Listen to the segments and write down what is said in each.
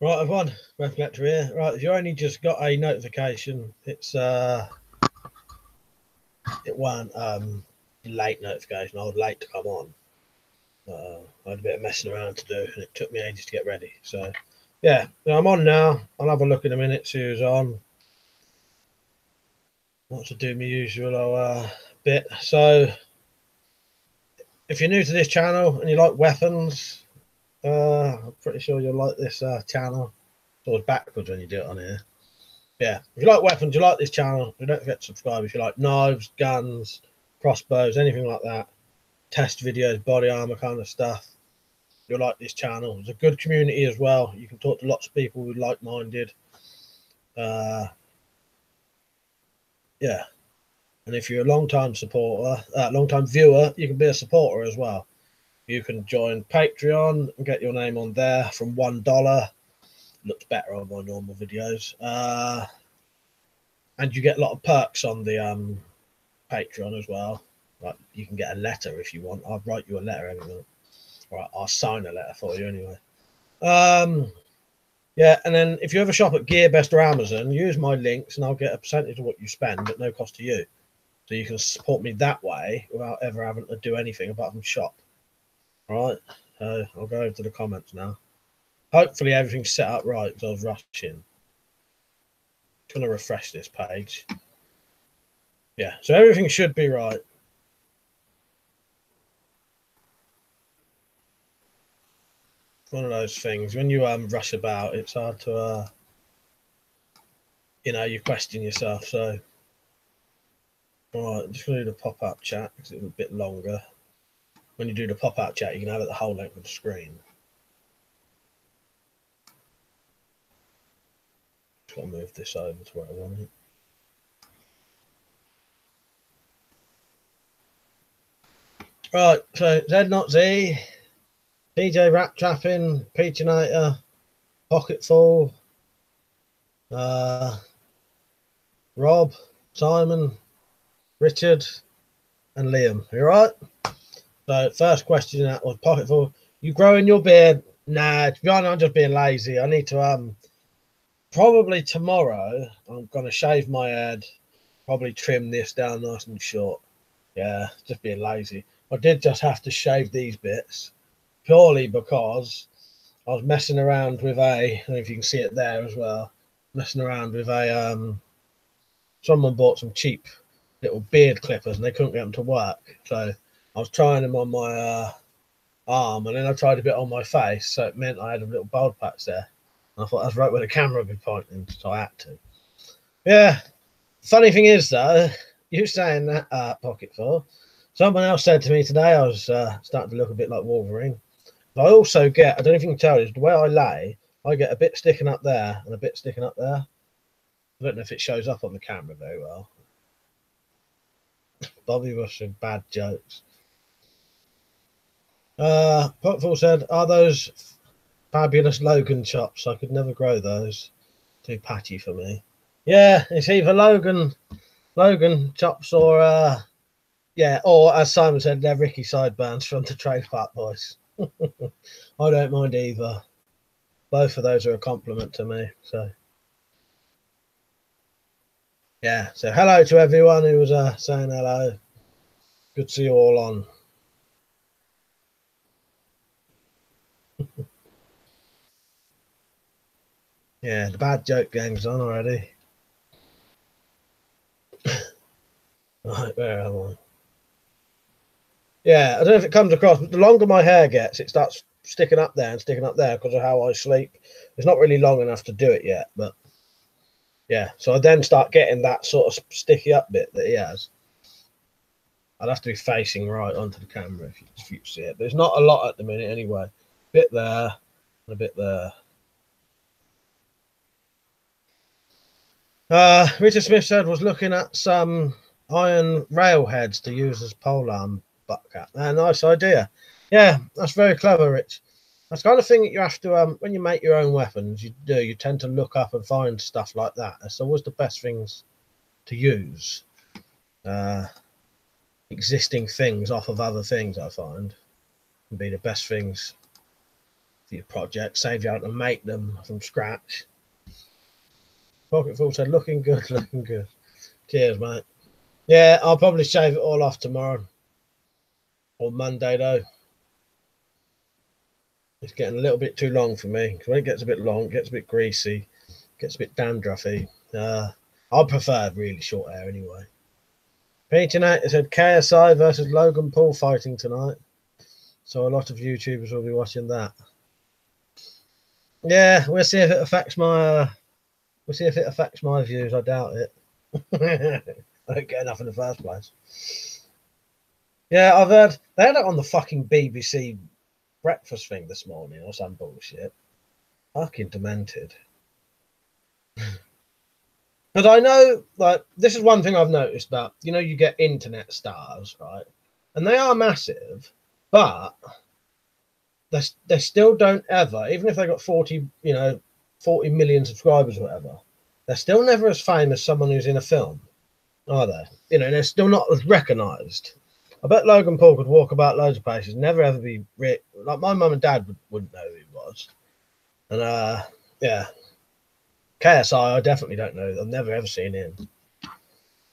Right, everyone, WeaponCollector here. Right, if you only just got a notification, it's it wasn't late notification. I was late to come on. I had a bit of messing around to do, and it took me ages to get ready. So, yeah, I'm on now. I'll have a look in a minute, see who's on. Not to do my usual bit. So, if you're new to this channel and you like weapons, I'm pretty sure you'll like this channel. It's always backwards when you do it on here. Yeah, if you like weapons, you like this channel, don't forget to subscribe. If you like knives, guns, crossbows, anything like that, test videos, body armor kind of stuff, you'll like this channel. It's a good community as well. You can talk to lots of people who are like-minded. Yeah, and if you're a long-time supporter, long-time viewer, you can be a supporter as well. You can join Patreon and get your name on there from $1. Looks better on my normal videos. And you get a lot of perks on the Patreon as well. Like you can get a letter if you want. I'll write you a letter every month. Right, I'll sign a letter for you anyway. Yeah, and then if you ever shop at GearBest or Amazon, use my links and I'll get a percentage of what you spend at no cost to you. So you can support me that way without ever having to do anything apart from shop. All right, so I'll go over to the comments now. Hopefully everything's set up right because I was rushing. I'm going to refresh this page. Yeah, so everything should be right. One of those things when you rush about, it's hard to you know, you question yourself. So all right, just gonna do the pop-up chat because it's a bit longer. When you do the pop-up chat, you can have it the whole length of the screen. Just gotta move this over to where I want it. Right, so Z not Z, DJ Rat Trapping, Peachinator, Pocketful, Rob, Simon, Richard, and Liam. You right? So first question that was Pocketful. You growing your beard? Nah, to be honest, I'm just being lazy. I need to probably tomorrow I'm gonna shave my head, probably trim this down nice and short. Yeah, just being lazy. I did just have to shave these bits purely because I was messing around with a, I don't know if you can see it there as well, messing around with a someone bought some cheap little beard clippers and they couldn't get them to work, so I was trying them on my arm, and then I tried a bit on my face, so it meant I had a little bald patch there. And I thought that's right where the camera would be pointing, so I had to. Yeah, funny thing is though, you saying that Pocketful, someone else said to me today I was starting to look a bit like Wolverine. But I also get, I don't know if you can tell, is the way I lay, I get a bit sticking up there and a bit sticking up there. I don't know if it shows up on the camera very well. Bobby Russian, bad jokes. Pocketful said, are those fabulous Logan chops? I could never grow those. Too patchy for me. Yeah, it's either Logan chops or yeah, or as Simon said, they're Ricky sideburns from the Trade Park Boys. I don't mind either. Both of those are a compliment to me. So yeah, so hello to everyone who was saying hello. Good to see you all on. Yeah, the bad joke gang's on already. Right, where am I? Yeah, I don't know if it comes across, but the longer my hair gets, it starts sticking up there and sticking up there because of how I sleep. It's not really long enough to do it yet, but yeah. So I then start getting that sort of sticky up bit that he has. I'd have to be facing right onto the camera if you see it. There's not a lot at the minute anyway. A bit there and a bit there. Richard Smith said was looking at some iron railheads to use as polearm butt cap. Nice idea. Yeah, that's very clever, Rich. That's the kind of thing that you have to, when you make your own weapons, you tend to look up and find stuff like that. That's always the best things to use. Existing things off of other things, I find, can be the best things for your project, save you having to make them from scratch. Pocketful said, looking good, looking good. Cheers, mate. Yeah, I'll probably shave it all off tomorrow or Monday, though. It's getting a little bit too long for me. Because when it gets a bit long, it gets a bit greasy, gets a bit dandruffy. I prefer really short hair anyway. Peter Knight said KSI versus Logan Paul fighting tonight. So a lot of YouTubers will be watching that. Yeah, we'll see if it affects my views. I doubt it. I don't get enough in the first place. Yeah, I've heard they had it on the fucking BBC breakfast thing this morning or some bullshit. Fucking demented. Because I know, like, this is one thing I've noticed about, you know, you get internet stars, right? And they are massive, but they still don't ever, even if they got 40 million subscribers or whatever, they're still never as famous as someone who's in a film, are they? You know, they're still not as recognised. I bet Logan Paul could walk about loads of places, never ever be like my mum and dad wouldn't know who he was. And yeah, KSI, I definitely don't know. I've never ever seen him.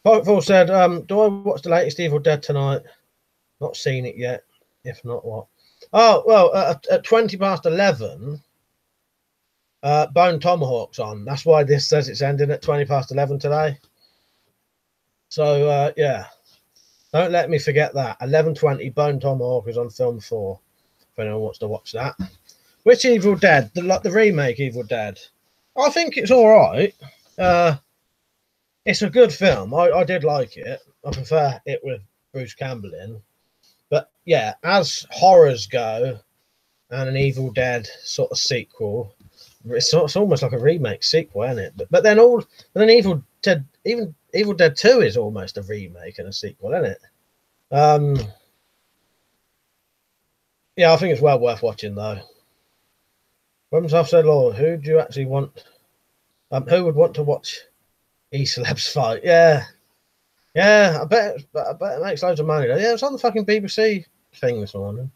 Pocketful said, do I watch the latest Evil Dead tonight? Not seen it yet. If not, what? Oh, well, at 11:20, Bone Tomahawk's on. That's why this says it's ending at 11:20 today. So, yeah. Don't let me forget that. 11:20, Bone Tomahawk is on Film 4. If anyone wants to watch that. Which Evil Dead? The remake Evil Dead. I think it's all right. It's a good film. I did like it. I prefer it with Bruce Campbell in. But yeah, as horrors go, and an Evil Dead sort of sequel, it's almost like a remake sequel, isn't it? But then Evil Dead, even Evil Dead 2 is almost a remake and a sequel, isn't it? Yeah, I think it's well worth watching though. When I've said, Lord, who do you actually want? Who would want to watch E-celebs fight? Yeah, I bet it makes loads of money though. Yeah, it's on the fucking BBC thing this morning.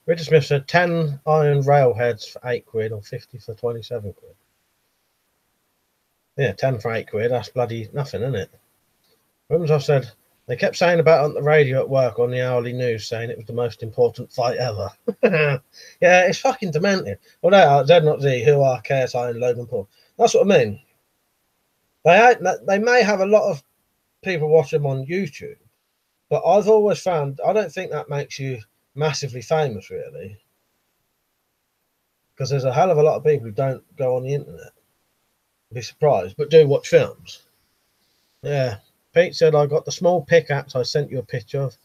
Richard Smith said 10 iron railheads for £8 or 50 for 27 quid. Yeah, 10 for £8. That's bloody nothing, isn't it? Women's I've said they kept saying about it on the radio at work on the hourly news, saying it was the most important fight ever. Yeah, it's fucking demented. Well, they are Z not Z, who are KSI and Logan Paul. That's what I mean. They may have a lot of people watch them on YouTube, but I've always found I don't think that makes you massively famous, really, because there's a hell of a lot of people who don't go on the internet. Be surprised, but do watch films. Yeah, Pete said I got the small pickaxe I sent you a picture of.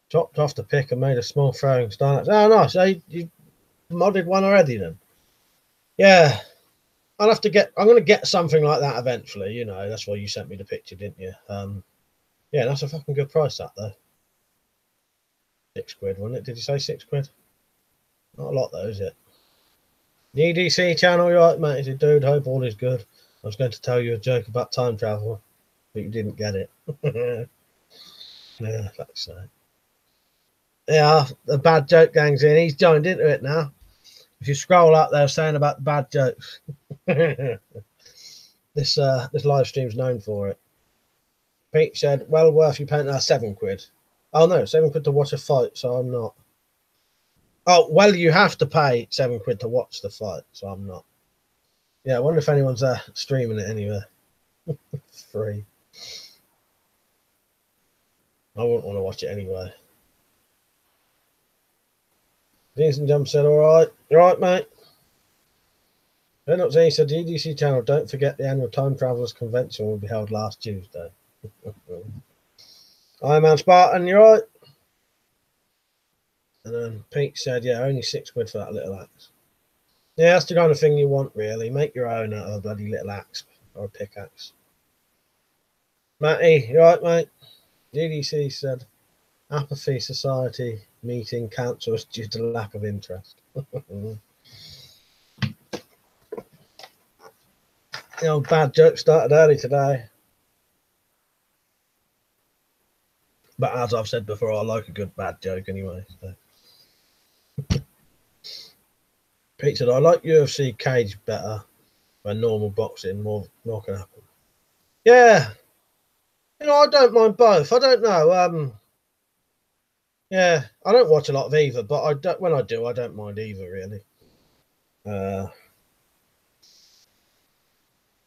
Chopped off the pick and made a small throwing star. Oh, nice. So you modded one already then? Yeah, I'm going to get something like that eventually. You know, that's why you sent me the picture, didn't you? Yeah, that's a fucking good price, that though. £6, wasn't it? Did you say £6? Not a lot though, is it? The EDC channel, you're right, mate. Is it, dude? Hope all is good. I was going to tell you a joke about time travel, but you didn't get it. Yeah, fuck's sake. Yeah, the bad joke gang's in. He's joined into it now. If you scroll up, they're saying about the bad jokes. This live stream's known for it. Pete said, well worth you paying £7. Oh no, £7 to watch a fight, so I'm not. Oh, well, you have to pay £7 to watch the fight, so I'm not. Yeah, I wonder if anyone's streaming it anywhere. Free. I wouldn't want to watch it anyway. Decent Jump said, all right. You're right, mate. Reynolds said, the EDC channel, don't forget the annual Time Travelers Convention will be held last Tuesday. Iron Man Spartan, you're right. And then Pete said, yeah, only £6 for that little axe. Yeah, that's the kind of thing you want, really. Make your own out of a bloody little axe or a pickaxe. Matty, you right, mate? DDC said, apathy society meeting cancelled due to lack of interest. The old bad joke started early today. But as I've said before, I like a good bad joke anyway. So. Pete said, I like UFC cage better than normal boxing. More can happen. Yeah. You know, I don't mind both. I don't know. Yeah, I don't watch a lot of either, but I don't. When I do, I don't mind either really.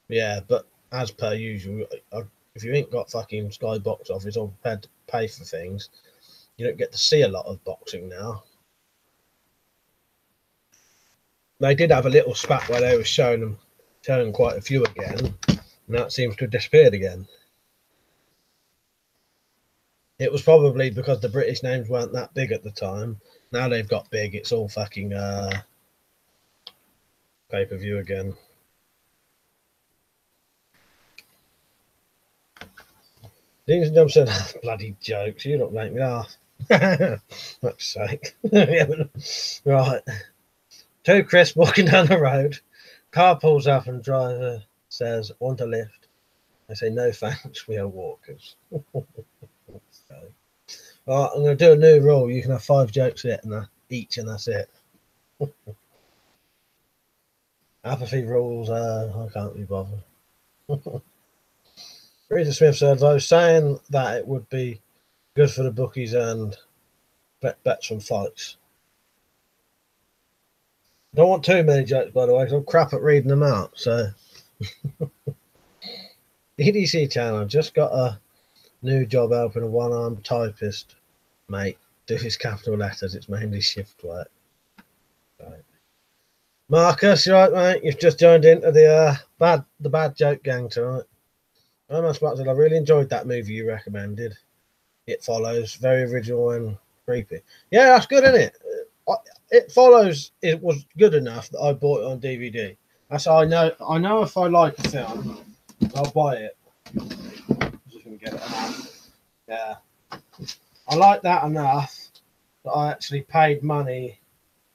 Yeah, but as per usual, if you ain't got fucking Sky Box Office or prepared to pay for things, you don't get to see a lot of boxing now. They did have a little spat where they were showing quite a few again, and that seems to have disappeared again. It was probably because the British names weren't that big at the time. Now they've got big, it's all fucking pay-per-view again. Dean and Jump said, bloody jokes, you don't make me laugh. Fuck's sake. Right. Two Chris walking down the road. Car pulls up and driver says, want a lift? I say, no thanks, we are walkers. Right, I'm going to do a new rule. You can have 5 jokes each, and that's it. Apathy rules, I can't be bothered. Rita Smith says, I was saying that it would be good for the bookies and bets from fights. Don't want too many jokes, by the way, because I'm crap at reading them out. So, EDC channel just got a new job helping a one-armed typist, mate, do his capital letters. It's mainly shift work. Right. Marcus, you right, mate? You've just joined into the bad joke gang tonight. I must admit, I really enjoyed that movie you recommended. It Follows, very original and creepy. Yeah, that's good, isn't it? It Follows. It was good enough that I bought it on DVD. That's how I know. I know if I like a film, I'll buy it. Just gonna get it out. Yeah, I like that enough that I actually paid money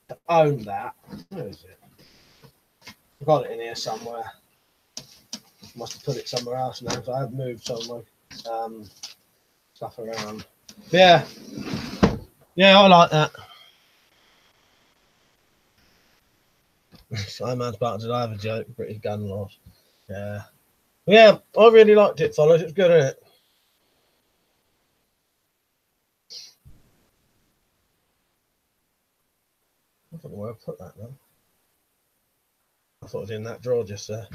to own that. Where is it? I've got it in here somewhere. Must have put it somewhere else now because I have moved some of my stuff around. Yeah, I like that. Simon's about to have a joke. British gun laws. Yeah, I really liked It Follows. It's good, isn't it? I don't know where I put that now. I thought it was in that drawer just there.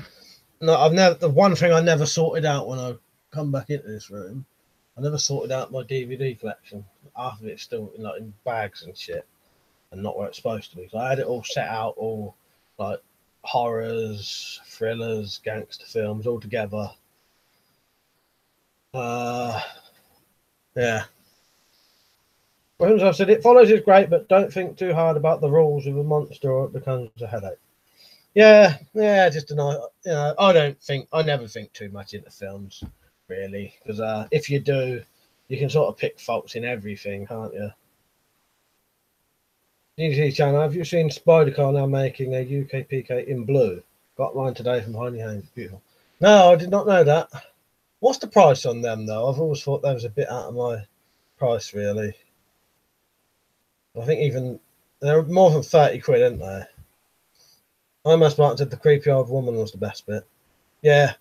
No, I've never. The one thing I never sorted out when I come back into this room, I never sorted out my DVD collection. Half of it's still in bags and shit, and not where it's supposed to be. So I had it all set out, all like horrors, thrillers, gangster films, all together. Yeah. Well, I've said It Follows is great, but don't think too hard about the rules of a monster, or it becomes a headache. Yeah, just I never think too much into films, really, because if you do, you can sort of pick faults in everything, can't you? DG channel, have you seen Spider-Car now making a UK PK in blue? Got mine today from Heine Haynes. Beautiful. No, I did not know that. What's the price on them, though? I've always thought that was a bit out of my price, really. I think even they're more than 30 quid, aren't they? I must have said the creepy old woman was the best bit. Yeah.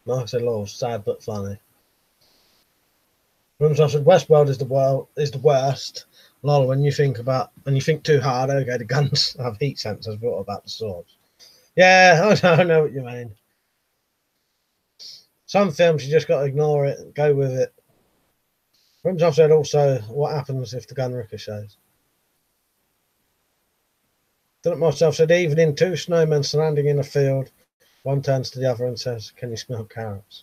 Mark said, "Lol, sad but funny." I said, "Westworld is the worst." Lol, when you think too hard, okay, the guns have heat sensors. What about the swords? Yeah, I know what you mean. Some films you just got to ignore it and go with it. I've said also, what happens if the gun ricochets? Done it myself. Said evening, 2 snowmen standing in a field. One turns to the other and says, "Can you smell carrots?"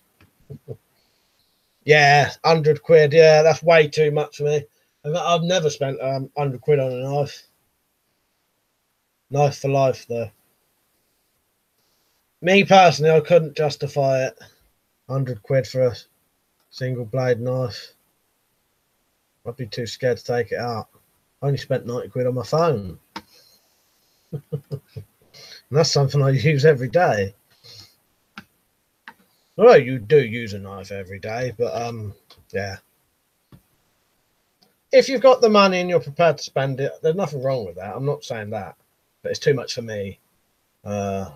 Yeah, 100 quid. Yeah, that's way too much for me. I've never spent 100 quid on a knife. Knife for life, though. Me personally, I couldn't justify it. 100 quid for a single blade knife. I'd be too scared to take it out. I only spent 90 quid on my phone. And that's something I use every day. Well, you do use a knife every day, but yeah. If you've got the money and you're prepared to spend it, there's nothing wrong with that. I'm not saying that, but it's too much for me. Yeah.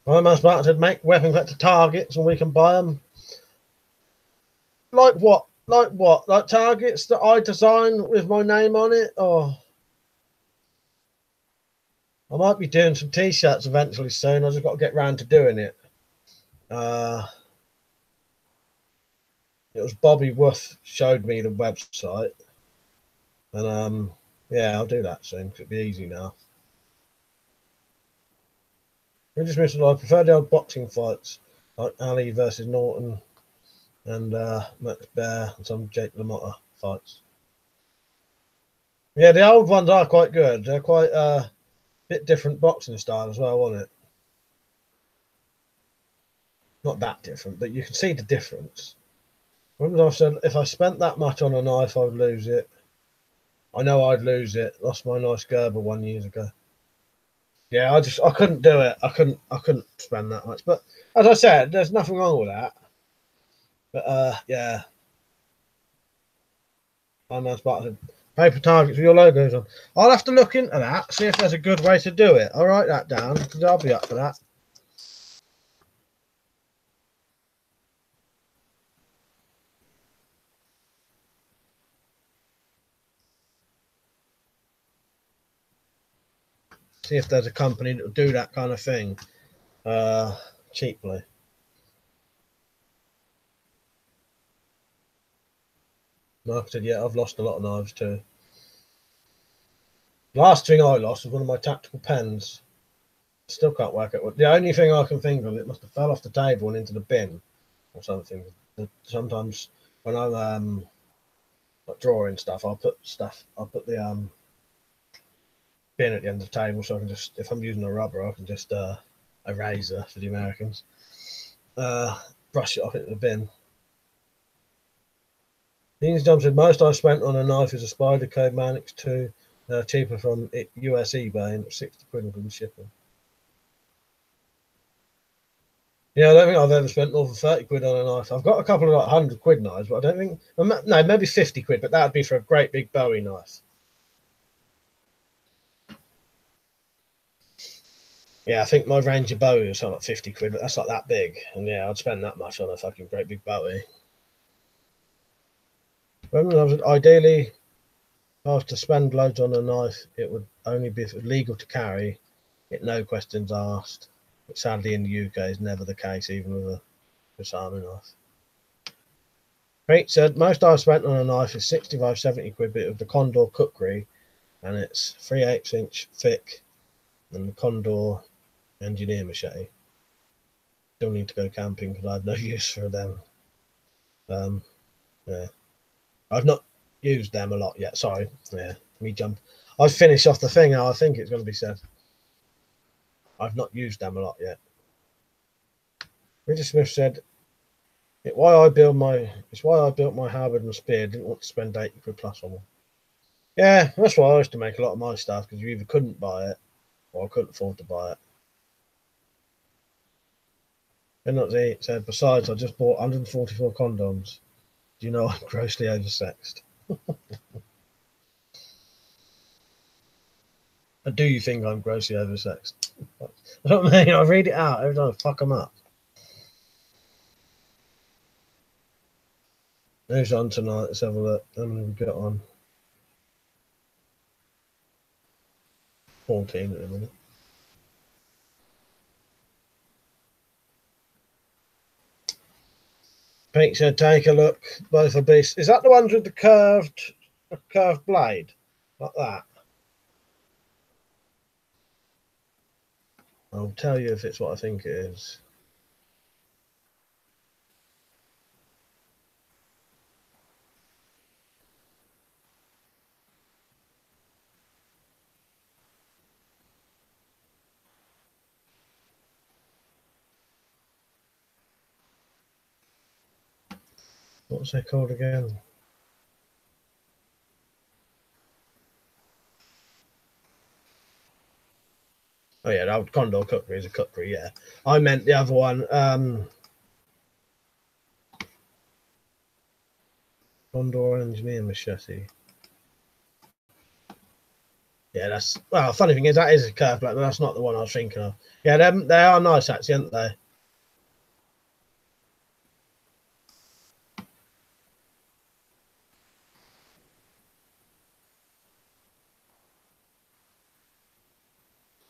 I'm about to make weapon collector targets and we can buy them. Like what? Like what? Like targets that I design with my name on it? Or I might be doing some t-shirts eventually soon. I just got to get round to doing it. It was Bobby Woof showed me the website. And yeah, I'll do that soon. It'll be easy now. I prefer the old boxing fights, like Ali versus Norton and Max Bear and some Jake LaMotta fights. Yeah, the old ones are quite good. They're quite a bit different boxing style as well, wasn't it? Not that different, but you can see the difference. Remember I said if I spent that much on a knife, I'd lose it. I know I'd lose it. Lost my nice Gerber 1 year ago. Yeah, I couldn't do it. I couldn't spend that much. But as I said, there's nothing wrong with that. But yeah. I'm about to paper targets with your logos on. I'll have to look into that, see if there's a good way to do it. I'll write that down because I'll be up for that. See if there's a company that will do that kind of thing cheaply. Like I said, yeah, I've lost a lot of knives too. Last thing I lost was one of my tactical pens. Still can't work it. The only thing I can think of, it must have fell off the table and into the bin or something. Sometimes when I'm like drawing stuff, I'll put the bin at the end of the table so I can just, if I'm using a rubber, I can just a razor for the Americans, brush it off into the bin. Dean's Dump said most I spent on a knife is a Spider Code Manix 2, cheaper from US eBay, and it was 60 quid including shipping. Yeah, I don't think I've ever spent more than 30 quid on a knife. I've got a couple of like 100 quid knives, but I don't think, no, maybe 50 quid, but that would be for a great big Bowie knife. Yeah, I think my Ranger Bowie was like 50 quid, but that's like that big. And yeah, I'd spend that much on a fucking great big Bowie. Ideally, if I was to spend loads on a knife, it would only be if it was legal to carry, it no questions asked. But sadly in the UK is never the case, even with a Swiss Army knife. Pete said, most I've spent on a knife is 65, 70 quid, but of the Condor cookery, and it's 3/8 inch thick, and the Condor engineer machete. Still need to go camping because I have no use for them. Yeah, I've not used them a lot yet. Sorry. Yeah, me jump. I've finished off the thing. I think it's going to be said. I've not used them a lot yet. Richard Smith said, it's why I built my halberd and spear. Didn't want to spend 80 quid plus on one. Yeah, that's why I used to make a lot of my stuff, because you either couldn't buy it or I couldn't afford to buy it. Penalty said, besides, I just bought 144 condoms. Do you know I'm grossly oversexed? And do you think I'm grossly oversexed? I don't mean, I read it out every time I fuck them up. Who's on tonight? Let's have a look. How many we got on? 14 at the minute. Pete said, take a look. Both are beasts. Is that the ones with the curved blade? Like that? I'll tell you if it's what I think it is. What's they called again? Oh yeah, the old Condor cookery is a cookery. Yeah, I meant the other one. Condor engineer machete. Yeah, that's well. Funny thing is, that is a curved black, but that's not the one I was thinking of. Yeah, they are nice actually, aren't they?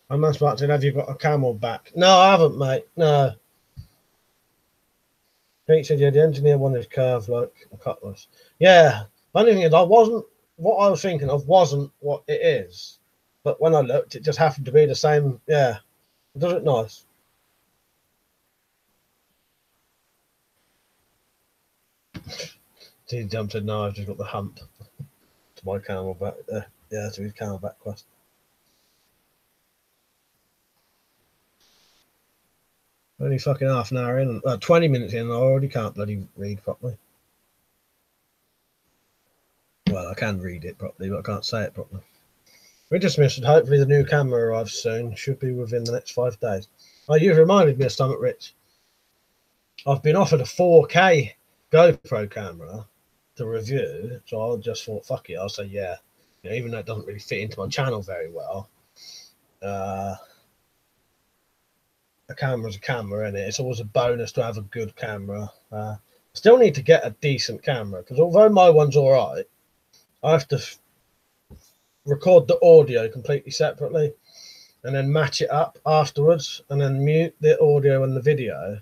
I must ask, have you got a camel back? No, I haven't, mate. No. Pete said, yeah, the engineer one is curved like a cutlass. Yeah. Funny thing is, what I was thinking of wasn't what it is. But when I looked, it just happened to be the same. Yeah. Does it nice? He jumped in, no, I've just got the hump to my camelback there. Yeah, to his camelback quest. Only fucking half an hour in, 20 minutes in, and I already can't bloody read properly. Well, I can read it properly, but I can't say it properly. We just missed. Hopefully, the new camera arrives soon. Should be within the next 5 days. Oh, you've reminded me of something, Rich. I've been offered a 4K GoPro camera to review, so I just thought, fuck it, I'll say yeah. You know, even though it doesn't really fit into my channel very well. A camera's a camera, isn't it? It's always a bonus to have a good camera. Still need to get a decent camera because although my one's all right, I have to record the audio completely separately and then match it up afterwards and then mute the audio and the video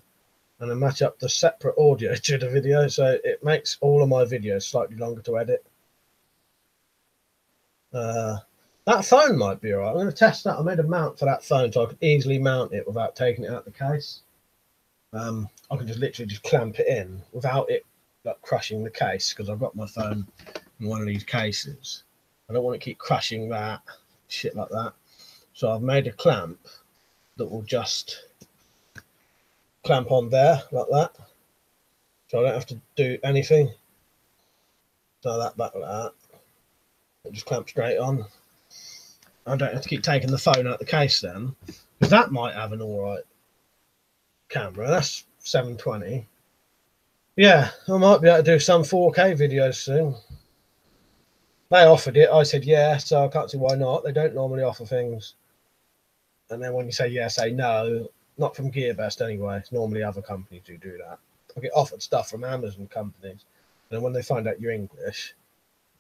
and then match up the separate audio to the video, so it makes all of my videos slightly longer to edit. That phone might be all right. I'm going to test that. I made a mount for that phone so I could easily mount it without taking it out of the case. I can just literally just clamp it in without it like crushing the case because I've got my phone in one of these cases. I don't want to keep crushing that, shit like that. So I've made a clamp that will just clamp on there like that. So I don't have to do anything. So that back like that. It just clamps straight on. I don't have to keep taking the phone out of the case then. Because that might have an alright camera. That's 720. Yeah, I might be able to do some 4K videos soon. They offered it. I said yeah, so I can't see why not. They don't normally offer things. And then when you say yeah, say no. Not from GearBest anyway. It's normally other companies who do that. I get offered stuff from Amazon companies. And then when they find out you're English,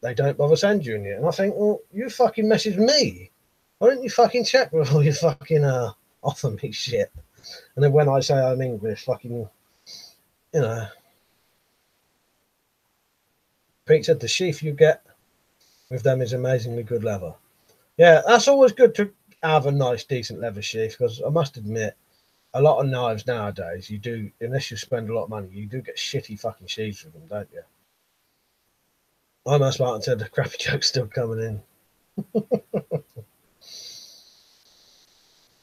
they don't bother sending you in it. And I think, well, you fucking messaged me. Why don't you fucking check before you fucking offer me shit? And then when I say I'm English, fucking, you know. Pete said the sheath you get with them is amazingly good leather. Yeah, that's always good to have a nice, decent leather sheath because I must admit, a lot of knives nowadays, you do, unless you spend a lot of money, you do get shitty fucking sheaths with them, don't you? I must Martin said the crappy joke's still coming in.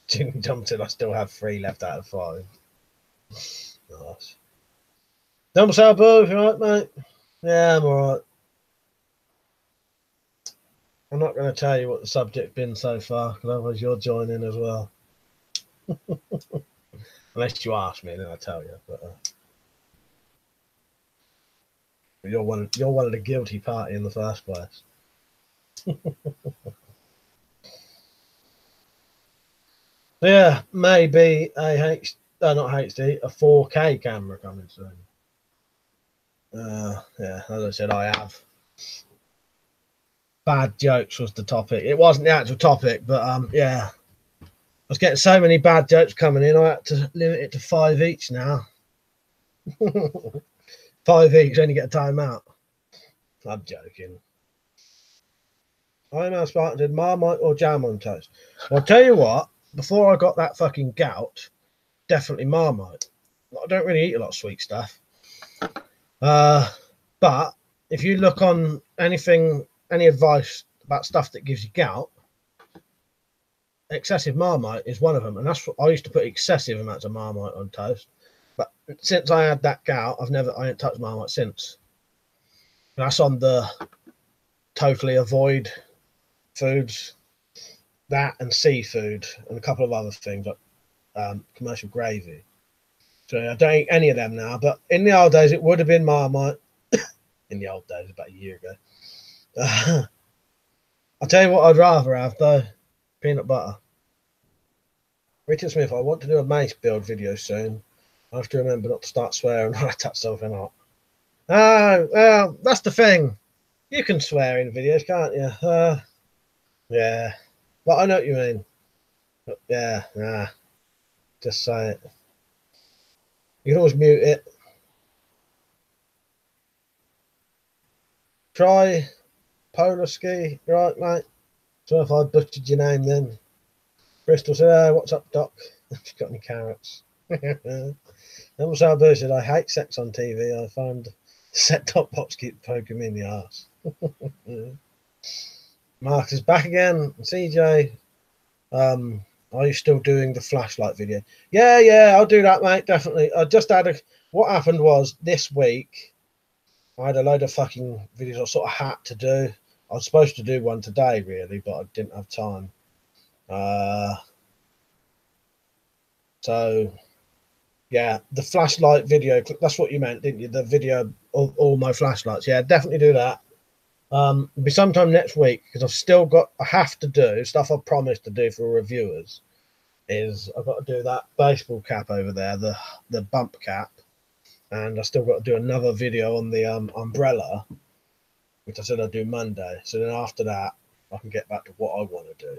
Jimmy Dump said I still have 3 left out of 5. Nice. Dump Sale Boo, you alright, mate? Yeah, I'm alright. I'm not going to tell you what the subject's been so far, because otherwise you're joining as well. Unless you ask me, then I'll tell you. But you're one of the guilty party in the first place. Yeah, maybe a not HD, a 4K camera coming soon. Yeah, as I said, I have. Bad jokes was the topic. It wasn't the actual topic, but yeah. I was getting so many bad jokes coming in, I had to limit it to 5 each now. 5 each, only get a time out. I'm joking. I'm now Spartan did Marmite or jam on toast. Well, I'll tell you what, before I got that fucking gout, definitely Marmite. I don't really eat a lot of sweet stuff. But if you look on any advice about stuff that gives you gout, excessive Marmite is one of them. And that's what I used to put excessive amounts of Marmite on toast. But since I had that gout, I ain't touched Marmite since. And that's on the totally avoid foods that and seafood and a couple of other things like commercial gravy. So I don't eat any of them now. But in the old days, it would have been Marmite. In the old days, about a year ago. I'll tell you what I'd rather have though: peanut butter. Richard Smith, I want to do a mace build video soon. I have to remember not to start swearing when I touch something up. Oh, well, that's the thing. You can swear in videos, can't you? Yeah. But I know what you mean. But yeah, nah. Just say it. You can always mute it. Try Polar Ski, right, mate? So if I butchered your name then. Bristol said, oh, what's up, Doc? Have you got any carrots? Never saw a said, I hate sex on TV. I find set top box keep poking me in the arse. Mark is back again. CJ, are you still doing the flashlight video? Yeah, I'll do that, mate. Definitely. I just had what happened was this week I had a load of fucking videos I sort of had to do. I was supposed to do one today, really, but I didn't have time. So yeah, the flashlight video, that's what you meant, didn't you? The video of all my flashlights. Yeah, definitely do that. It'll be sometime next week because I have to do stuff I promised to do for reviewers. I've got to do that baseball cap over there, the bump cap, and I still got to do another video on the umbrella, which I said I'd do Monday. So then after that, I can get back to what I want to do.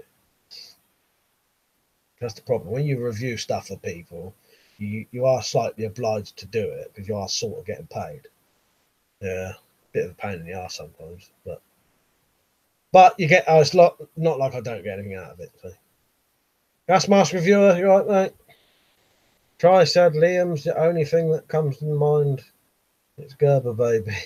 That's the problem. When you review stuff for people, you are slightly obliged to do it because you are sort of getting paid. Yeah, bit of a pain in the ass sometimes, but you get. It's not like I don't get anything out of it. So. Gas mask reviewer, you right, mate? Try said Liam's the only thing that comes to mind. It's Gerber, baby.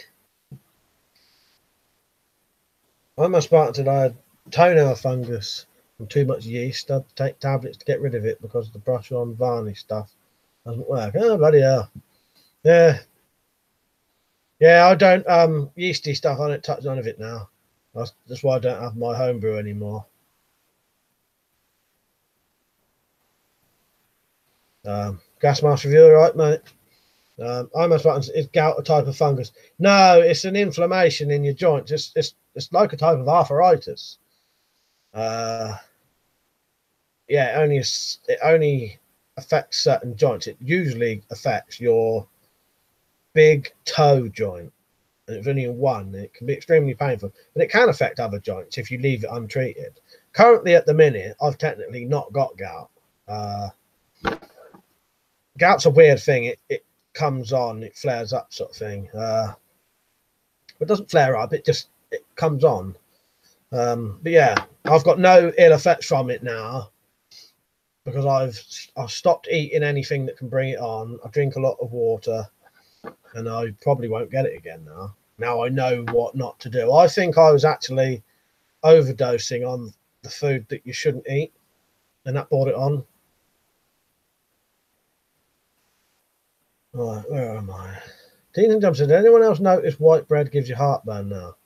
I must start today. I had toenail fungus from too much yeast. I had to take tablets to get rid of it because the brush on varnish stuff doesn't work. Oh, bloody hell. Yeah, I don't yeasty stuff. I don't touch none of it now. That's why I don't have my homebrew anymore. Gas mask reviewer, right, mate? I must button is gout a type of fungus? No, it's an inflammation in your joints. It's like a type of arthritis. Yeah, it only affects certain joints. It usually affects your big toe joint, and if only in one, it can be extremely painful. But it can affect other joints if you leave it untreated. Currently, at the minute, I've technically not got gout. Gout's a weird thing. It comes on, it flares up, sort of thing. It doesn't flare up. It comes on. But yeah, I've got no ill effects from it now because I've stopped eating anything that can bring it on. I drink a lot of water, and I probably won't get it again now. Now I know what not to do. I think I was actually overdosing on the food that you shouldn't eat, and that brought it on. Right, where am I? Dean and Jump said, did anyone else notice white bread gives you heartburn now?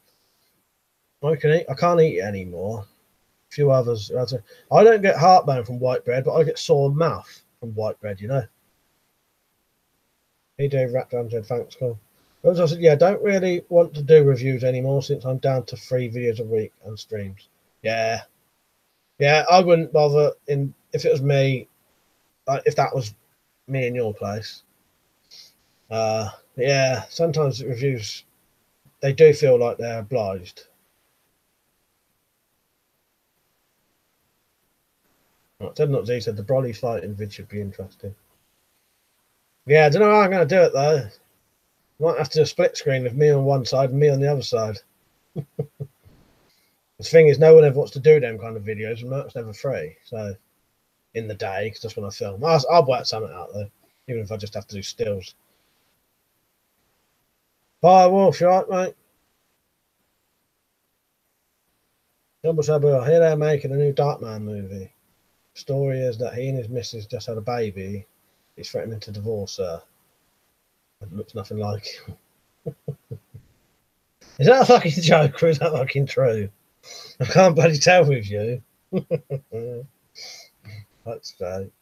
I can't eat it anymore. A few others. I don't get heartburn from white bread, but I get sore mouth from white bread, you know. Hey Dave Ratdown said, thanks, cool. I said, yeah, don't really want to do reviews anymore since I'm down to 3 videos a week and streams. Yeah, I wouldn't bother if it was me, if that was me in your place. Yeah, sometimes the reviews, they do feel like they're obliged. Ted Not Z said the Broly fighting vid should be interesting. Yeah, I don't know how I'm going to do it though. Might have to do a split screen with me on one side and me on the other side. The thing is, no one ever wants to do them kind of videos, and that's never free. So, in the day, because that's when I film. I'll work something out though, even if I just have to do stills. Bye, Wolf, you right, mate? Jumbo Sabu, I hear they're making a new Darkman movie. The story is that he and his missus just had a baby. He's threatening to divorce her. It looks nothing like him. Is that a fucking joke or is that fucking true? I can't bloody tell with you. That's great.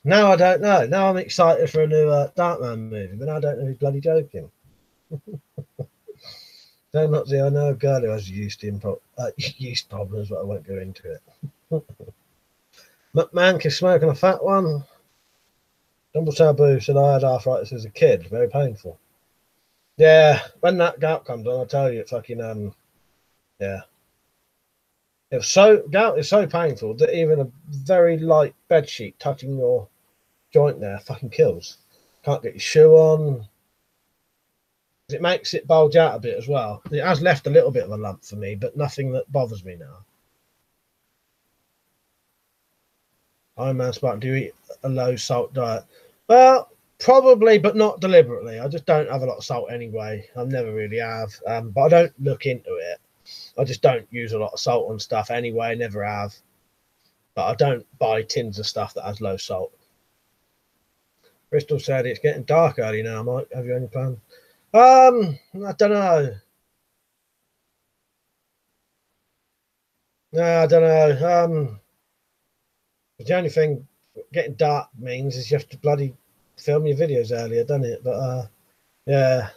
Now I don't know. Now I'm excited for a new Darkman movie, but I don't know who's bloody joking. Don't not see. I know a girl who has yeast yeast problems, but I won't go into it. McMahon is smoking a fat one. Double Taboo said I had arthritis as a kid, very painful. Yeah, when that gout comes on, I tell you, it fucking yeah. It was gout is so painful that even a very light bed sheet touching your joint there fucking kills. Can't get your shoe on. It makes it bulge out a bit as well. It has left a little bit of a lump for me, but nothing that bothers me now. Iron Man Spark, do you eat a low salt diet? Well, probably, but not deliberately. I just don't have a lot of salt anyway. I never really have, but I don't look into it. I just don't use a lot of salt on stuff anyway. Never have. But I don't buy tins of stuff that has low salt. Bristol said it's getting dark early now. Mike, have you any plans? I don't know. No, I don't know. The only thing getting dark means is you have to bloody film your videos earlier, doesn't it? But yeah,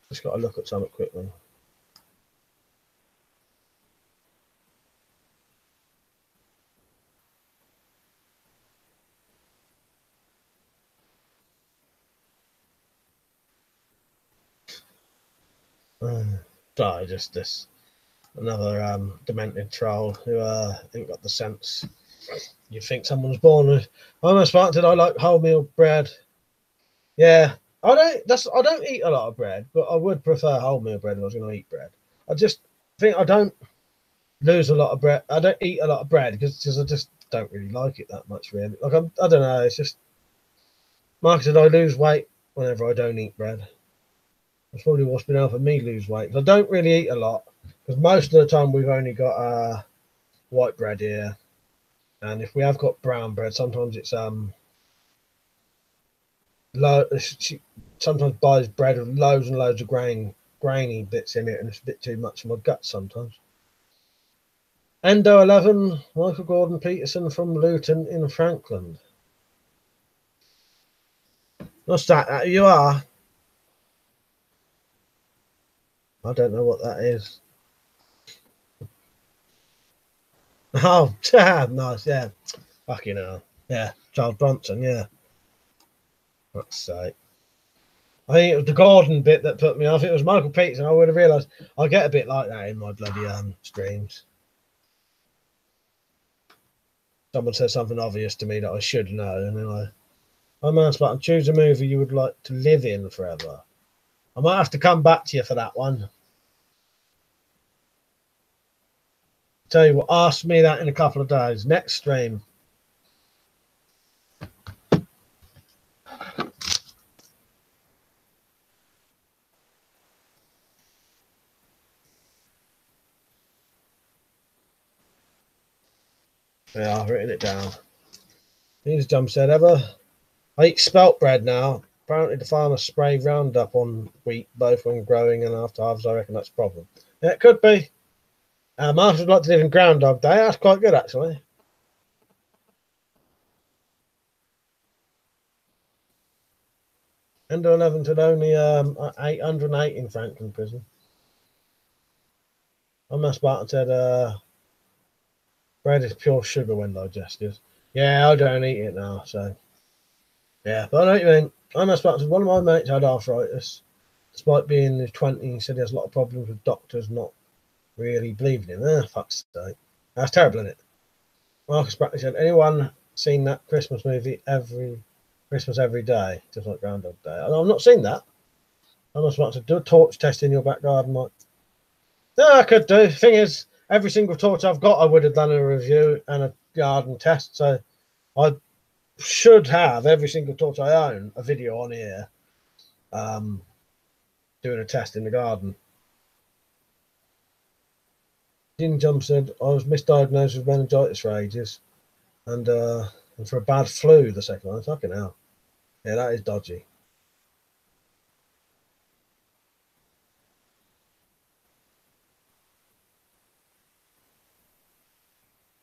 just got to look at something quickly. Sorry, just this another demented troll who ain't got the sense. You think someone's born with. I almost did I like wholemeal bread? Yeah, I don't eat a lot of bread, but I would prefer wholemeal bread if I was going to eat bread. I just think I don't lose a lot of bread. I don't eat a lot of bread because I just don't really like it that much. Really, like I don't know. It's just Mark said I lose weight whenever I don't eat bread. That's probably what's been helping me lose weight. I don't really eat a lot because most of the time we've only got white bread here, and if we have got brown bread, sometimes it's she sometimes buys bread with loads and loads of grainy bits in it, and it's a bit too much for my gut sometimes. Endo 11, Michael Gordon Peterson from Luton in Frankland. What's that? You are? I don't know what that is. Oh, nice, yeah. Fucking hell. Yeah, Charles Bronson, yeah. Fuck's sake. I think it was the Gordon bit that put me off. If it was Michael Peterson, I would have realised I get a bit like that in my bloody streams. Someone says something obvious to me that I should know, and then I'm asked about choose a movie you would like to live in forever. I might have to come back to you for that one. Tell you what, ask me that in a couple of days. Next stream. Yeah, I've written it down. Here's Jump said, ever? I eat spelt bread now. Apparently the farmers spray Roundup on wheat, both when growing and after harvest. I reckon that's a problem. Yeah, it could be. Marsh would like to live in Groundhog Day. That's quite good, actually. Endo 11 to only 808 in Franklin prison. Almost Spartan said, bread is pure sugar when digested. Yeah, I don't eat it now, so. Yeah, but I know what you mean. Almost Spartan said, one of my mates had arthritis. Despite being in his 20s, he said he has a lot of problems with doctors not really believing him. Fuck's sake. That's terrible, isn't it? Marcus Bradley said, anyone seen that Christmas movie Christmas every day, just like Groundhog Day? I've not seen that. I must want to do a torch test in your back garden, Mike. No, I could do. Thing is, every single torch I've got, I would have done a review and a garden test. So I should have every single torch I own a video on here, doing a test in the garden. Jim Jump said, I was misdiagnosed with meningitis for ages and for a bad flu the second one. Fucking hell. Yeah, that is dodgy.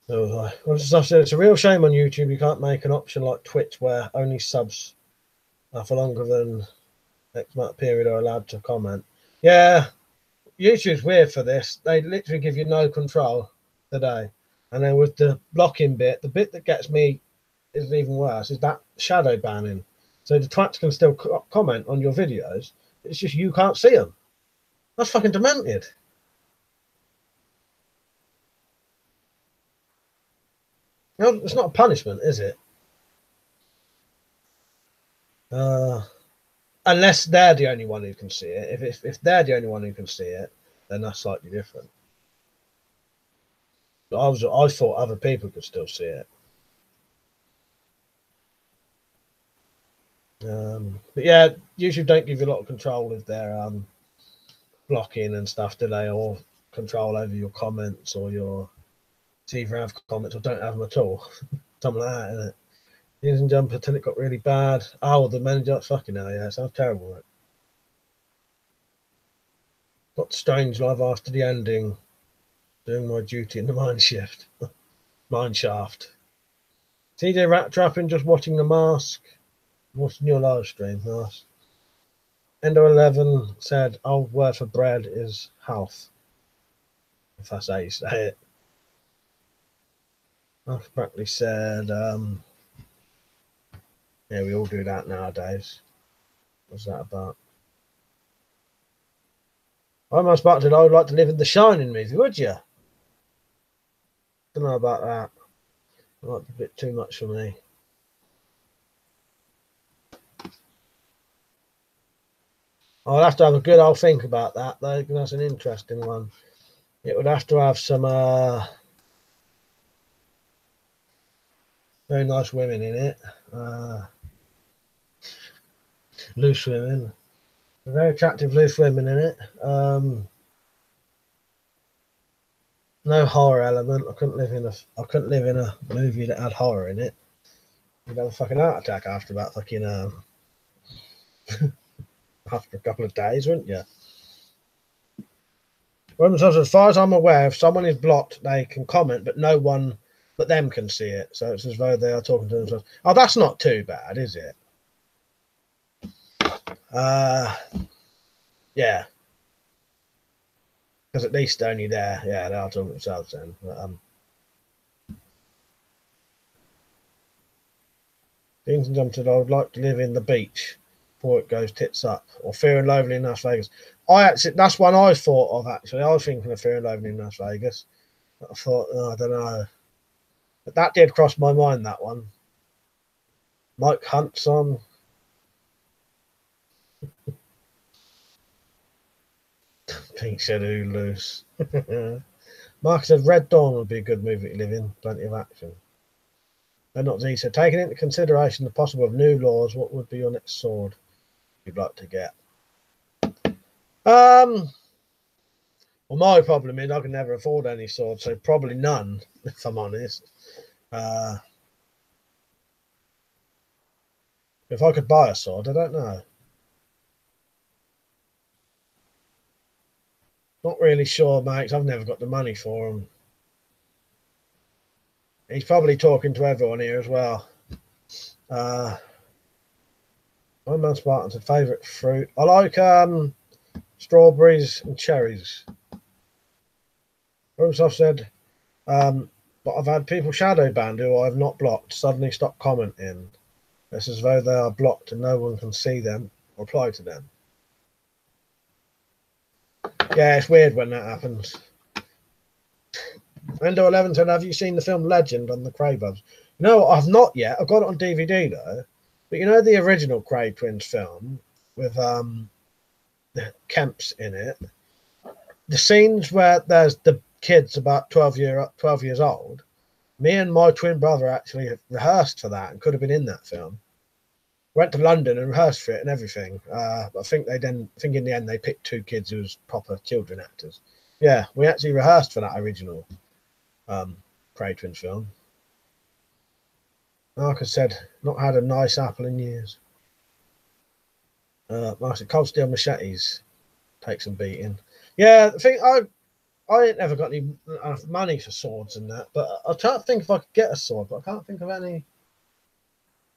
So, it's a real shame on YouTube you can't make an option like Twitch where only subs for longer than X amount of period are allowed to comment. Yeah, YouTube's weird for this. They literally give you no control today. And then with the blocking bit, the bit that gets me is even worse, is that shadow banning. So the twats can still comment on your videos. It's just you can't see them. That's fucking demented. You know, it's not a punishment, is it? Unless they're the only one who can see it. If they're the only one who can see it, then that's slightly different. But I thought other people could still see it. But yeah, YouTube don't give you a lot of control with their blocking and stuff, do they? Or control over your comments or your. It's either have comments or don't have them at all. Something like that, isn't it? Using jumper till it got really bad. Oh, the manager, fucking hell, yeah, it sounds terrible. Right? Got strange live after the ending. Doing my duty in the mine shift. Mine shaft. TJ rat trapping, just watching the mask. Watching your live stream, nice. Endo 11 said, old word for bread is health. If that's how you say it. Mark Brackley said, yeah, we all do that nowadays. What's that about? I almost back to I would like to live in the Shining movie, would you? Don't know about that. That might be a bit too much for me. I'll have to have a good old think about that, though, because that's an interesting one. It would have to have some very nice women in it. Loose women. Very attractive loose women in it. No horror element. I couldn't live in a movie that had horror in it. You'd have a fucking heart attack after about fucking after a couple of days, wouldn't you? As far as I'm aware, if someone is blocked, they can comment, but no one but them can see it. So it's as though they are talking to themselves. Oh, that's not too bad, is it? Yeah. Because at least only there, yeah, they are talking to themselves then. But, Deans and Jump said, I would like to live in the beach before it goes tits up. Or Fear and Loathing in Las Vegas. That's one I thought of, actually. I was thinking of Fear and Loathing in Las Vegas. But I thought, oh, I don't know. But that did cross my mind, that one. Mike Hunt's on. Pink said, ooh, loose. Mark said, Red Dawn would be a good movie to live in. Plenty of action. And not Z. So taking into consideration the possible of new laws, what would be your next sword you'd like to get? Well, my problem is I can never afford any sword, so probably none, if I'm honest. If I could buy a sword, I don't know. Not really sure, mate. I've never got the money for them. He's probably talking to everyone here as well. My man Spartan's a favourite fruit. I like strawberries and cherries. I've said, but I've had people shadow banned who I've not blocked suddenly stop commenting. It's as though they are blocked and no one can see them or reply to them. Yeah, it's weird when that happens. Endo 11 said, have you seen the film Legend on the Craybubs? No, I've not yet. I've got it on DVD though. But you know the original Cray Twins film with the Kemps in it? The scenes where there's the kids about 12 years old, me and my twin brother actually rehearsed for that and could have been in that film. Went to London and rehearsed for it and everything. But I think in the end they picked two kids who was proper children actors. Yeah, we actually rehearsed for that original Cray Twins film. Marcus said, not had a nice apple in years. Marcus said, cold steel machetes take some beating. Yeah, I think I ain't never got any enough money for swords and that, but I try to think if I could get a sword, but I can't think of any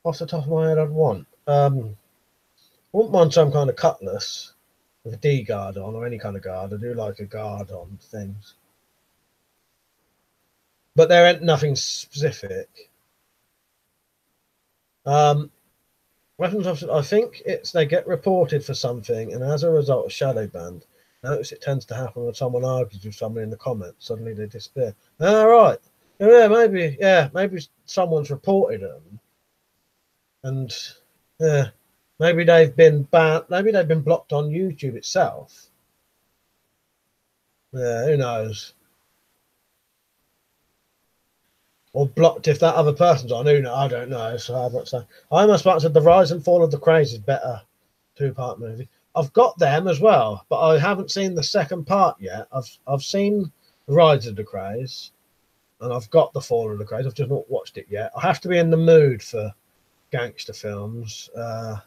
off the top of my head I'd want. Wouldn't mind some kind of cutlass with a D guard on, or any kind of guard. I do like a guard on things, but there ain't nothing specific. Weapons officers, I think it's they get reported for something, and as a result of shadow banned. Notice it tends to happen when someone argues with someone in the comments. Suddenly they disappear. All right, maybe someone's reported them, and yeah, maybe they've been banned. Maybe they've been blocked on YouTube itself. Yeah, who knows? Or blocked if that other person's on. Who knows? I don't know. So I'm not saying. I almost said the Rise and Fall of the Craze is better 2-part movie. I've got them as well, but I haven't seen the second part yet. I've seen the Rise of the Craze, and I've got the Fall of the Craze. I've just not watched it yet. I have to be in the mood for gangster films because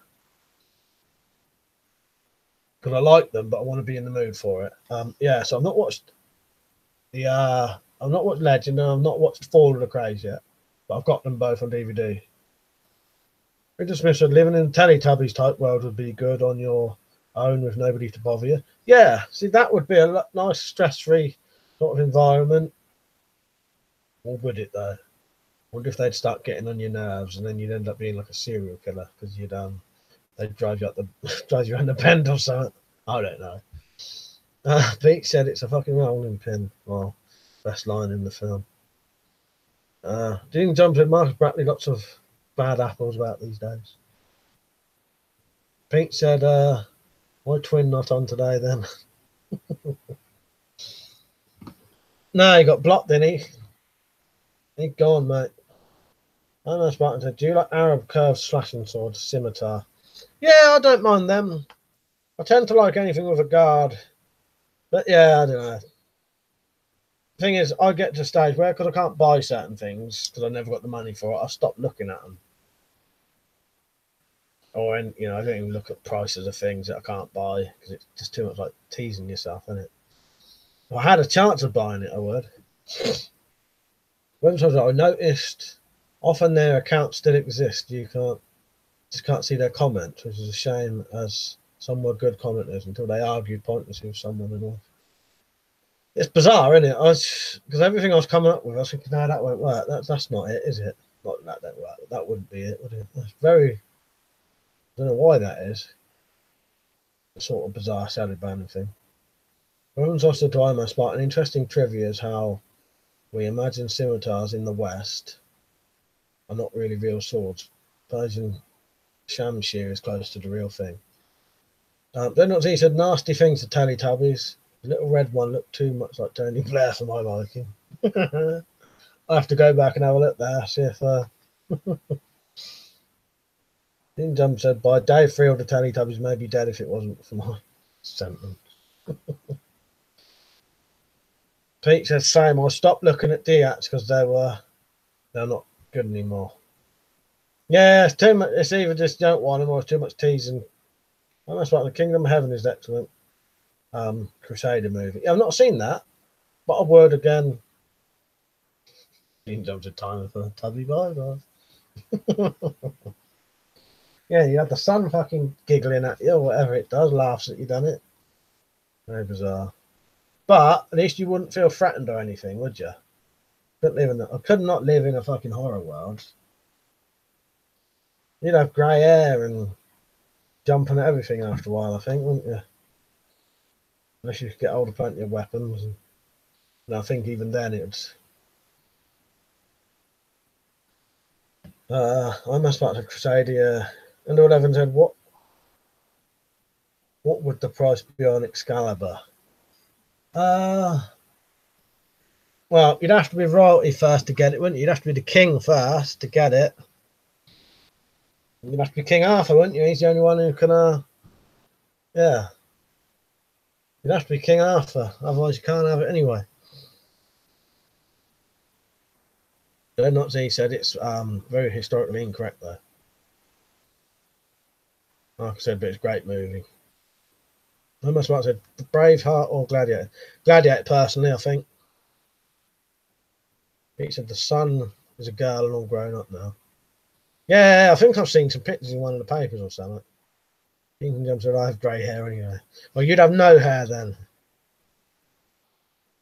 I like them, but I want to be in the mood for it. Yeah, so I've not watched I've not watched Legend, and I've not watched Fall of the Craze yet, but I've got them both on DVD. Richard Smith said, living in a Teletubbies type world would be good on your own with nobody to bother you. Yeah, see, that would be a nice stress-free sort of environment. Or would it, though? I wonder if they'd start getting on your nerves, and then you'd end up being like a serial killer because they'd drive you up drive you around the bend or something. I don't know. Pete said it's a fucking rolling pin. Well, best line in the film. Dean Johnson, Marcus Brackley, lots of bad apples about these days. Pete said, why Twin not on today then? No, he got blocked, didn't he? He's gone, mate. I know Spartan said, do you like Arab curved slashing sword, scimitar? Yeah, I don't mind them. I tend to like anything with a guard. But yeah, I don't know. The thing is, I get to a stage where, because I can't buy certain things, because I never got the money for it, I stop looking at them. Or, I don't even look at prices of things that I can't buy, because it's just too much like teasing yourself, isn't it? If I had a chance of buying it, I would. When I noticed, often their accounts still exist. You just can't see their comments, which is a shame, as some were good commenters until they argued pointlessly with someone and all. It's bizarre, isn't it? Because everything I was coming up with, I was thinking, no, that won't work. That's not it, is it? Not that don't work. That wouldn't be it, would it? That's very. I don't know why that is. A sort of bizarre shadow banning thing. Women's also to IMO Smart. An interesting trivia is how we imagine scimitars in the West are not really real swords. Persian shamshir is close to the real thing. Then he said nasty things to Teletubbies. The little red one looked too much like Tony Blair for my liking. I have to go back and have a look there, see if Dean Jump said by day 3 of the Teletubbies may be dead if it wasn't for my sentence. Pete said same, I stopped looking at Diats because they're not good anymore. Yeah, it's too much. It's either just don't want them or it's too much teasing. Oh, that's right. The Kingdom of Heaven is excellent. Crusader movie. I've not seen that, but a word again. Dean Jones a time for Tubby Bye. Yeah, you have the sun fucking giggling at you or whatever it does, laughs at you, done it. Very bizarre. But at least you wouldn't feel threatened or anything, would you? I could not live in a fucking horror world. You'd have grey hair and jumping at everything after a while, I think, wouldn't you? Unless you could get hold of plenty of weapons. And I think even then it's. I must have a Crusader. And Lord Evans said, what would the price be on Excalibur? Well, you'd have to be royalty first to get it, wouldn't you? You'd have to be the king first to get it. You'd have to be King Arthur, wouldn't you? He's the only one who can, yeah. You'd have to be King Arthur, otherwise you can't have it anyway. Nazi said it's very historically incorrect, though. Like I said, but it's a great movie. I must have said Braveheart or Gladiator. Gladiator, personally, I think. He said the son is a girl and all grown up now. Yeah, I think I've seen some pictures in one of the papers or something. Kingdom Jump said I have grey hair anyway. Well, you'd have no hair then.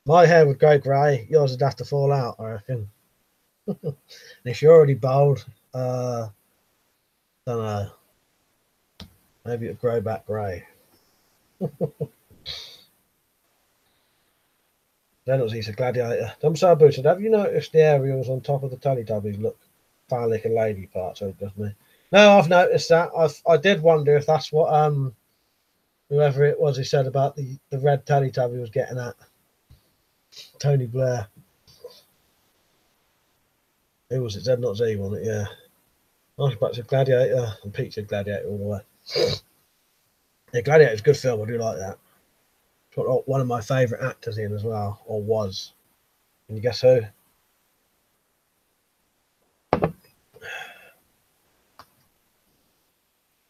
My hair would go grey. Yours would have to fall out, I reckon. And if you're already bald, don't know. Maybe it'd grow back grey. Then it was he's a gladiator. Dumsabu said, have you noticed the aerials on top of the Teletubbies look phallic and lady parts? So it does me. No, I've noticed that. I did wonder if that's what whoever it was who said about the red Teletubby was getting at. Tony Blair. Who was it? Z not Z, wasn't it? Yeah. I was about to Gladiator and Pete said Gladiator all the way. Yeah, Gladiator's a good film. I do like that. Got one of my favourite actors in as well, or was. Can you guess who?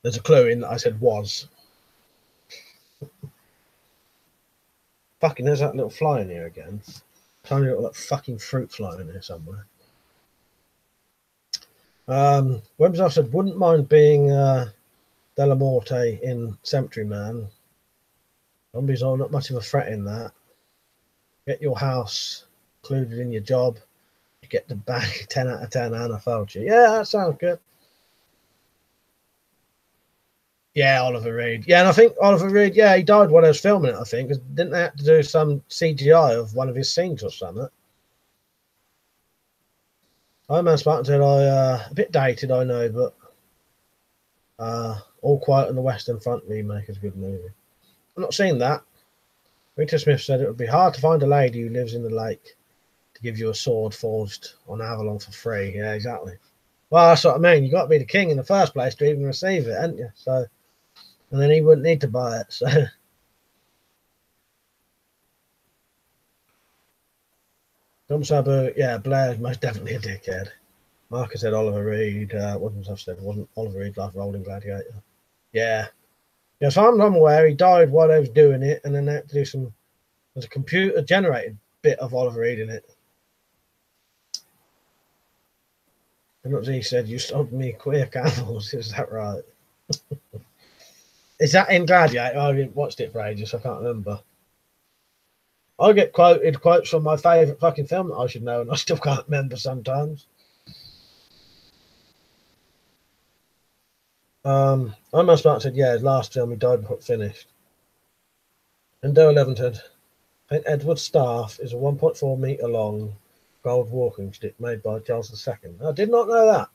There's a clue in that I said was. Fucking, there's that little fly in here again. Tiny little fucking fruit fly in here somewhere. Webs said, wouldn't mind being Delamorte in Cemetery Man. Zombies are not much of a threat in that. Get your house included in your job. You get the back 10 out of 10 Anna Fauci. Yeah, that sounds good. Yeah, Oliver Reed. Yeah, and I think Oliver Reed, yeah, he died when I was filming it, I think. Didn't they have to do some CGI of one of his scenes or something? Iron Man Spartan said, a bit dated, I know, but All Quiet on the Western Front remake is a good movie. I've not seen that. Rita Smith said it would be hard to find a lady who lives in the lake to give you a sword forged on Avalon for free. Yeah, exactly. Well, that's what I mean. You got to be the king in the first place to even receive it, haven't you? So, and then he wouldn't need to buy it. So, Sabu, yeah, Blair's most definitely a dickhead. Marcus said Oliver Reed. Wasn't said wasn't Oliver Reed like Rolling Gladiator? Yeah. Yeah, so I'm aware he died while they was doing it, and then they had to do some. There's a computer generated bit of Oliver Reed in it. And what he said, you sold me queer camels. Is that right? Is that in Gladiator? I haven't watched it for ages, so I can't remember. I get quoted quotes from my favourite fucking film that I should know, and I still can't remember sometimes. I must have said, yeah, his last film, he died before it finished. And Doe 11 said, St. Edward's staff is a 1.4 metre long gold walking stick made by Charles II. I did not know that.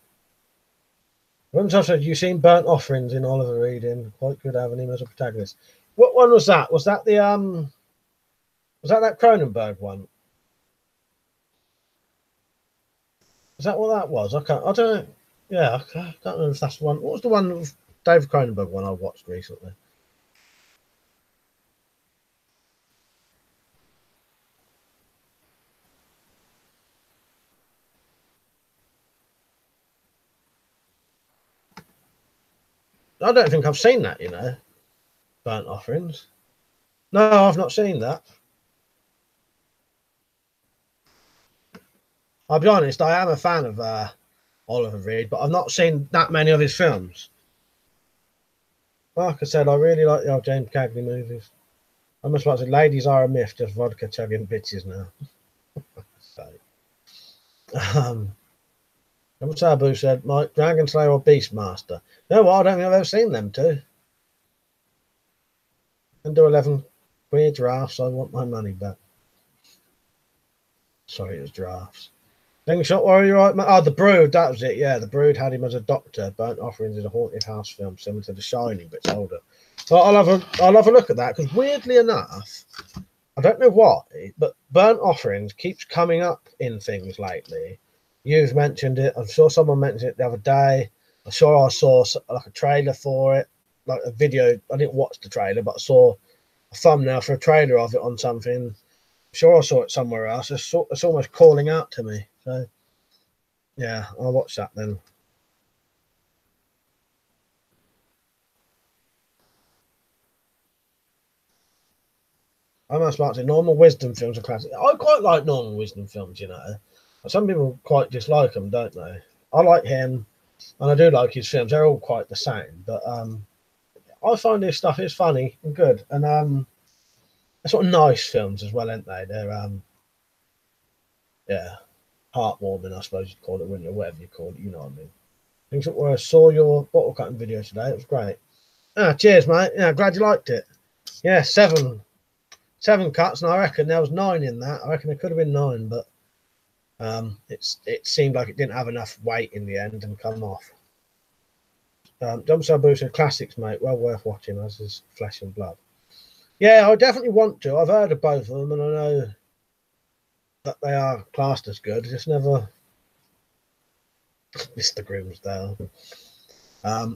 Once I said, you've seen Burnt Offerings in Oliver Reed in. Quite good having him as a protagonist. What one was that? Was that the was that Cronenberg one? Is that what that was? I don't know. Yeah, I can't remember if that's the one. What was the one David Cronenberg one I watched recently? I don't think I've seen that, Burnt Offerings. No, I've not seen that. I'll be honest, I am a fan of Oliver Reed, but I've not seen that many of his films. Like I said, I really like the old James Cagney movies. I must have said, ladies are a myth, just vodka chugging bitches now. So, Sabu said, Mike, Dragon Slayer or Beastmaster? No, I don't think I've ever seen them two. And do 11 queer drafts, I want my money back. Sorry, it was drafts. Shot Warrior, right? Oh, The Brood, that was it. Yeah, The Brood had him as a doctor. Burnt Offerings is a haunted house film similar to The Shining, but it's older. So I'll have a look at that because weirdly enough, I don't know why, but Burnt Offerings keeps coming up in things lately. You've mentioned it. I'm sure someone mentioned it the other day. I'm sure I saw like a trailer for it, like a video. I didn't watch the trailer, but I saw a thumbnail for a trailer of it on something. I'm sure I saw it somewhere else. It's almost calling out to me. So, yeah, I'll watch that then. I must like to say normal wisdom films are classic. I quite like normal wisdom films, you know. Some people quite dislike them, don't they? I like him, and I do like his films. They're all quite the same, but I find his stuff is funny and good, and they're sort of nice films as well, aren't they? They're yeah, heartwarming, I suppose you'd call it, wouldn't you? Whatever you call it, you know what I mean. Things that were, I saw your bottle cutting video today. It was great. Ah, cheers, mate. Yeah, glad you liked it. Yeah, seven cuts, and I reckon there was 9 in that. I reckon there could have been 9, but it seemed like it didn't have enough weight in the end and come off. Jump Sabu said classics, mate. Well worth watching, as is Flesh and Blood. Yeah, I definitely want to. I've heard of both of them, and I know that they are classed as good. Just never Mr. Grimsdale.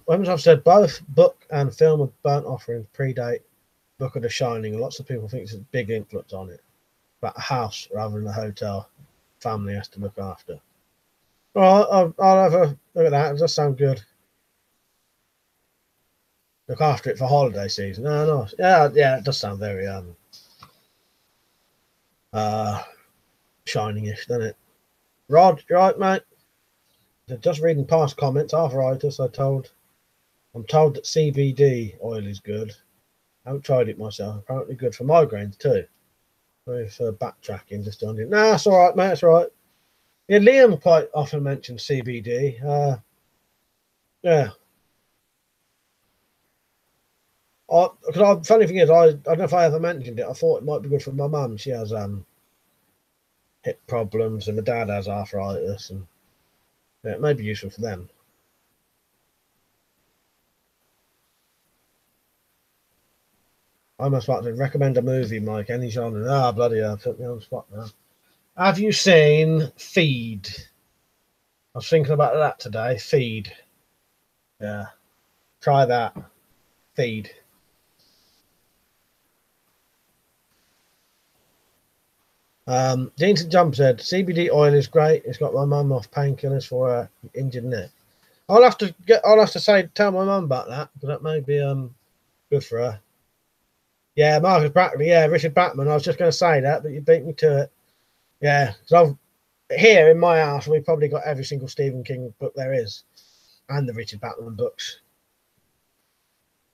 When I've said both book and film of Burnt Offerings predate Book of the Shining. Lots of people think it's a big influence on it. But a house rather than a hotel family has to look after. Well, I'll have a look at that. It does sound good. Look after it for holiday season. No. Yeah, it does sound very Shining-ish, doesn't it? Rod, you right, mate? Just reading past comments, arthritis, I'm told that CBD oil is good. I haven't tried it myself. Apparently good for migraines too. Sorry for backtracking, just on it. Nah, it's all right, mate. It's all right. Yeah, Liam quite often mentions CBD. Yeah. Because funny thing is, I don't know if I ever mentioned it. I thought it might be good for my mum. She has hip problems, and my dad has arthritis, and yeah, it may be useful for them. I must like to recommend a movie, Mike. Any genre? Ah, bloody hell, put me on the spot now. Have you seen Feed? I was thinking about that today. Feed. Yeah. Try that. Feed. Dean St. John said CBD oil is great. It's got my mum off painkillers for her injured neck. I'll have to tell my mum about that, because that may be good for her. Yeah, Marcus Brackley. Yeah, Richard Batman. I was just going to say that, but you beat me to it. Yeah, because here in my house, we've probably got every single Stephen King book there is, and the Richard Batman books.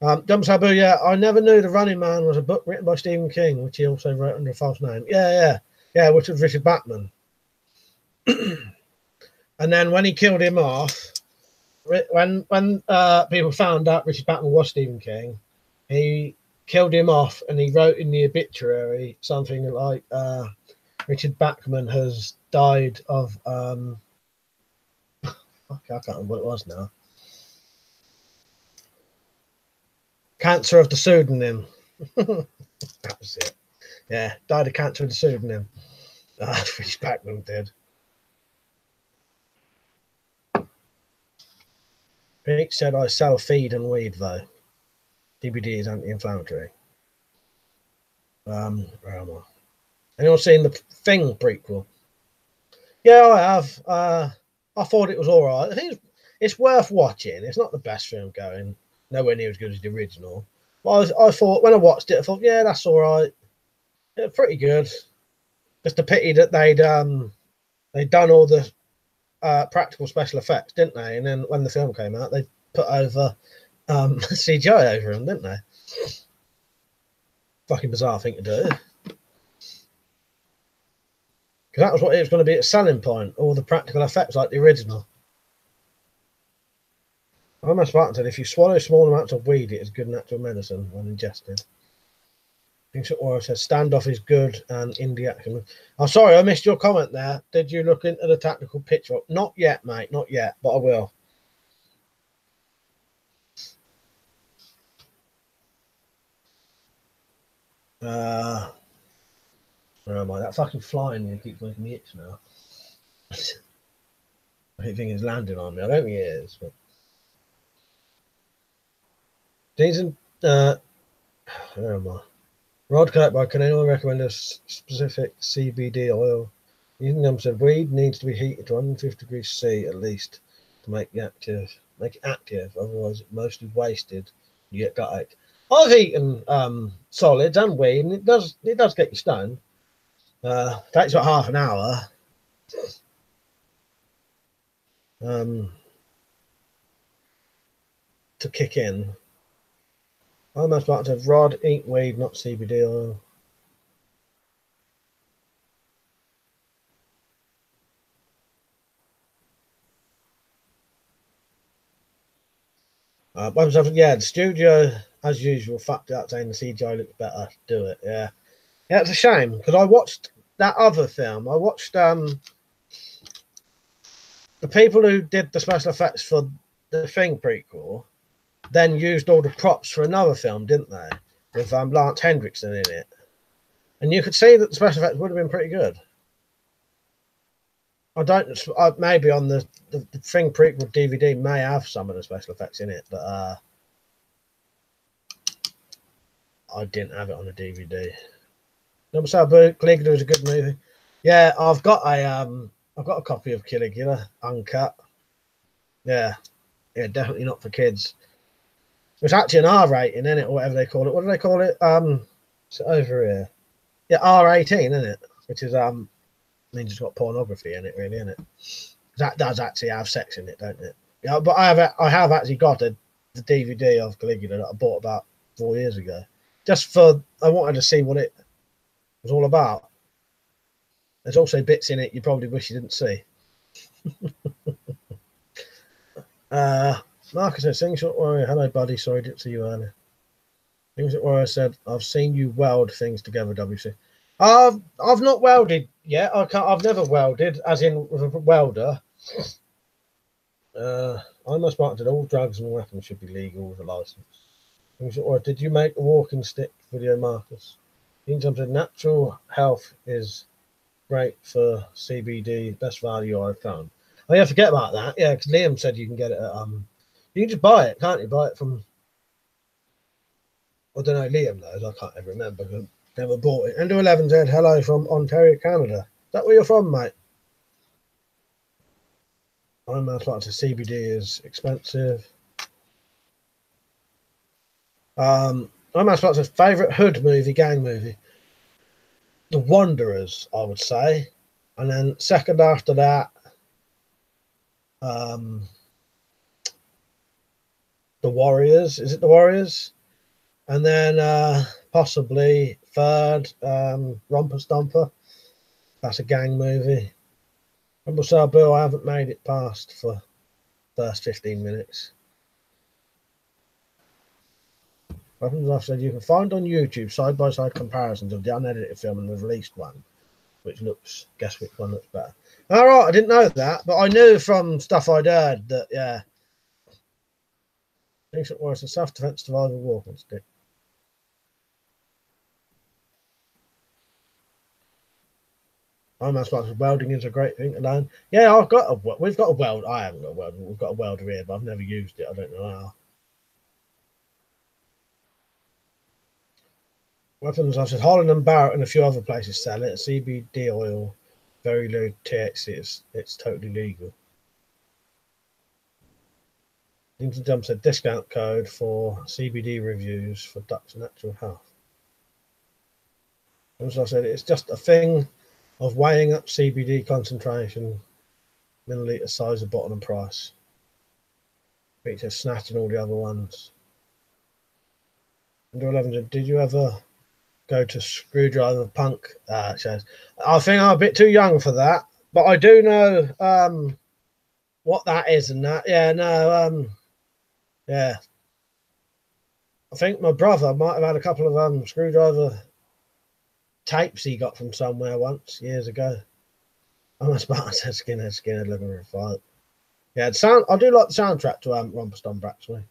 Dump Sabu, yeah, I never knew The Running Man was a book written by Stephen King, which he also wrote under a false name. Yeah, which was Richard Batman. And then when he killed him off, when people found out Richard Batman was Stephen King, he killed him off, and he wrote in the obituary something like Richard Bachman has died of I can't remember what it was now. Cancer of the pseudonym. That was it. Yeah, died of cancer of the pseudonym. Richard Bachman did. Pete said I sell feed and weed though. CBD is anti-inflammatory. Where am I? Anyone seen the Thing prequel? Yeah, I have. I thought it was all right. I think it's worth watching. It's not the best film going. Nowhere near as good as the original. But I thought, when I watched it, I thought, yeah, that's all right. Yeah, pretty good. Just a pity that they'd done all the practical special effects, didn't they? And then when the film came out, they put over CGI over them, didn't they? Fucking bizarre thing to do. Because that was what it was going to be a selling point, all the practical effects like the original. I must have said if you swallow small amounts of weed, it is good natural medicine when ingested. Or says standoff is good and indie action. I'm sorry, I missed your comment there. Did you look into the tactical picture? Not yet, mate, not yet, but I will. Where am I? That fucking fly in here keeps making me itch now. I think it's landing on me. I don't think it is. But decent. Where am I? Rod Kirkby, can anyone recommend a specific CBD oil? Using said weed needs to be heated to 150 degrees C at least to make it active. Otherwise, it's mostly wasted. You get gut ache. I've eaten solids and weed, and it does get you stoned. Takes about half an hour. To kick in. I almost like to have Rod, eat weed, not CBD oil. Yeah, the studio, as usual, fucked it up saying the CGI looks better. Do it, yeah. Yeah, it's a shame because I watched that other film. I watched the people who did the special effects for the Thing prequel then used all the props for another film, didn't they? With Lance Hendrickson in it. And you could see that the special effects would have been pretty good. I don't. Maybe on the Thing prequel DVD may have some of the special effects in it, but I didn't have it on the DVD. Number seven, Caligula was a good movie. Yeah, I've got a copy of Caligula uncut. Yeah, definitely not for kids. It's actually an R rating, isn't it, or whatever they call it. What do they call it? It's over here. Yeah, R18, isn't it? Which is means it's got pornography in it, really, isn't it? That does actually have sex in it, don't it? Yeah, but I have actually got the DVD of Caligula that I bought about 4 years ago. Just for I wanted to see what it was all about. There's also bits in it you probably wish you didn't see. Marcus said, "Things at Warrior, hello buddy, sorry didn't see you earlier." Things at Warrior said, "I've seen you weld things together, WC." I've not welded yet. I've never welded, as in with a welder. I must mark that all drugs and weapons should be legal with a license. Things at Warrior, did you make a walking stick video, Marcus? In terms of natural health is great for CBD, best value I've found. Oh yeah, forget about that. Yeah, because Liam said you can get it at you can just buy it, can't you? Buy it from I don't know, Liam knows, I can't ever remember. I never bought it. Endo 11 said hello from Ontario, Canada. Is that where you're from, mate? I'm most like to CBD is expensive. I'm most like to favourite hood movie, gang movie. The Wanderers, I would say. And then second after that, The Warriors. Is it The Warriors? And then possibly third, Romper Stomper. That's a gang movie. Rumble Star Bill, I haven't made it past for first 15 minutes. Weapons I've said you can find on YouTube side-by-side comparisons of the unedited film and the released one, which looks, guess which one looks better. All right, I didn't know that, but I knew from stuff I'd heard that, yeah. Things that were a self-defense survival walking stick. I'm as much as welding is a great thing to learn. Yeah, we've got a weld. I haven't got a welder. We've got a welder here, but I've never used it. I don't know how. Weapons, I said Holland and Barrett and a few other places sell it. CBD oil, very low THC. It's totally legal. Into Jump said discount code for CBD reviews for Ducks Natural Health. As I said, it's just a thing of weighing up CBD concentration, milliliter size of bottle and price. Feature snatching all the other ones. Under 11, did you ever go to Screwdriver Punk shows? I think I'm a bit too young for that, but I do know what that is and that. Yeah, no, yeah. I think my brother might have had a couple of Screwdriver tapes he got from somewhere once years ago. I'm a smart said Skinhead looking for a fight. Yeah, the sound. I do like the soundtrack to Romper Stomp actually.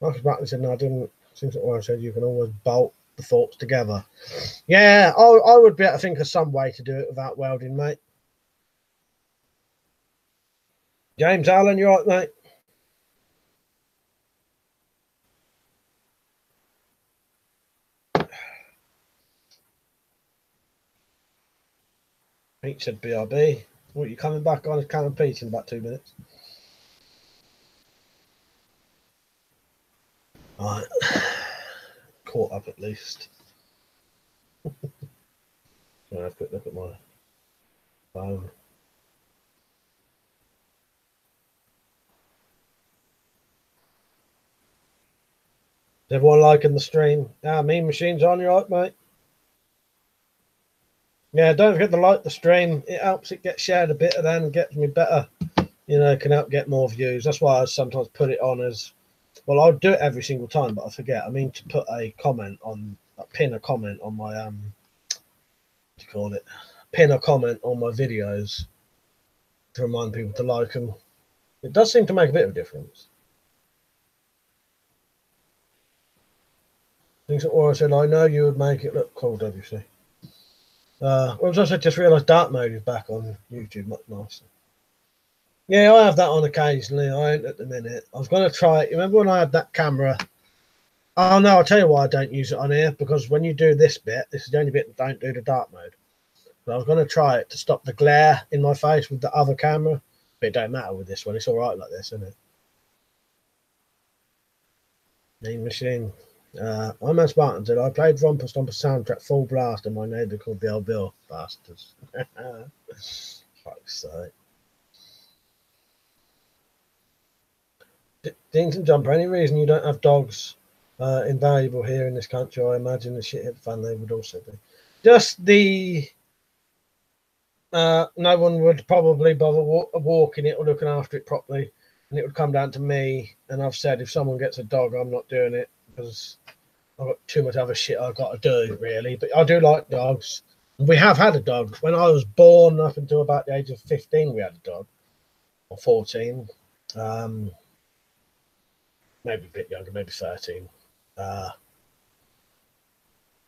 Marcus Brackley said, "No, I didn't." Since I said you can always bolt the thoughts together. Yeah, I would be able to think of some way to do it without welding, mate. James Allen, you right, mate? Pete said BRB. What, you coming back on a can of Pete in about 2 minutes? All right. caught up at least. Have a quick look at my phone. Is everyone liking the stream? Mean Machine's on, you right, mate? Yeah, don't forget to like the stream. It helps it get shared a bit and then gets me better. You know, can help get more views. That's why I sometimes put it on as, well, I'll do it every single time, but I forget. I mean to put a comment on, pin a comment on my, what do you call it? Pin a comment on my videos to remind people to like them. It does seem to make a bit of a difference. Things that Aura said, I know you would make it look cool, WC. Well, I just realised dark mode is back on YouTube, much nicer. Yeah, I have that on occasionally. I ain't at the minute. I was going to try it. You remember when I had that camera? Oh, no, I'll tell you why I don't use it on here. Because when you do this bit, this is the only bit that don't do the dark mode. So I was going to try it to stop the glare in my face with the other camera. But it don't matter with this one. It's all right like this, isn't it? Mean Machine. I'm a Spartan, said I played Romper Stomper soundtrack full blast and my neighbour called Bill Bill. Bastards. Fuck's sake. Dinkton Jumper, any reason you don't have dogs invaluable here in this country? I imagine the shithead fan they would also be. Just the no one would probably bother walking it or looking after it properly, and it would come down to me. And I've said if someone gets a dog, I'm not doing it because I've got too much other shit I've got to do, really. But I do like dogs. We have had a dog. When I was born, up until about the age of 15, we had a dog, or 14. Maybe a bit younger, maybe 13.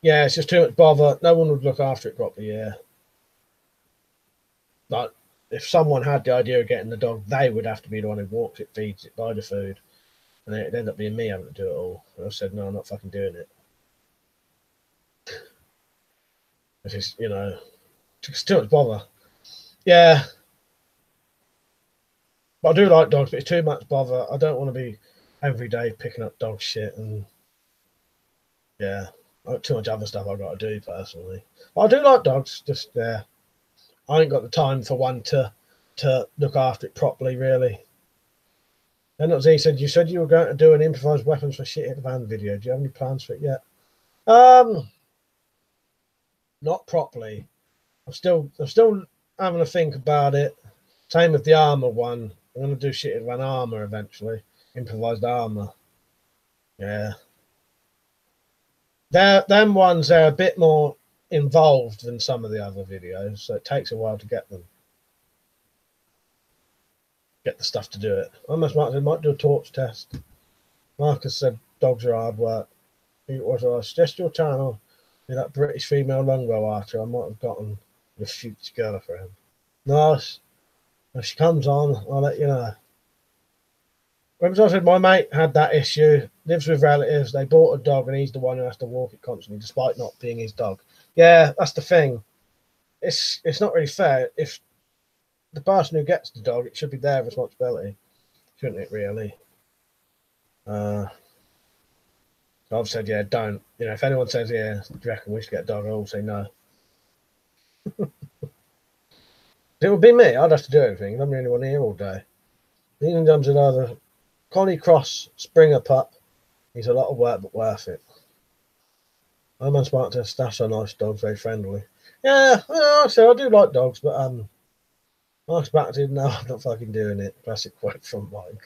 Yeah, it's just too much bother. No one would look after it properly, yeah. Like, if someone had the idea of getting the dog, they would have to be the one who walks it, feeds it, buy the food. And it'd end up being me having to do it all. And I said, no, I'm not fucking doing it. It's just, you know, it's too much bother. Yeah. But I do like dogs, but it's too much bother. I don't want to be every day picking up dog shit and yeah, I've got too much other stuff I've got to do personally. But I do like dogs, just I ain't got the time for one to look after it properly, really. And he said, you said you were going to do an improvised weapons for shit hit van video. Do you have any plans for it yet? Not properly. I'm still having to think about it. Same with the armor one. I'm gonna do shit hit van armor eventually. Improvised armor. Yeah. Them ones are a bit more involved than some of the other videos, so it takes a while to get them. Get the stuff to do it. I might do a torch test. Marcus said dogs are hard work. I suggest your channel with that British female longbow archer I might have gotten your future girlfriend. Nice. If she comes on, I'll let you know. Remember I said my mate had that issue, lives with relatives, they bought a dog and he's the one who has to walk it constantly despite not being his dog. Yeah, that's the thing. It's not really fair. If the person who gets the dog, it should be their responsibility, shouldn't it, really? I've said, yeah, don't. You know, if anyone says, yeah, do you reckon we should get a dog, I'll say no. It would be me. I'd have to do everything. I'm the only one here all day. England comes in either Connie Cross Springer pup. He's a lot of work, but worth it. I'm on smart to stash are nice dogs, very friendly. Yeah, so I do like dogs, but I expected, no, I'm not fucking doing it. Classic quote from Mike.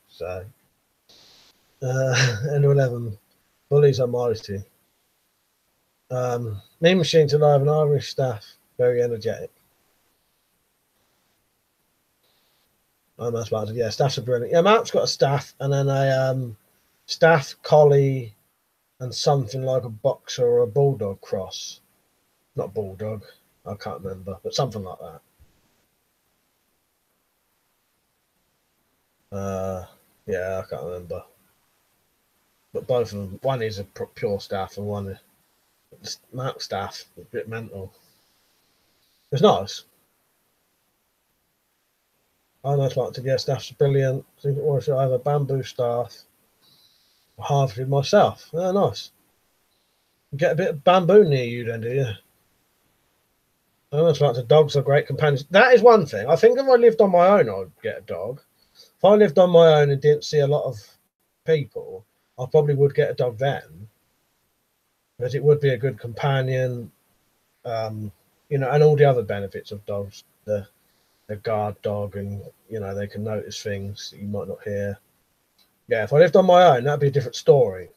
So, N11 bullies are mighty. Mean Machine's alive, an Irish staff, very energetic. I'm smart. Yeah, staffs are brilliant. Yeah, Mark's got a staff and then a staff, collie, and something like a boxer or a bulldog cross. Not bulldog, I can't remember, but something like that. Yeah, I can't remember. But both of them, one is a pure staff and one is Mark staff, a bit mental. It's nice. I know like to get staff's brilliant. I think it was I have a bamboo staff. Harvested myself. Oh, nice. You get a bit of bamboo near you then, do you? I almost like the dogs are great companions. That is one thing. I think if I lived on my own, I'd get a dog. If I lived on my own and didn't see a lot of people, I probably would get a dog then. But it would be a good companion, you know, and all the other benefits of dogs. The guard dog, and you know, they can notice things that you might not hear. Yeah, if I lived on my own, that'd be a different story.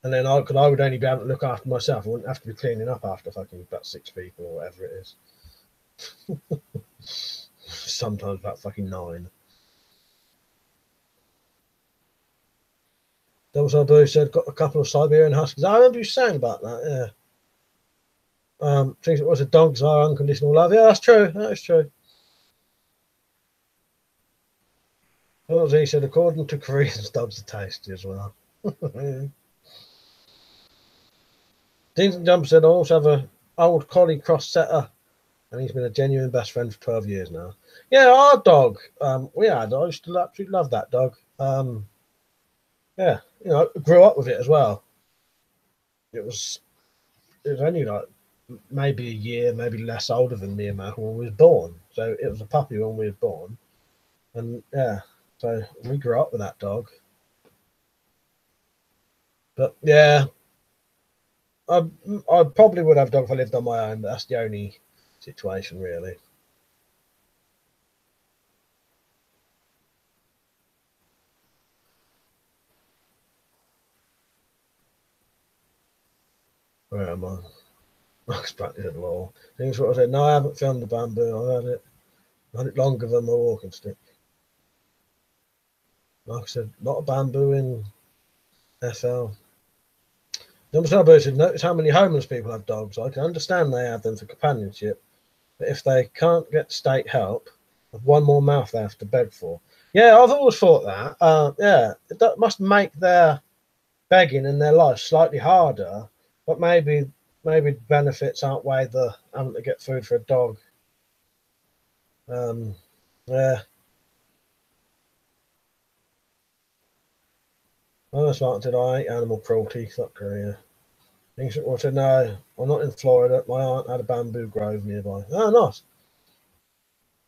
And then I would only be able to look after myself. I wouldn't have to be cleaning up after fucking about 6 people or whatever it is. Sometimes about fucking 9. Double Blue said got a couple of Siberian Huskies. I remember you saying about that. Yeah. Thinks it was a dog's are unconditional love. Yeah, that's true. That is true. Well, he said according to Koreans, dogs are tasty as well. Dean Jump said I also have a old collie cross setter, and he's been a genuine best friend for 12 years now. Yeah, our dog. I used to absolutely love that dog. Yeah, you know, grew up with it as well. It was only like maybe a year, maybe less older than me and Malcolm when we was born. So it was a puppy when we was born, and yeah, so we grew up with that dog. But yeah, I probably would have a dog if I lived on my own. But that's the only situation really. Where am I? I expected it all. Things what I said. No, I haven't filmed the bamboo. I had it longer than my walking stick. Like I said, a lot of bamboo in FL. Number Suburb should notice how many homeless people have dogs. I can understand they have them for companionship, but if they can't get state help, with one more mouth they have to beg for. Yeah, I've always thought that. Yeah, it must make their begging in their life slightly harder, but maybe benefits outweigh the having to get food for a dog. Um, yeah, I was like, did I hate animal cruelty? Fuck Korea. Things that water. No, I'm not in Florida. My aunt had a bamboo grove nearby. Oh, nice.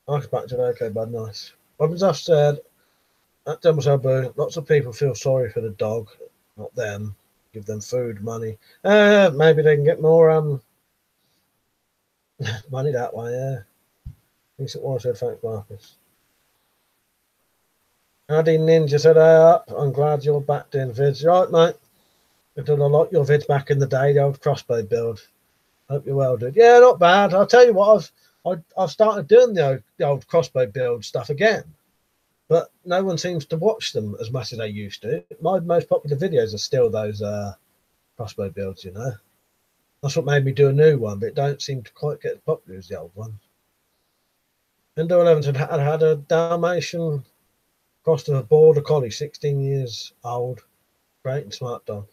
Nice back to okay, bud. Nice. Robin's I've said at Devil's Elbow, lots of people feel sorry for the dog, not them. Give them food, money. Maybe they can get more money that way. Yeah. Thinks it was said. Thanks, Marcus. Addy Ninja said, I'm glad you're back doing vids. Right, mate. I've done a lot of your vids back in the day, the old crossbow build. Hope you're well, dude. Yeah, not bad. I'll tell you what, I've started doing the old crossbow build stuff again, but no one seems to watch them as much as they used to. My most popular videos are still those crossbow builds, you know. That's what made me do a new one, but it don't seem to quite get as popular as the old one. Indo 11 had a Dalmatian crossed with a border collie, 16 years old. Great and smart dog.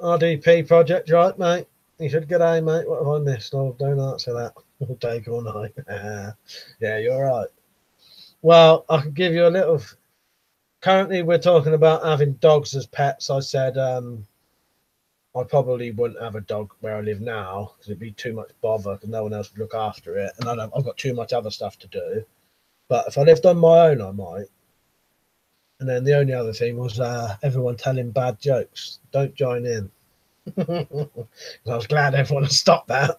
RDP project, right, mate? You should get a mate. What have I missed? Oh, don't answer that. It'll take all night. Yeah, you're right. Well, I could give you a little. Currently, we're talking about having dogs as pets. I said I probably wouldn't have a dog where I live now because it'd be too much bother because no one else would look after it, and I've got too much other stuff to do. But if I lived on my own, I might. And then the only other thing was everyone telling bad jokes. Don't join in. I was glad everyone had stopped that.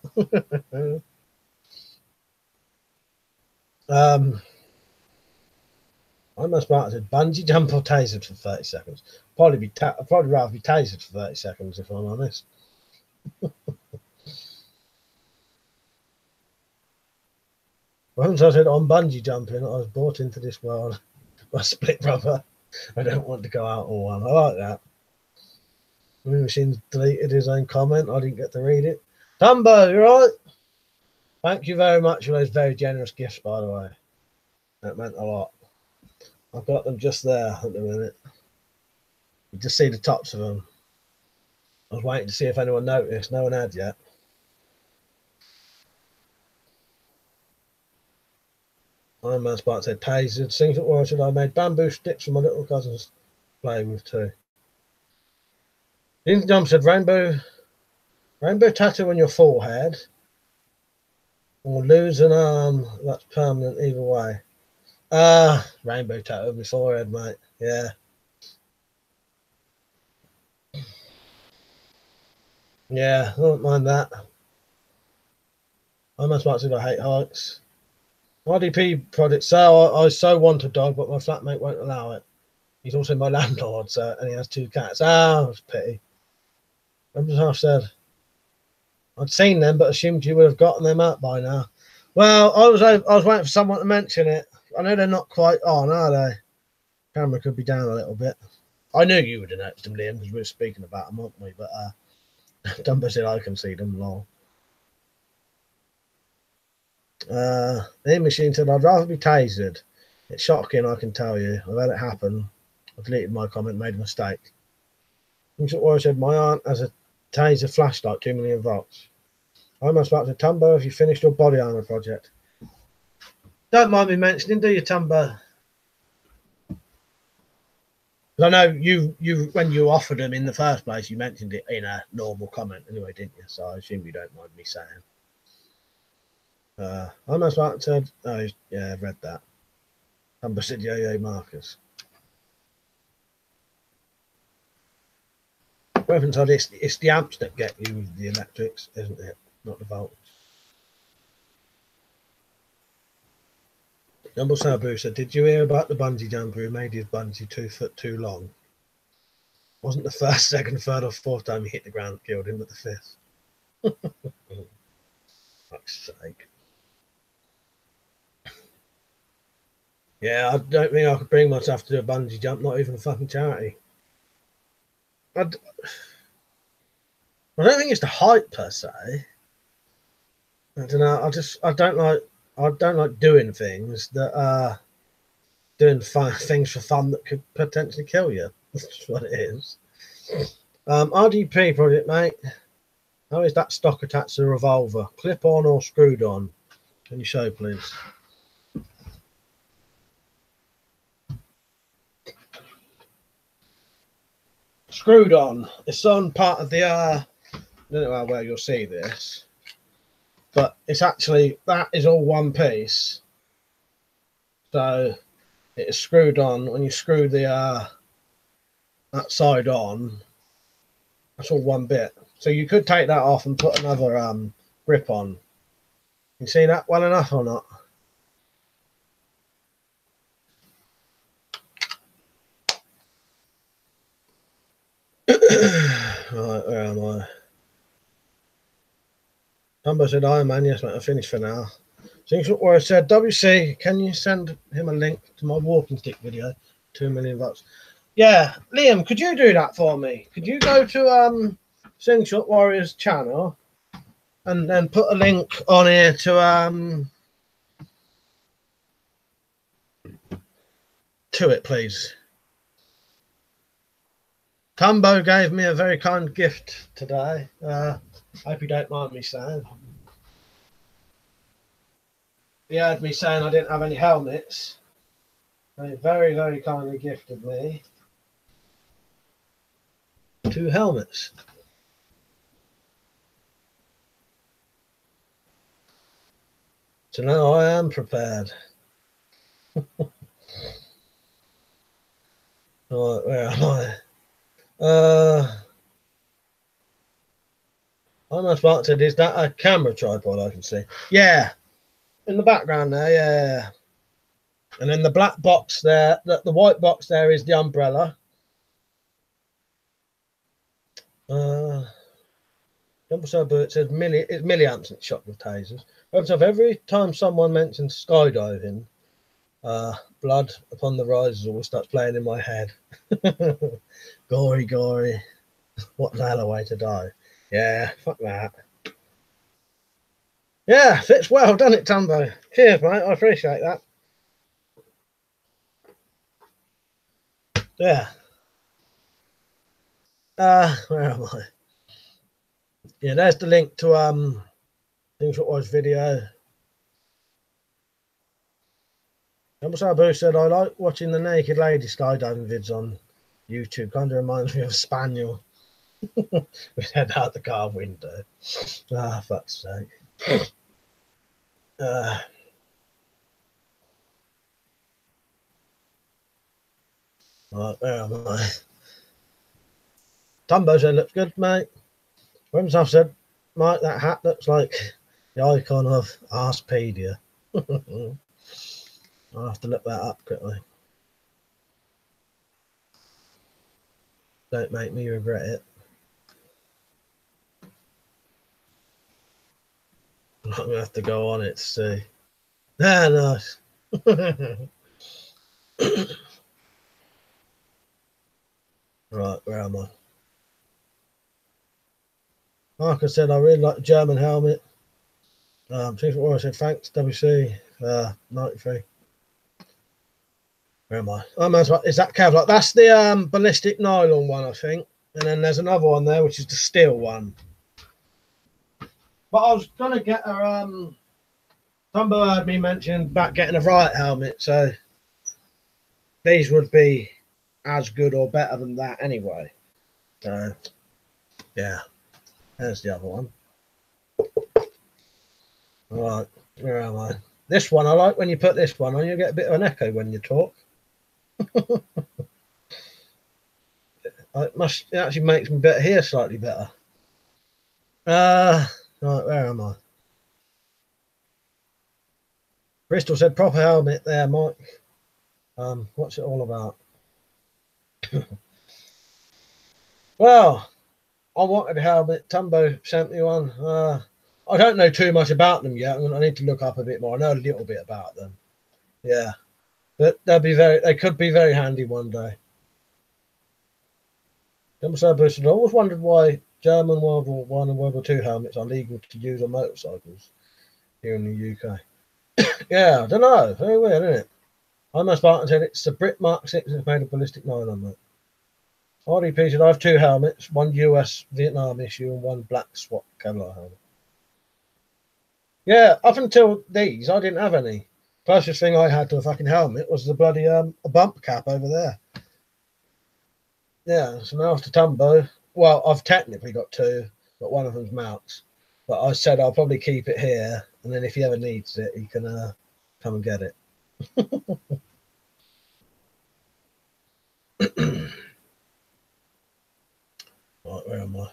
I must start to bungee jump or tasered for 30 seconds. I'd probably rather be tasered for 30 seconds if I'm honest. Once I said on bungee jumping, I was brought into this world by split brother. I don't want to go out all one. I like that. The machine's deleted his own comment. I didn't get to read it. Dumbo, you right? Thank you very much for those very generous gifts, by the way. That meant a lot. I've got them just there at the minute. You just see the tops of them. I was waiting to see if anyone noticed. No one had yet. Iron Man Spark said tasered. Things that were I made bamboo sticks for my little cousins to play with too. Dean Jump said rainbow tattoo on your forehead. Or lose an arm, that's permanent either way. Rainbow tattoo on my forehead, mate. Yeah. Yeah, I don't mind that. I must much I hate heights. RDP project. So I so want a dog, but my flatmate won't allow it. He's also my landlord, so and he has 2 cats. It's a pity. I'm just half said. I'd seen them, but assumed you would have gotten them up by now. Well, I was waiting for someone to mention it. I know they're not quite on, are they? Camera could be down a little bit. I knew you would have noticed them, Liam, because we were speaking about them, weren't we? But Dumbo said I can see them, lol. The machine said I'd rather be tasered. It's shocking, I can tell you. I've had it happen. I deleted my comment, made a mistake. I said my aunt has a taser flashlight, 2 million volts. I almost about to Tumbo, have you finished your body armor project? Don't mind me mentioning, do you, Tumbo? I know you when you offered them in the first place, you mentioned it in a normal comment anyway, didn't you? So I assume you don't mind me saying. I almost about to. Oh yeah, I've read that. Tumbo said yo-yo markers. Weapons on it's the amps that get you with the electrics, isn't it? Not the volts. Number Sabu said, did you hear about the bungee jumper who made his bungee 2 foot too long? Wasn't the first, second, third, or fourth time he hit the ground that killed him, but the 5th. Fuck's sake. Yeah, I don't think I could bring myself to do a bungee jump, not even a fucking charity. I don't think it's the height per se. I don't know. I don't like doing things that are doing things for fun that could potentially kill you. That's what it is. RDP project, mate. How is that stock attached to the revolver? Clip on or screwed on? Can you show, please? Screwed on. It's on part of the I don't know where you'll see this, but it's actually, that is all one piece. So it is screwed on. When you screw the that side on, that's all one bit. So you could take that off and put another grip on. You see that well enough or not? Right, where am I? Tumbo said, Iron Man, yes, mate, I finished for now. Where I said, WC, can you send him a link to my walking stick video? 2 million bucks. Yeah, Liam, could you do that for me? Could you go to Slingshot Warriors channel and then put a link on here to it, please? Tumbo gave me a very kind gift today. Hope you don't mind me saying. He heard me saying I didn't have any helmets. They very, very kindly gifted me 2 helmets. So now I am prepared. Right, where am I? I'm not sponsored. Is that a camera tripod I can see? Yeah. In the background there, yeah. And then the black box there, the white box there is the umbrella. It says it's milliamps it's shot with tasers. Every time someone mentions skydiving, blood upon the rise always starts playing in my head. Gory, gory. What the hell a way to die. Yeah, fuck that. Yeah, fits well, doesn't it, Tumbo? Cheers, mate. I appreciate that. Yeah. Where am I? Yeah, there's the link to Things What Was video. Sabu said, I like watching the naked lady skydiving vids on YouTube. Kind of reminds me of a spaniel. We head out the car window. Ah, fuck's sake. Right, where am I? Tumbo said, looks good, mate. Wimsoff said, Mike, that hat looks like the icon of Arsepedia. I'll have to look that up quickly. Don't make me regret it. I'm going to have to go on it to see. Ah, nice. Right, where am I? Marcus said, I really like the German helmet. Chief Warrior said, thanks, WC. 93. Where am I? Is that Kevlar? That's the ballistic nylon one, I think. And then there's another one there, which is the steel one. But I was going to get a... Tumbo heard me mention about getting a riot helmet, so these would be as good or better than that anyway. So, yeah. There's the other one. Right, where am I? This one, I like when you put this one on, you get a bit of an echo when you talk. It actually makes me better hear slightly better. Right, where am I? Bristol said proper helmet there, Mike. What's it all about? Well, I wanted a helmet. Tumbo sent me one. I don't know too much about them yet. I need to look up a bit more. I know a little bit about them. Yeah, but they could be very handy one day. I always wondered why German World War I and World War II helmets are legal to use on motorcycles here in the UK. Yeah, I don't know. Very weird, isn't it? I must Barton said it's the Brit Mark 6 that's made of ballistic nylon, mate. RDP said I have two helmets, one US Vietnam issue and one black SWAT Kevlar helmet. Yeah, up until these, I didn't have any. Closest thing I had to a fucking helmet was the bloody a bump cap over there. Yeah, so now after Tumbo, well, I've technically got two, but one of them's Mounts. But I said I'll probably keep it here, and then if he ever needs it, he can come and get it. Right, where am I?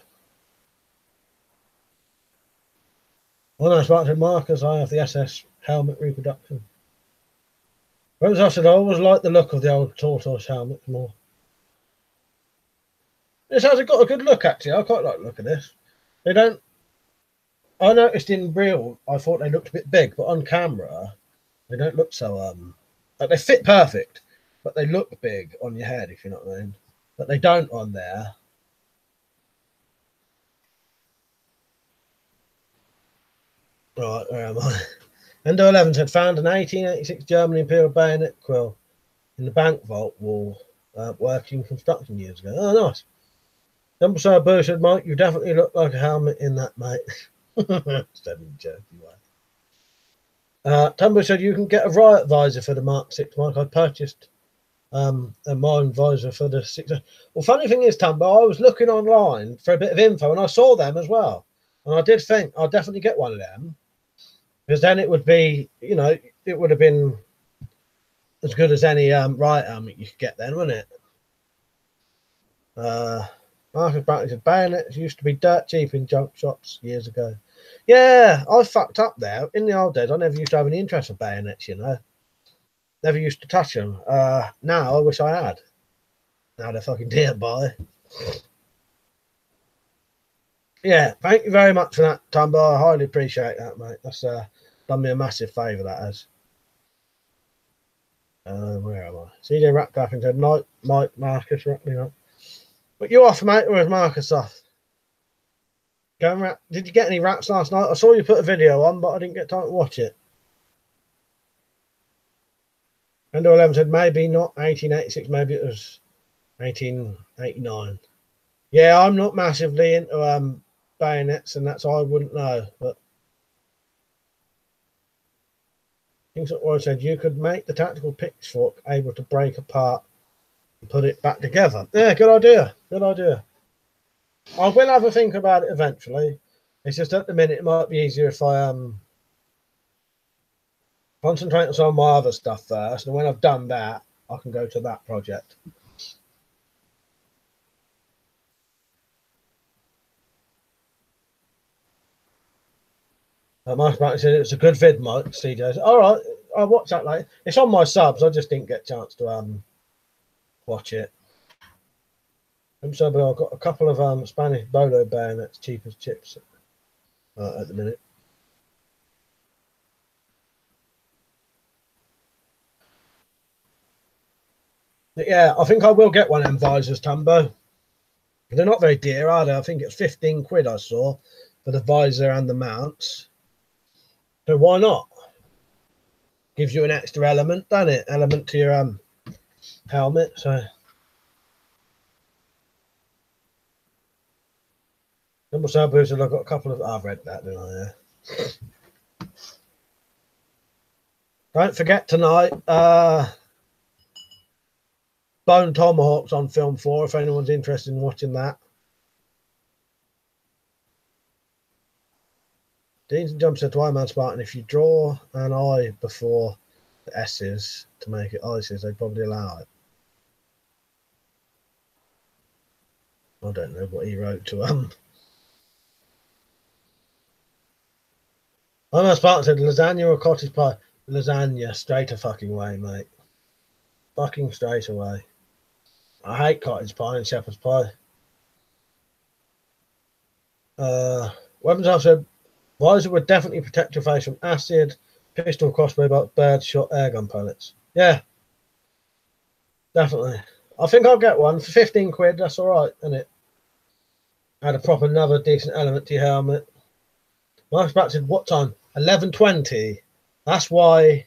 When I spoke to Marcus, I have the SS helmet reproduction. Whereas I said I always like the look of the old tortoise helmets more. This has got a good look, actually. I quite like the look of this. They don't... I noticed in real, I thought they looked a bit big, but on camera, they don't look so... Like they fit perfect, but they look big on your head, if you know what I mean. But they don't on there. Right, where am I? Endo 11 had found an 1886 German Imperial bayonet quill in the bank vault wall, working construction years ago. Oh, nice. Dumbledore Burr said, Mike, you definitely look like a helmet in that, mate. Said in a jerky way. Tumbo said, you can get a riot visor for the Mark 6, Mike. I purchased a mine visor for the 6. Well, funny thing is, Tumbo, I was looking online for a bit of info and I saw them as well. And I did think I'll definitely get one of them. Because then it would be, you know, it would have been as good as any riot helmet you could get then, wouldn't it? Marcus Bradley said bayonets used to be dirt cheap in junk shops years ago. Yeah, I fucked up there. In the old days, I never used to have any interest in bayonets, you know. Never used to touch them. Now I wish I had. Now they're fucking dear buy. Yeah, thank you very much for that, Tumbo. I highly appreciate that, mate. That's done me a massive favour, that has. Where am I? CJ Ratcliffe said, night, Mike, Marcus, right? But you off, mate, or is Marcus off? Did you get any rats last night? I saw you put a video on, but I didn't get time to watch it. Endo 11 said, maybe not 1886, maybe it was 1889. Yeah, I'm not massively into bayonets, and that's I wouldn't know. But King's Warrior said you could make the tactical pitchfork able to break apart and put it back together. Yeah, good idea. Good idea. I will have a think about it eventually. It's just at the minute it might be easier if I concentrate on some of my other stuff first, and when I've done that, I can go to that project. Mark Martin said it was a good vid, Mike. CJ. All right, I'll watch that later. It's on my subs. I just didn't get a chance to watch it. So I've got a couple of Spanish bolo bayonets, cheap as chips at the minute. But yeah, I think I will get one of them visors, Tumbo. They're not very dear, are they? I think it's 15 quid I saw for the visor and the mounts. So why not? Gives you an extra element, doesn't it? Element to your helmet. So Number Sabu said I've got a couple of. I've read that, didn't I? Yeah. Don't forget tonight, Bone Tomahawks on Film 4 if anyone's interested in watching that. Deans and Jump said to Iron Man Spartan, if you draw an I before the S's to make it I's, they'd probably allow it. I don't know what he wrote to Iron Man Spartan said lasagna or cottage pie? Lasagna, straight a fucking way, mate. Fucking straight away. I hate cottage pie and shepherd's pie. Weapons said visor would definitely protect your face from acid, pistol, crossbow bolt, bird shot, airgun pellets. Yeah, definitely. I think I'll get one for 15 quid. That's all right, isn't it? Add a proper another decent element to your helmet. Mark's back said what time? 11:20. That's why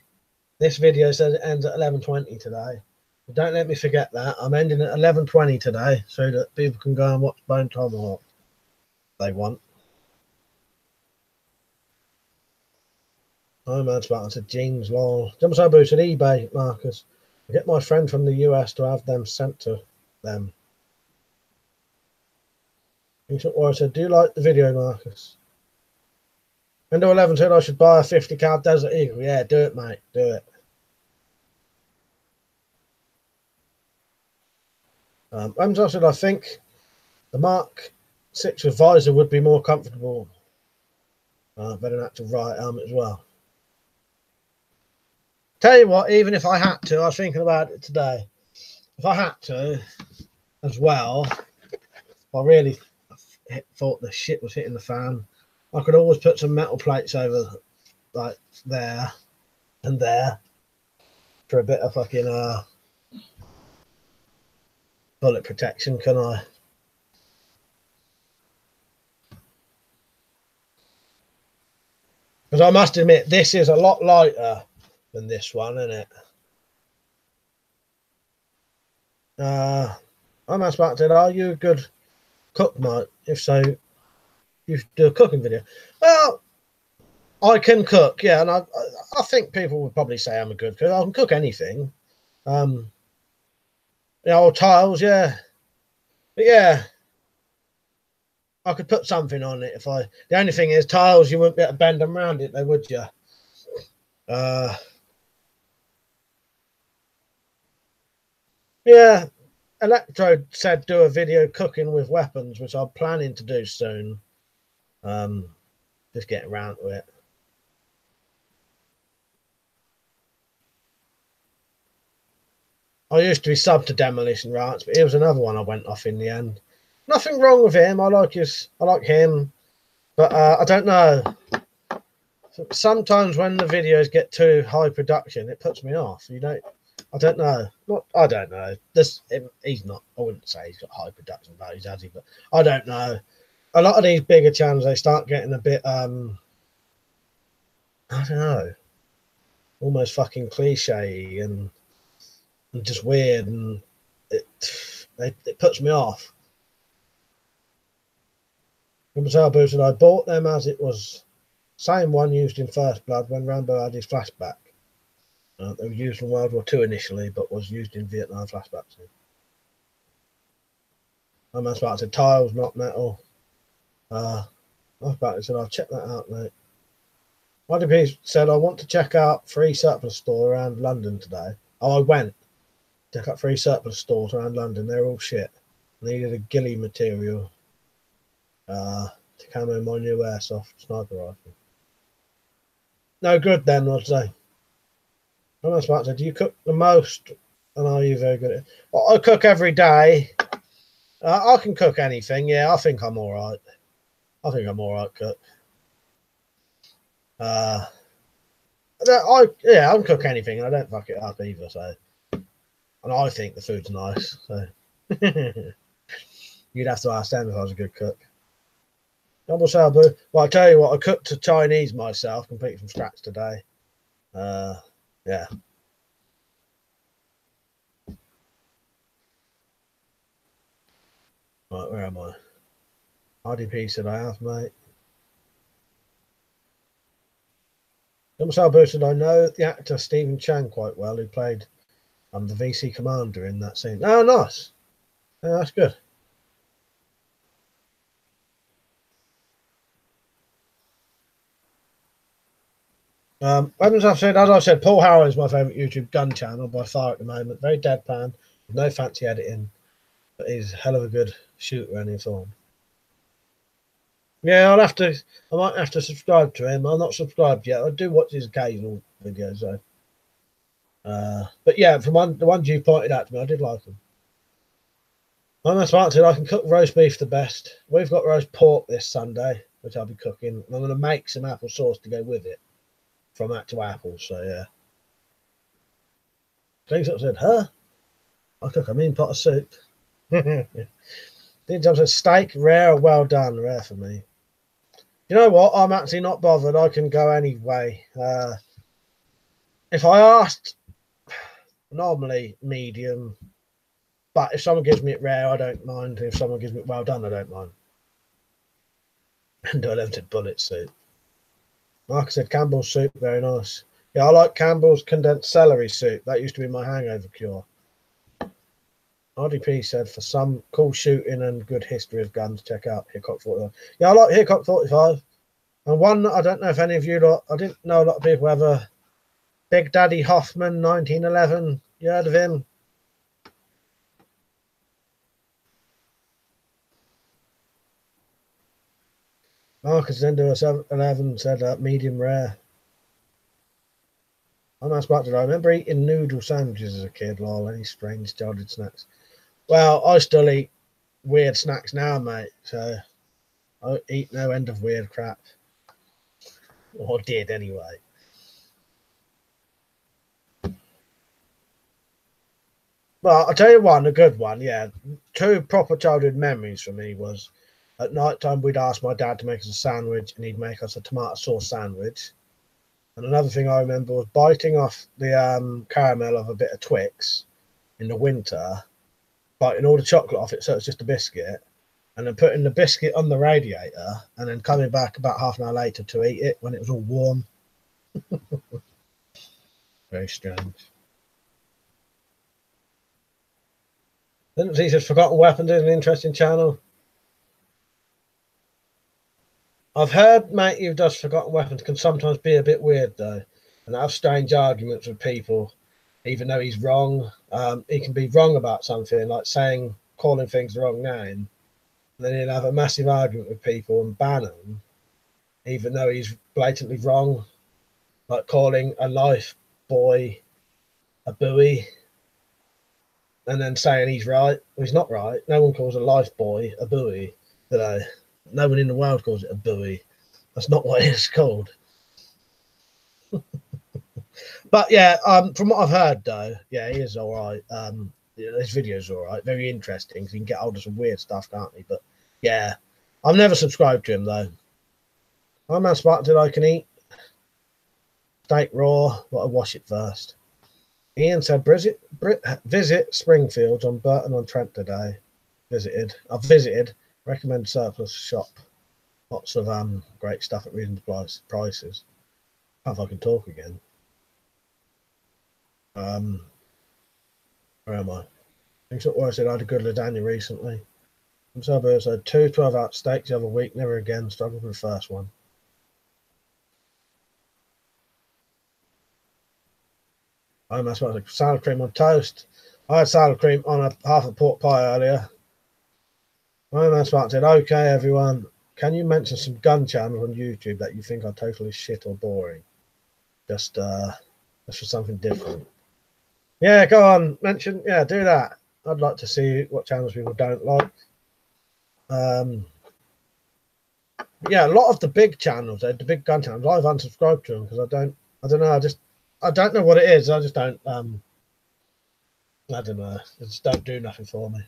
this video says it ends at 11:20 today. But don't let me forget that. I'm ending at 11:20 today so that people can go and watch Bone Tomahawk if they want. Oh man, Spartan said jeans, lol. Jump Sabu said eBay, Marcus. I get my friend from the US to have them sent to them. I said, do you like the video, Marcus? Window 11 said I should buy a 50 cal Desert Eagle. Yeah, do it, mate. Do it. I said I think the Mark 6 with visor would be more comfortable than an actual riot helmet as well. Tell you what, even if I had to, I was thinking about it today. If I had to, as well, I really thought the shit was hitting the fan. I could always put some metal plates over, like there and there, for a bit of fucking bullet protection, can I? Because I must admit, this is a lot lighter than this one, isn't it? I'm asked back said, are you a good cook, Mike? If so, you should do a cooking video. Well, I can cook, yeah, and I think people would probably say I'm a good cook. I can cook anything. You know, tiles, yeah. But yeah, I could put something on it if I. The only thing is, tiles, you wouldn't be able to bend them around it, though, would you? Yeah, Electro said do a video cooking with weapons, which I'm planning to do soon. Just getting around to it. I used to be sub to Demolition Rats, but he was another one I went off in the end. Nothing wrong with him. I like him, but I don't know. Sometimes when the videos get too high production, it puts me off. I don't know. I don't know. He's not. I wouldn't say he's got high production values, has he? But I don't know. A lot of these bigger channels, they start getting a bit. I don't know. Almost fucking cliche and just weird, and it puts me off. Rambo said I bought them as it was same one used in First Blood when Rambo had his flashback. They were used in World War II initially, but was used in Vietnam flashback scene. My man's about to tiles, not metal. I was about to say, I'll check that out, mate. YDP said, I want to check out free surplus store around London today. Oh, I went. Check out free surplus stores around London. They're all shit. Needed a ghillie material to camo my new airsoft sniper rifle. No good then, I'd say. I'm about to say, do you cook the most? And are you very good at it? Well, I cook every day. I can cook anything. Yeah, I think I'm all right. I think I'm all right cook. I can cook anything and I don't fuck it up either. So, and I think the food's nice. So, you'd have to ask them if I was a good cook. Double sabu. Well, I tell you what, I cooked a Chinese myself, completely from scratch today. Yeah. Right, where am I? RDP said I have, mate. Double sabu said I know the actor Stephen Chang quite well, who played the VC commander in that scene. Oh, nice. Yeah, that's good. Weapons I've said, as I said, Paul Harrow is my favourite YouTube gun channel by far at the moment. Very deadpan, with no fancy editing, but he's a hell of a good shooter and he's on. Yeah, I might have to subscribe to him. I'm not subscribed yet. I do watch his occasional videos though. But yeah, from the ones you pointed out to me, I did like them. I'm as smart I can cook roast beef the best. We've got roast pork this Sunday, which I'll be cooking. And I'm going to make some apple sauce to go with it. From actual apples, so yeah. Things up said, huh? I cook a mean pot of soup. Dean Jump said, steak, rare or well done? Rare for me. You know what? I'm actually not bothered. I can go anyway. If I asked, normally medium. But if someone gives me it rare, I don't mind. If someone gives me it well done, I don't mind. And I limited bullet soup. Mark said Campbell's soup, very nice. Yeah, I like Campbell's condensed celery soup. That used to be my hangover cure. RDP said, for some cool shooting and good history of guns, check out Hickok 45. Yeah, I like Hickok 45. And one, I don't know if any of you lot, I didn't know a lot of people have a Big Daddy Hoffman 1911. You heard of him? Marcus Endo 711 said medium rare. I'm not smart. I remember eating noodle sandwiches as a kid. Lol, any strange childhood snacks? Well, I still eat weird snacks now, mate. So I eat no end of weird crap. Or did anyway. Well, I'll tell you one, a good one, yeah. Two proper childhood memories for me was at night time we'd ask my dad to make us a sandwich and he'd make us a tomato sauce sandwich. And another thing I remember was biting off the caramel of a bit of Twix in the winter, biting all the chocolate off it so it's just a biscuit, and then putting the biscuit on the radiator and then coming back about half an hour later to eat it when it was all warm. Very strange. Then he says Forgotten Weapons is an interesting channel. I've heard, mate, you've just Forgotten Weapons can sometimes be a bit weird though, and have strange arguments with people, even though he's wrong. He can be wrong about something, like calling things the wrong name, and then he'll have a massive argument with people and ban them, even though he's blatantly wrong, like calling a life boy a buoy, and then saying he's right. Well, he's not right. No one calls a life boy a buoy, do they? No one in the world calls it a buoy. That's not what it's called. But yeah, from what I've heard though, yeah, he is all right. His videos are all right, very interesting. So you can get hold of some weird stuff, can't you? But yeah, I've never subscribed to him though. I'm as smart that I can eat steak raw, but I wash it first. Ian said, visit Springfields on Burton-on-Trent today. I've visited. Recommend surplus shop. Lots of great stuff at reasonable prices. Can't fucking talk again. Where am I? I think so. I said I had a good lasagna recently. I'm suburbs. I had 2 12-ounce steaks the other week. Never again. Struggled with the first one. I must have salad cream on toast. I had salad cream on a half a pork pie earlier. My man Smart said, "Okay, everyone, can you mention some gun channels on YouTube that you think are totally shit or boring? Just for something different." Yeah, go on. Mention. Yeah, do that. I'd like to see what channels people don't like. Yeah, a lot of the big channels, the big gun channels, I've unsubscribed to them because I don't know. I don't know what it is. I just don't. I don't know. They just don't do nothing for me.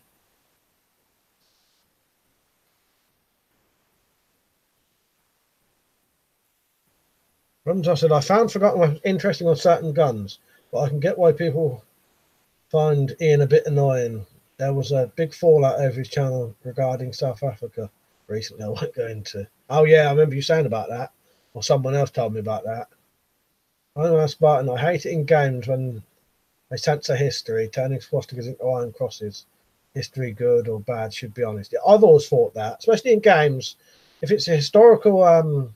I said, I found forgotten what's interesting on certain guns, but I can get why people find Ian a bit annoying. There was a big fallout over his channel regarding South Africa recently. I won't go into. Oh yeah, I remember you saying about that, or someone else told me about that. I'm a Spartan. I hate it in games when they censor history, turning swastikas into iron crosses. History, good or bad, should be honest. Yeah, I've always thought that, especially in games. If it's a historical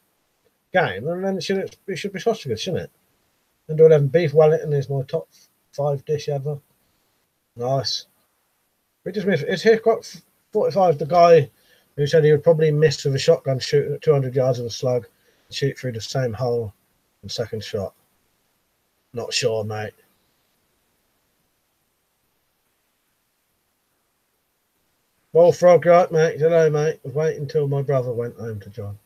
game, then it should be swastikas, shouldn't it? And 11 beef Wellington is my top 5 dish ever. Nice. Richard Smith is here got 45. The guy who said he would probably miss with a shotgun shooting at 200 yards of a slug and shoot through the same hole in second shot. Not sure, mate. Well, Frog, right, mate? Hello, mate. I was waiting until my brother went home to join.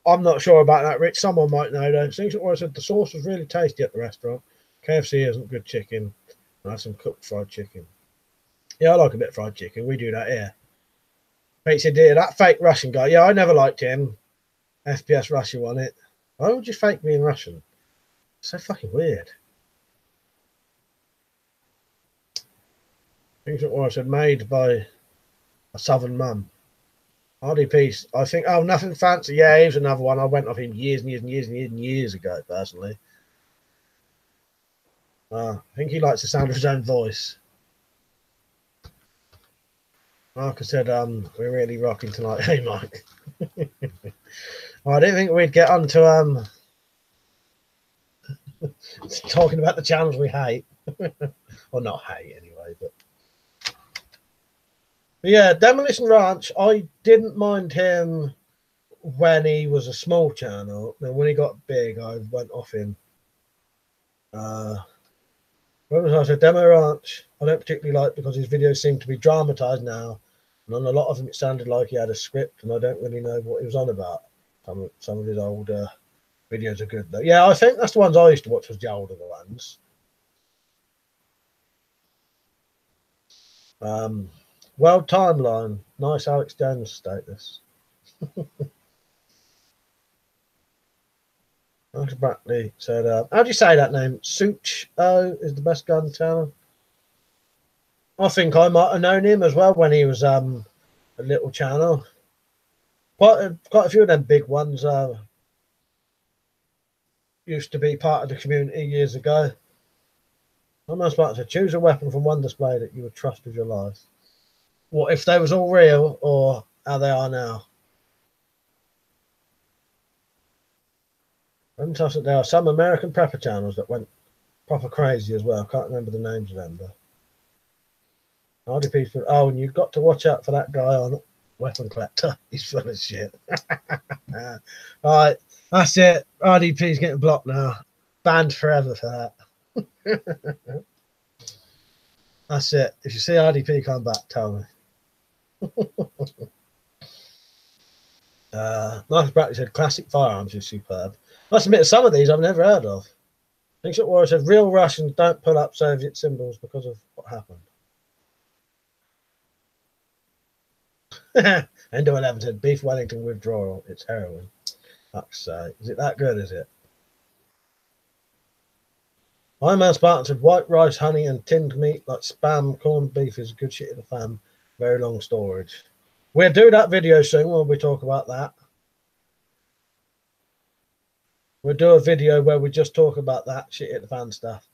I'm not sure about that, Rich. Someone might know, though. Things that I said the sauce was really tasty at the restaurant. KFC isn't good chicken. I have some cooked fried chicken. Yeah, I like a bit of fried chicken. We do that here. Pizza dear, that fake Russian guy. Yeah, I never liked him. FPS Russia won it. Why would you fake being Russian? So fucking weird. Things that I said made by a southern mum. RDP, I think. Oh, nothing fancy. Yeah, here's another one. I went off him years and years and years and years and years ago, personally. I think he likes the sound of his own voice. Mark said, we're really rocking tonight. Hey, Mike. Well, I didn't think we'd get on to talking about the channels we hate. Or not hate, anyway. But yeah, Demolition Ranch, I didn't mind him when he was a small channel. And when he got big, I went off him. What was I said? Demo Ranch, I don't particularly like because his videos seem to be dramatized now. And on a lot of them, it sounded like he had a script, and I don't really know what he was on about. Some of his older videos are good, though. Yeah, I think that's the ones I used to watch, was the older ones. World Timeline. Nice Alex Jones status. Alex Brackley said, how do you say that name? Such is the best gun channel. I think I might have known him as well when he was a little channel. Quite a few of them big ones used to be part of the community years ago. I'm not supposed to choose a weapon from one display that you would trust with your life. What if they was all real or how they are now? Fantastic. There are some American prepper channels that went proper crazy as well. I can't remember the names of them, but RDP. Oh, and you've got to watch out for that guy on WeaponCollector. He's full of shit. All right, that's it. RDP's getting blocked now. Banned forever for that. That's it. If you see RDP come back, tell me. Nice Bradley said classic firearms is superb. I must admit, some of these I've never heard of. Things that Warrior said real Russians don't pull up Soviet symbols because of what happened. Endo 11 said beef Wellington withdrawal. It's heroin. Fuck's sake. Is it that good, is it? Iron Man Spartan said white rice, honey, and tinned meat like spam, corned beef is good shit in the fan. Very long storage. We'll do that video soon when we talk about that. We'll do a video where we just talk about that shit hit the fan stuff,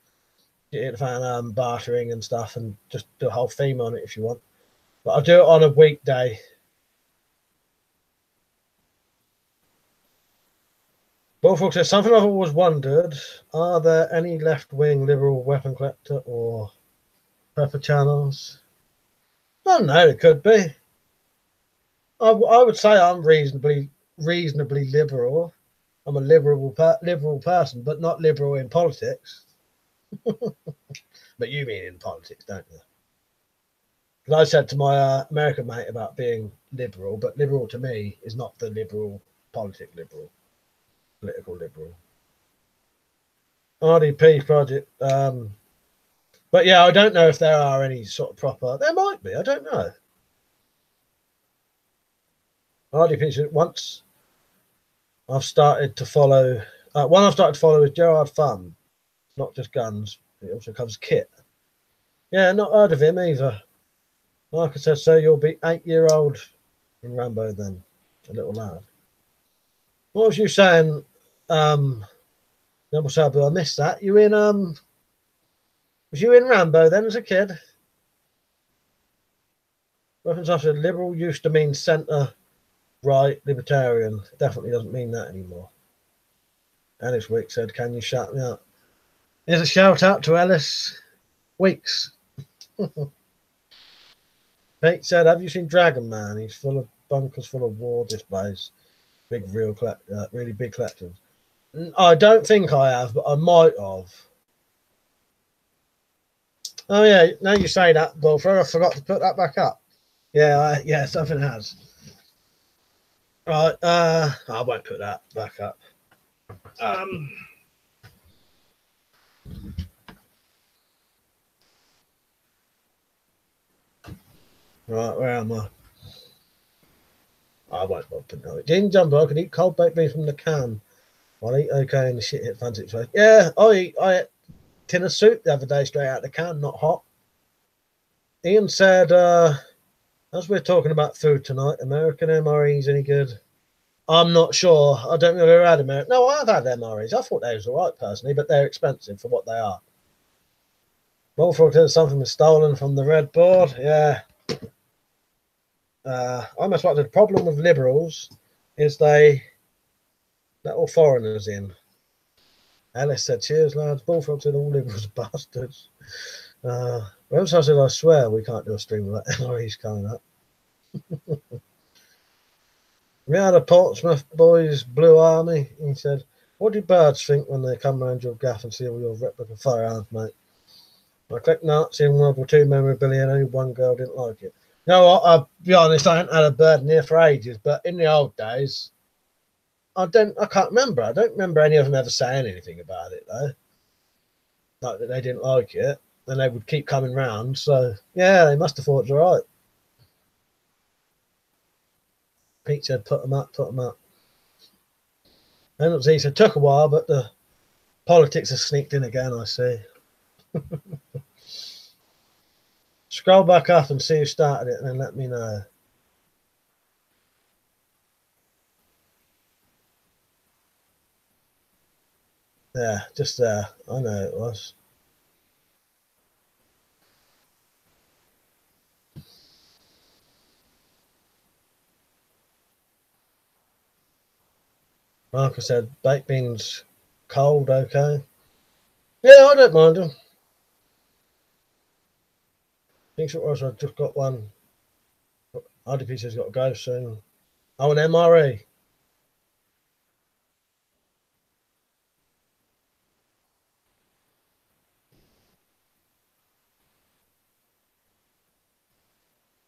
shit hit the fan bartering and stuff, and just do a whole theme on it if you want. But I'll do it on a weekday. Bullfrog says, something I've always wondered, are there any left-wing liberal weapon collector or prepper channels? I don't know, it could be. I would say I'm reasonably liberal. I'm a liberal person, but not liberal in politics. But you mean in politics, don't you? Because I said to my American mate about being liberal, but liberal to me is not the liberal, political liberal. RDP project. But yeah, I don't know if there are any sort of proper. There might be. I don't know. RDP. Once I've started to follow. One I've started to follow is Gerard Fun. Not just guns. It also covers kit. Yeah, not heard of him either. Like I said, so you'll be 8-year-old in Rambo then, a little lad. What was you saying? Double Sabu, I missed that. You in was you in Rambo then as a kid? Weapons officer, liberal used to mean centre, right, libertarian. It definitely doesn't mean that anymore. Alice Weeks said, can you shout me out? Here's a shout out to Alice Weeks. Pete said, have you seen Dragon Man? He's full of bunkers, full of war displays. Big, really big collections. I don't think I have, but I might have. Oh yeah, now you say that, Bullfrog, I forgot to put that back up. Yeah, yeah, something has. Right, I won't put that back up. Right, where am I? I won't put no. Gin Jumbo, I can eat cold baked beef from the can. I'll eat okay in the shit hit fancy way. Yeah, I ate a tin of soup the other day straight out of the can, not hot. Ian said, as we're talking about food tonight, American MREs any good? I'm not sure. I don't know if I've ever had American. No, I've had MREs. I thought they was all right personally, but they're expensive for what they are. Bullfrog said something was stolen from the red board. Yeah. I almost like the problem with liberals is they let all foreigners in. Alice said, cheers, lads. Bullfrog said, all liberals are bastards. Rose, I said, I swear we can't do a stream without MREs coming up. We had a Portsmouth boys Blue Army. He said, what do birds think when they come around your gaff and see all your replica firearms, mate? I clicked Nazi in World War II memorabilia and only one girl didn't like it. No, I'll be honest, I haven't had a bird near for ages, but in the old days, I can't remember. I don't remember any of them ever saying anything about it, though. Like that they didn't like it, and they would keep coming round. So, yeah, they must have thought it was all right. Pete said, put them up. And he said, took a while, but the politics has sneaked in again, I see. Scroll back up and see who started it, and then let me know. Yeah, just there. I know it was. Marcus said, baked beans cold, okay. Yeah, I don't mind them. Thinks it was, I've just got one. RDP says got to go soon. Oh, an MRE.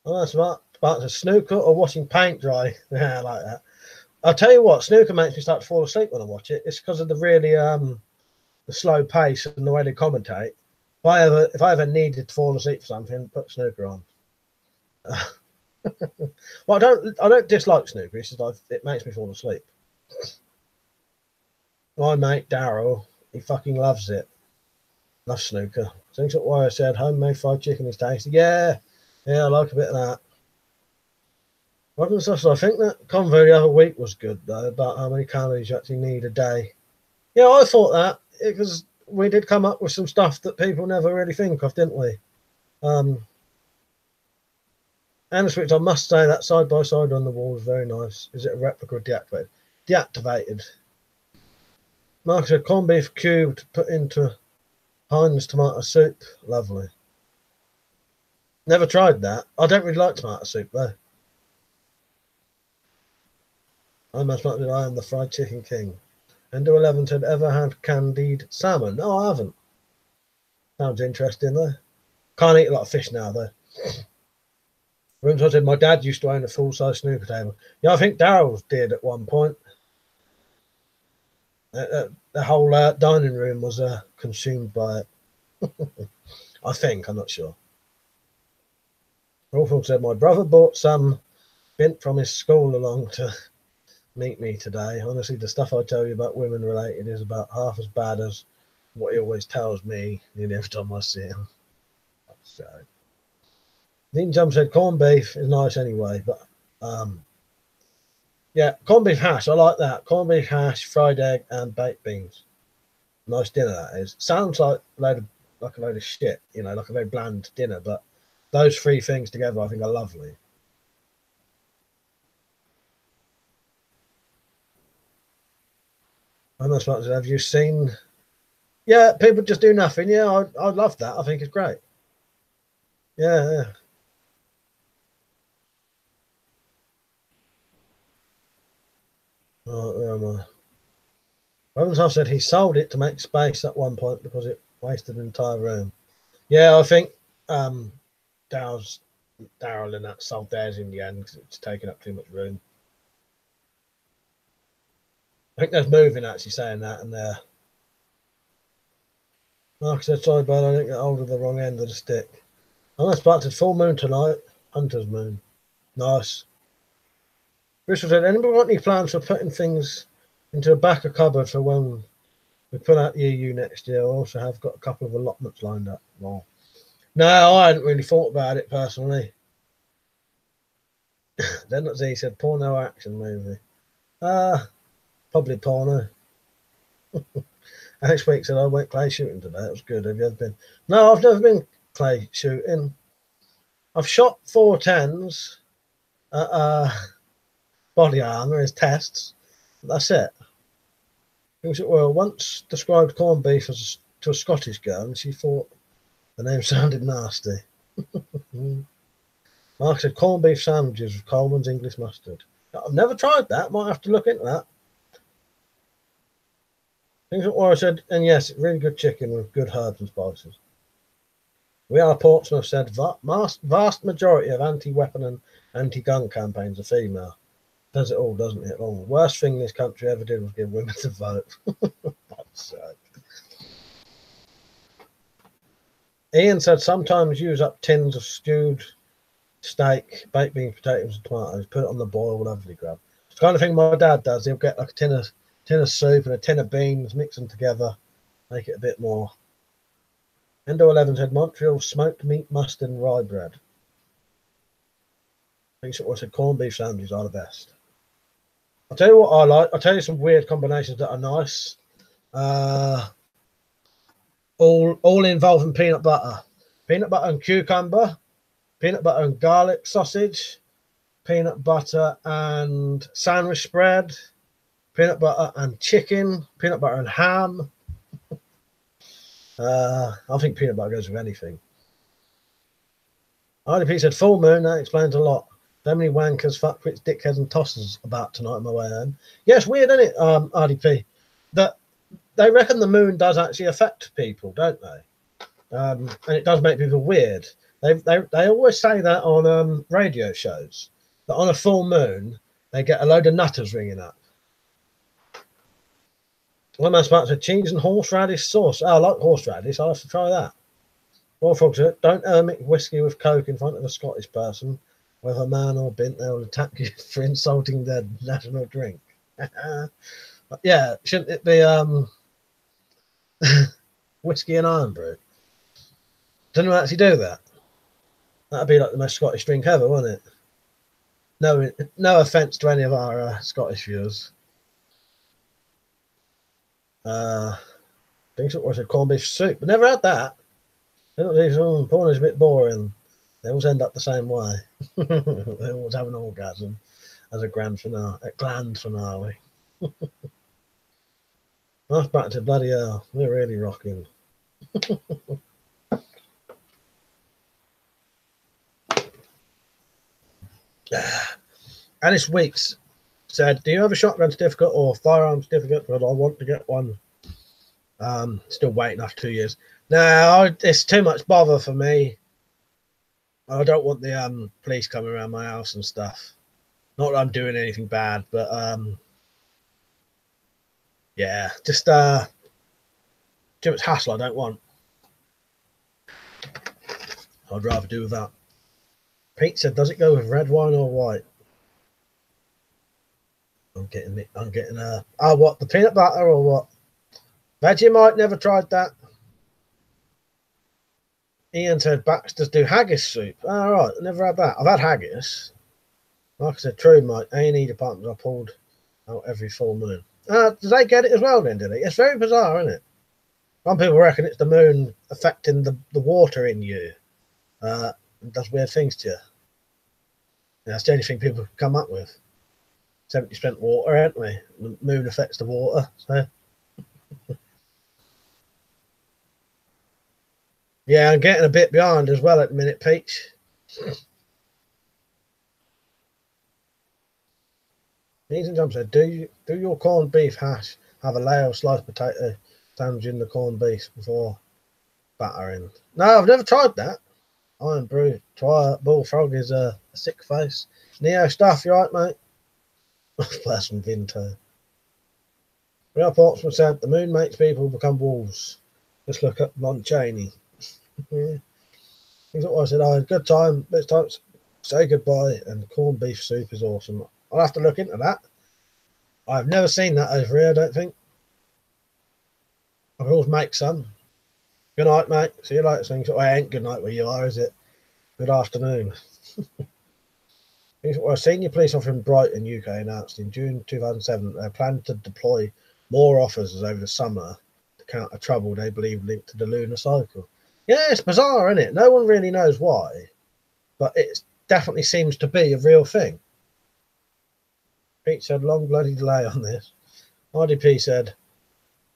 Oh, that's right. About a snooker or watching paint dry. Yeah, I like that. I'll tell you what, snooker makes me start to fall asleep when I watch it. It's because of the really the slow pace and the way they commentate. If I ever needed to fall asleep for something, put snooker on. Well, I don't dislike snooker. It's just it makes me fall asleep. My mate Daryl, he fucking loves it. Loves snooker. Thinks that's why I said homemade fried chicken is tasty. Yeah, I like a bit of that. I think that convo the other week was good though, about how many calories you actually need a day. Yeah, I thought that because we did come up with some stuff that people never really think of, didn't we? And which I must say that side by side on the wall is very nice. Is it a replica or deactivated? Deactivated. Mark said corned beef cubed put into Heinz tomato soup. Lovely. Never tried that. I don't really like tomato soup though. I'm as much as I am the fried chicken king. Endo 11 said, ever had candied salmon? No, I haven't. Sounds interesting though. Can't eat a lot of fish now though. Rooms said, my dad used to own a full-size snooker table. Yeah, I think Daryl's did at one point. The whole dining room was consumed by it. I think, I'm not sure. Rawford said, my brother bought some bint from his school along to meet me today. Honestly, the stuff I tell you about women related is about half as bad as what he always tells me nearly every time I see him. So, Dean Jump said corned beef is nice anyway, but yeah, corned beef hash, I like that. Corned beef hash, fried egg, and baked beans. Nice dinner that is. Sounds like a load of shit, you know, like a very bland dinner, but those three things together I think are lovely. And that's what have you seen? Yeah, people just do nothing. Yeah, I love that. I think it's great. Yeah, yeah. Oh, where am I? Robinson said he sold it to make space at one point because it wasted an entire room. Yeah, I think Daryl and that sold theirs in the end because it's taking up too much room. I think there's moving actually saying that, and Mark said, sorry, bud, I didn't get hold of the wrong end of the stick. I'm expecting full moon tonight, Hunter's moon. Nice. Richard said, anybody got any plans for putting things into a back of cupboard for when we put out the EU next year? I also have got a couple of allotments lined up. Well, no, I hadn't really thought about it personally. Then Z said, porno action movie. Probably porno. Next week said, I went clay shooting today. It was good. Have you ever been? No, I've never been clay shooting. I've shot 410s at body armour as tests. That's it. Well, once described corned beef to a Scottish girl, and she thought the name sounded nasty. Mark said corned beef sandwiches with Coleman's English mustard. I've never tried that. Might have to look into that. Things that I said, and yes, really good chicken with good herbs and spices. We Are Portsmouth said vast majority of anti-weapon and anti-gun campaigns are female. Does it all, doesn't it? Wrong. Worst thing this country ever did was give women the vote. Ian said sometimes use up tins of stewed steak, baked beans, potatoes, and tomatoes. Put it on the boil, lovely grab. It's the kind of thing my dad does. He'll get like a tin of soup and a tin of beans, mix them together, make it a bit more. Endo 11 said Montreal smoked meat, mustard, and rye bread. I think it said corned beef sandwiches are the best. I'll tell you what I like. I'll tell you some weird combinations that are nice. All involving peanut butter and cucumber, peanut butter and garlic sausage, peanut butter and sandwich spread, peanut butter and chicken, peanut butter and ham. I think peanut butter goes with anything. RDP said full moon, that explains a lot. So many wankers, fuckwits, dickheads, and tossers about tonight on my way home. Yeah, it's weird, isn't it, RDP? That they reckon the moon does actually affect people, don't they? And it does make people weird. They always say that on radio shows, that on a full moon, they get a load of nutters ringing up. One man's about to cheese and horseradish sauce. Oh, I like horseradish. I'll have to try that. Well, folks, don't ever mix whiskey with Coke in front of a Scottish person. Whether man or bint, they will attack you for insulting their national drink. Yeah, shouldn't it be whiskey and iron brew? Doesn't it actually do that? That'd be like the most Scottish drink ever, wouldn't it? No offence to any of our Scottish viewers. Thinks it was a corned beef soup, but never had that. Porn is a bit boring. They always end up the same way. They always have an orgasm as a grand finale. Nice back to bloody hell. We're really rocking. Alice Weeks said, do you have a shotgun certificate or firearm certificate? Because I want to get one. Still waiting after 2 years. No, it's too much bother for me. I don't want the police coming around my house and stuff. Not that I'm doing anything bad, but yeah, just too much hassle I don't want. I'd rather do that. Pete said, does it go with red wine or white? I'm getting what, the peanut butter or what? Vegemite, never tried that. Ian said, Baxter's do haggis soup. All right, never had that. I've had haggis. Like I said, true, my A&E department are pulled out every full moon. Do they get it as well then, do they? It's very bizarre, isn't it? Some people reckon it's the moon affecting the water in you. It does weird things to you. That's the only thing people can come up with. 70% water, aren't we? The moon affects the water, so. Yeah, I'm getting a bit behind as well at the minute, Peach. Needs and Jump said, do your corned beef hash have a layer of sliced potato sandwich in the corned beef before battering? No, I've never tried that. Iron Brew, try it. Bullfrog is a sick face. Neo stuff, you right, mate? Person Vinto. Real Portsmouth said, the moon makes people become wolves. Just look at Lon Chaney. Yeah. Things like I said, I had a good time. Let's time say goodbye, and corned beef soup is awesome. I'll have to look into that. I've never seen that over here, I don't think. I can always make some. Good night, mate. See you later. Things like, ain't good night where you are, is it? Good afternoon. A senior police officer in Brighton, UK, announced in June 2007 that they plan to deploy more officers over the summer to counter trouble they believe linked to the lunar cycle. Yeah, it's bizarre, isn't it? No one really knows why, but it definitely seems to be a real thing. Pete said, long bloody delay on this. RDP said,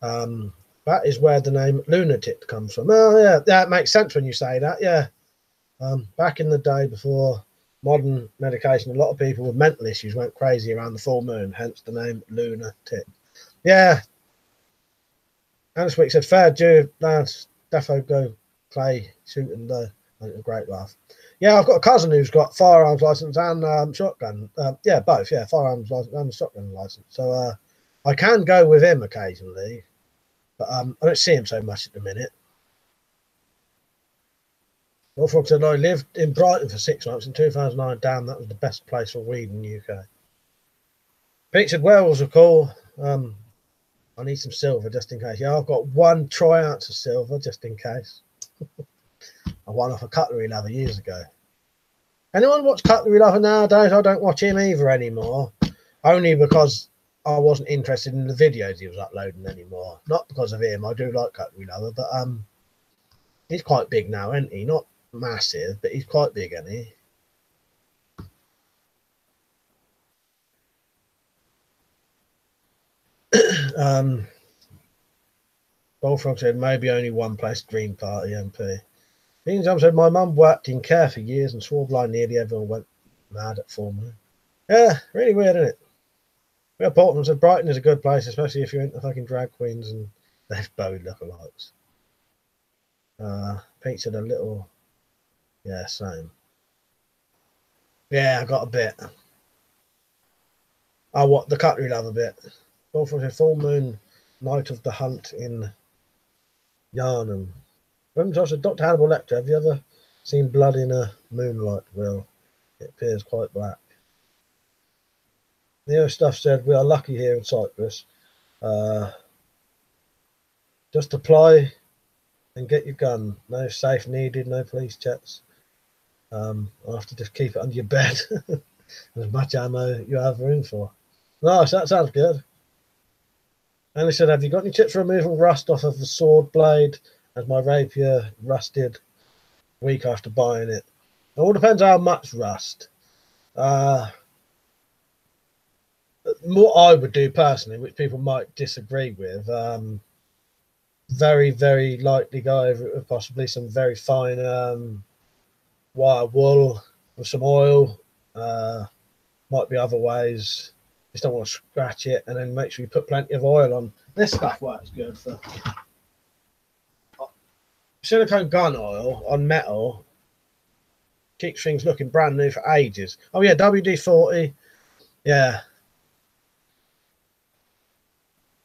that is where the name lunatic comes from. Oh, yeah, that makes sense when you say that, yeah. Back in the day before modern medication, a lot of people with mental issues went crazy around the full moon, hence the name lunatic. Yeah. And this week said, fair due, lads, defo go play, shoot and a great laugh. Yeah, I've got a cousin who's got firearms license and shotgun. Yeah, both. Yeah, firearms license and shotgun license. So I can go with him occasionally, but I don't see him so much at the minute. Norfolk said, I lived in Brighton for 6 months in 2009. Damn, that was the best place for weed in the UK. Pete said, werewolves are cool. I need some silver just in case. Yeah, I've got 1 troy-ounce of silver just in case. I won off a Cutlery Lover years ago. Anyone watch Cutlery Lover nowadays? I don't watch him either anymore. Only because I wasn't interested in the videos he was uploading anymore. Not because of him. I do like Cutlery Lover, but he's quite big now, isn't he? Not massive, but he's quite big, isn't he? Bullfrog said maybe only one place Green Party MP. Beans said my mum worked in care for years and swore blind nearly everyone went mad at full moon. Yeah, really weird, isn't it? Real Portland said Brighton is a good place, especially if you're into fucking drag queens and Dave Bowie lookalikes. Pete said a little, yeah, same. Yeah, I got a bit. Oh, what, the Cutlery Lover bit? Bullfrog said full moon night of the hunt in Yarnham. I said, Dr. Hannibal Lecter, have you ever seen blood in a moonlight, Will? It appears quite black. Neo Stuff said, we are lucky here in Cyprus. Just apply and get your gun. No safe needed, no police checks. I'll have to just keep it under your bed. As much ammo you have room for. Nice, that sounds good. And he said, have you got any tips for removing rust off of the sword blade, as my rapier rusted a week after buying it? It all depends how much rust. What I would do personally, which people might disagree with, very, very lightly go over it with possibly some very fine wire wool with some oil. Might be other ways. Just don't want to scratch it, and then make sure you put plenty of oil on. This stuff works good for silicone gun oil on metal. Keeps things looking brand new for ages. Oh yeah, WD-40. Yeah.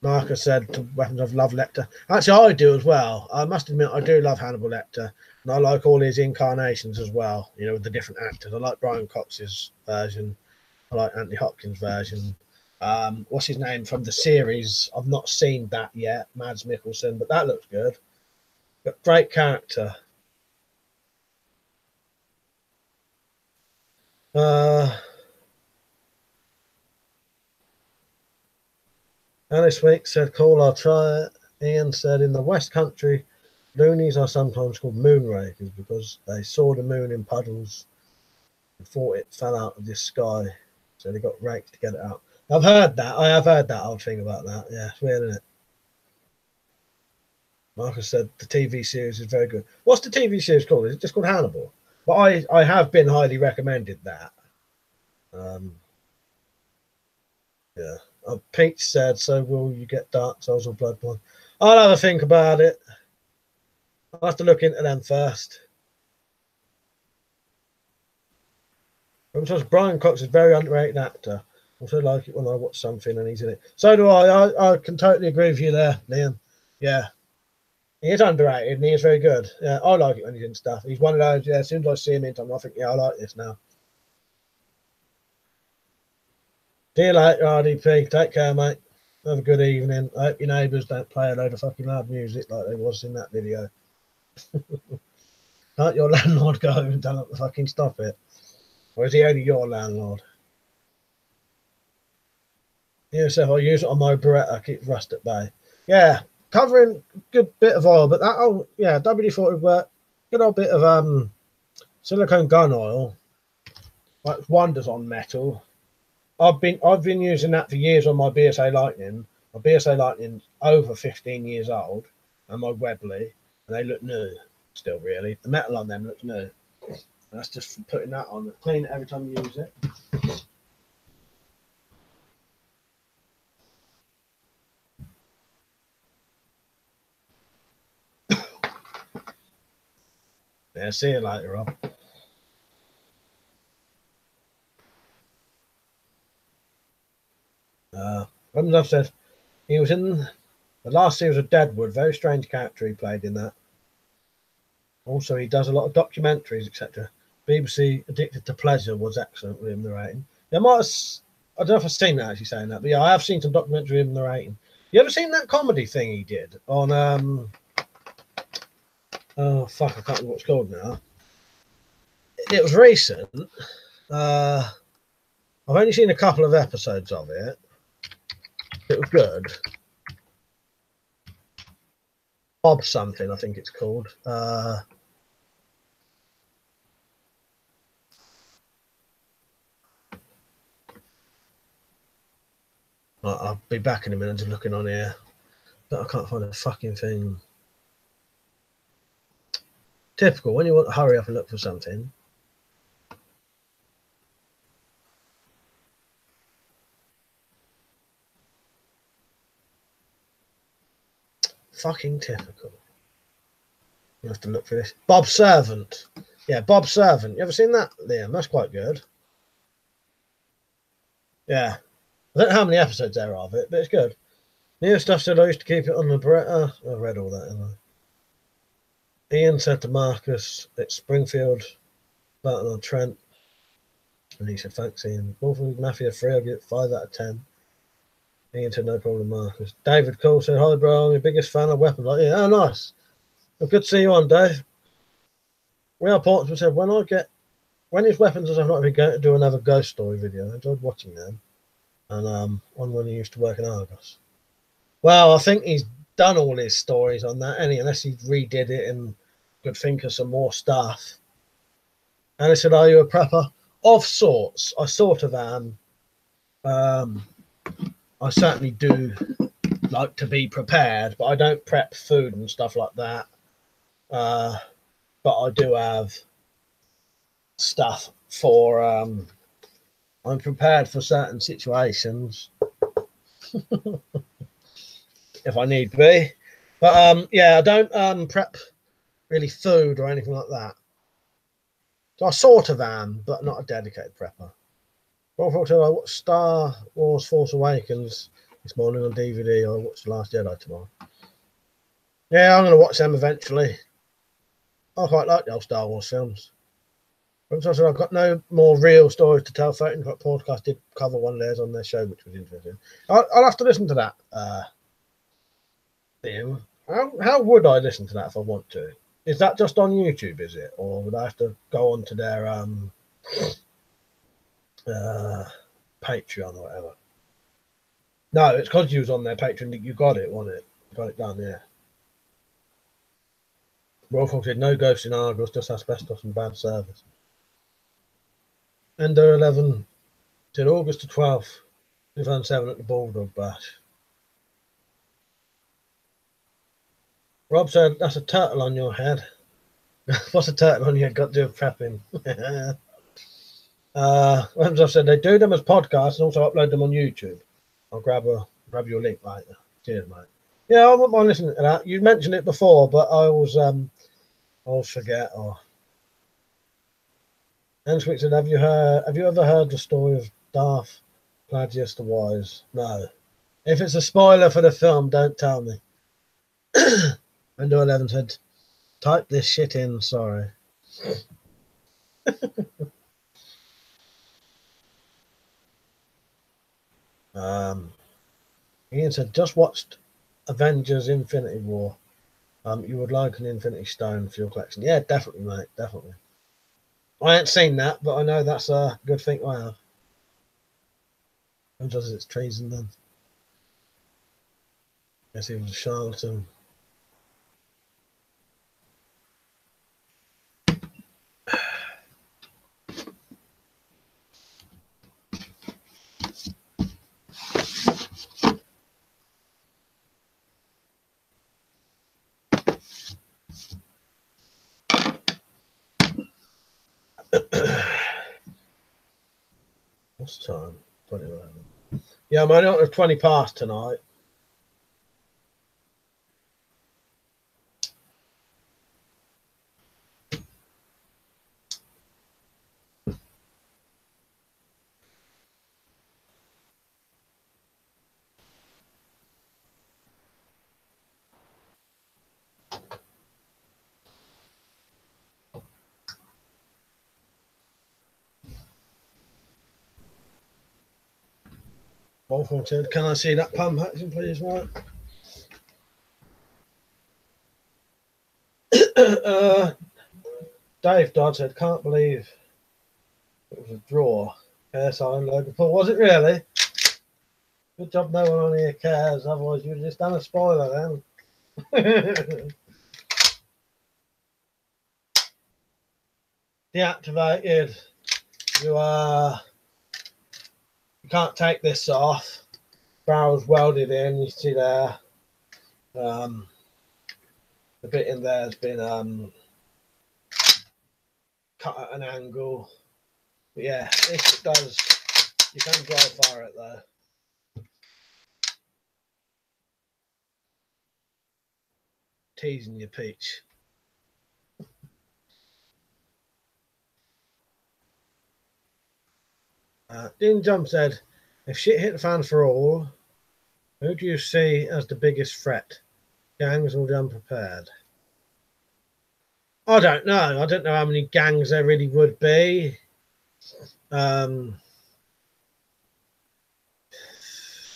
Marcus said to Weapons of Love Lecter. Actually, I do as well. I must admit, I do love Hannibal Lecter, and I like all his incarnations as well. You know, with the different actors. I like Brian Cox's version. I like Anthony Hopkins' version. What's his name from the series? I've not seen that yet. Mads Mikkelsen, but that looks good. But great character. Alice Week said, cool, I'll try it. Ian said, in the West Country, loonies are sometimes called moonrakers because they saw the moon in puddles and thought it fell out of the sky. So they got raked to get it out. I've heard that. I have heard that old thing about that. Yeah, it's weird, isn't it? Marcus said, the TV series is very good. What's the TV series called? Is it just called Hannibal? But I have been highly recommended that. Yeah. Pete said, so will you get Dark Souls or Bloodborne? I'll have a think about it. I'll have to look into them first. Sometimes Brian Cox is a very underrated actor. I also like it when I watch something and he's in it. So do I. I can totally agree with you there, Liam. Yeah. He is underrated and he is very good. Yeah, I like it when he's in stuff. He's one of those, yeah, as soon as I see him in time, I think, yeah, I like this now. See you later, RDP. Take care, mate. Have a good evening. I hope your neighbours don't play a load of fucking loud music like they was in that video. Can't your landlord go and tell them to fucking stop it? Or is he only your landlord? Yeah, so I use it on my Beretta, keep rust at bay. Yeah, covering a good bit of oil, but that, oh, yeah, WD-40 work. Good old bit of silicone gun oil. Like wonders on metal. I've been using that for years on my BSA Lightning. My BSA Lightning's over 15 years old, and my Webley, and they look new still. Really, the metal on them looks new. And that's just from putting that on. Clean it every time you use it. Yeah, see you later, Rob. I've said he was in the last series of Deadwood. Very strange character he played in that. Also, he does a lot of documentaries, etc. BBC Addicted to Pleasure was excellent with him narrating. I don't know if I've seen that actually saying that, but yeah, I have seen some documentary of him narrating. You ever seen that comedy thing he did on oh fuck, I can't remember what it's called now. It was recent. I've only seen a couple of episodes of it. It was good. Bob something, I think it's called. I'll be back in a minute, just looking on here. But I can't find a fucking thing. Typical, when you want to hurry up and look for something. Fucking typical. You have to look for this. Bob Servant. Yeah, Bob Servant. You ever seen that, Liam? That's quite good. Yeah. I don't know how many episodes there are of it, but it's good. New stuff said I used to keep it on the Beretta. I read all that, haven't I? Ian said to Marcus, it's Springfield, Barton on Trent. And he said, thanks, Ian. Wolford Mafia 3, I'll give it 5 out of 10. Ian said, no problem, Marcus. David Cole said, hi, bro, I'm your biggest fan of weapons. Like, yeah, oh, nice. Well, good to see you on, Dave. We are Portsmouth said, when his weapons I'm not even going to do another ghost story video. I enjoyed watching them. And one when he used to work in Argos. Well, I think he's done all his stories on that, unless he redid it and could think of some more stuff. And I said, "Are you a prepper?" Of sorts. I sort of am. I certainly do like to be prepared, but I don't prep food and stuff like that. But I do have stuff for I'm prepared for certain situations if I need to be. But yeah, I don't prep really food or anything like that. So I sort of am, but not a dedicated prepper. I watched Star Wars Force Awakens this morning on DVD. I watched The Last Jedi tomorrow. Yeah, I'm going to watch them eventually. I quite like the old Star Wars films. I've got no more real stories to tell. 13 O'Clock Podcast did cover one of theirs on their show, which was interesting. I'll have to listen to that. How would I listen to that if I want to? Is that just on YouTube, is it? Or would I have to go on to their Patreon or whatever? No, it's because you was on their Patreon that you got it, wasn't it? You got it done, yeah. Rolf said no ghosts in Argos, just asbestos and bad service. Ender 11 till August the 12th, 2007 at the Bulldog Bash. Rob said, that's a turtle on your head. What's a turtle on your head got to do with prepping? I've said they do them as podcasts and also upload them on YouTube. I'll grab your link later. Cheers, mate. Yeah, I wouldn't mind listening to that. You mentioned it before, but I always forget. Or Enswick said, have you ever heard the story of Darth Plagueis the Wise? No. If it's a spoiler for the film, don't tell me. Window 11 said, type this shit in, sorry. Ian said, just watched Avengers Infinity War. You would like an Infinity Stone for your collection. Yeah, definitely, mate, definitely. I ain't seen that, but I know that's a good thing I have. Who does its treason then? Guess he was a charlatan. What's the time? 2011. Yeah, I'm only on 20 past tonight. Wolfman said, can I see that pump action, please, mate? Dave Dodd said, can't believe it was a draw. KSI Logan Paul. Was it really? Good job no one on here cares, otherwise you'd have just done a spoiler then. Deactivated. You can't take this off. Barrel's welded in, you see there. The bit in there has been cut at an angle. But yeah, this does, you can dry fire it though. Teasing your peach. Dean Jump said, if shit hit the fan for all, who do you see as the biggest threat? Gangs or the unprepared? I don't know. I don't know how many gangs there really would be. Don't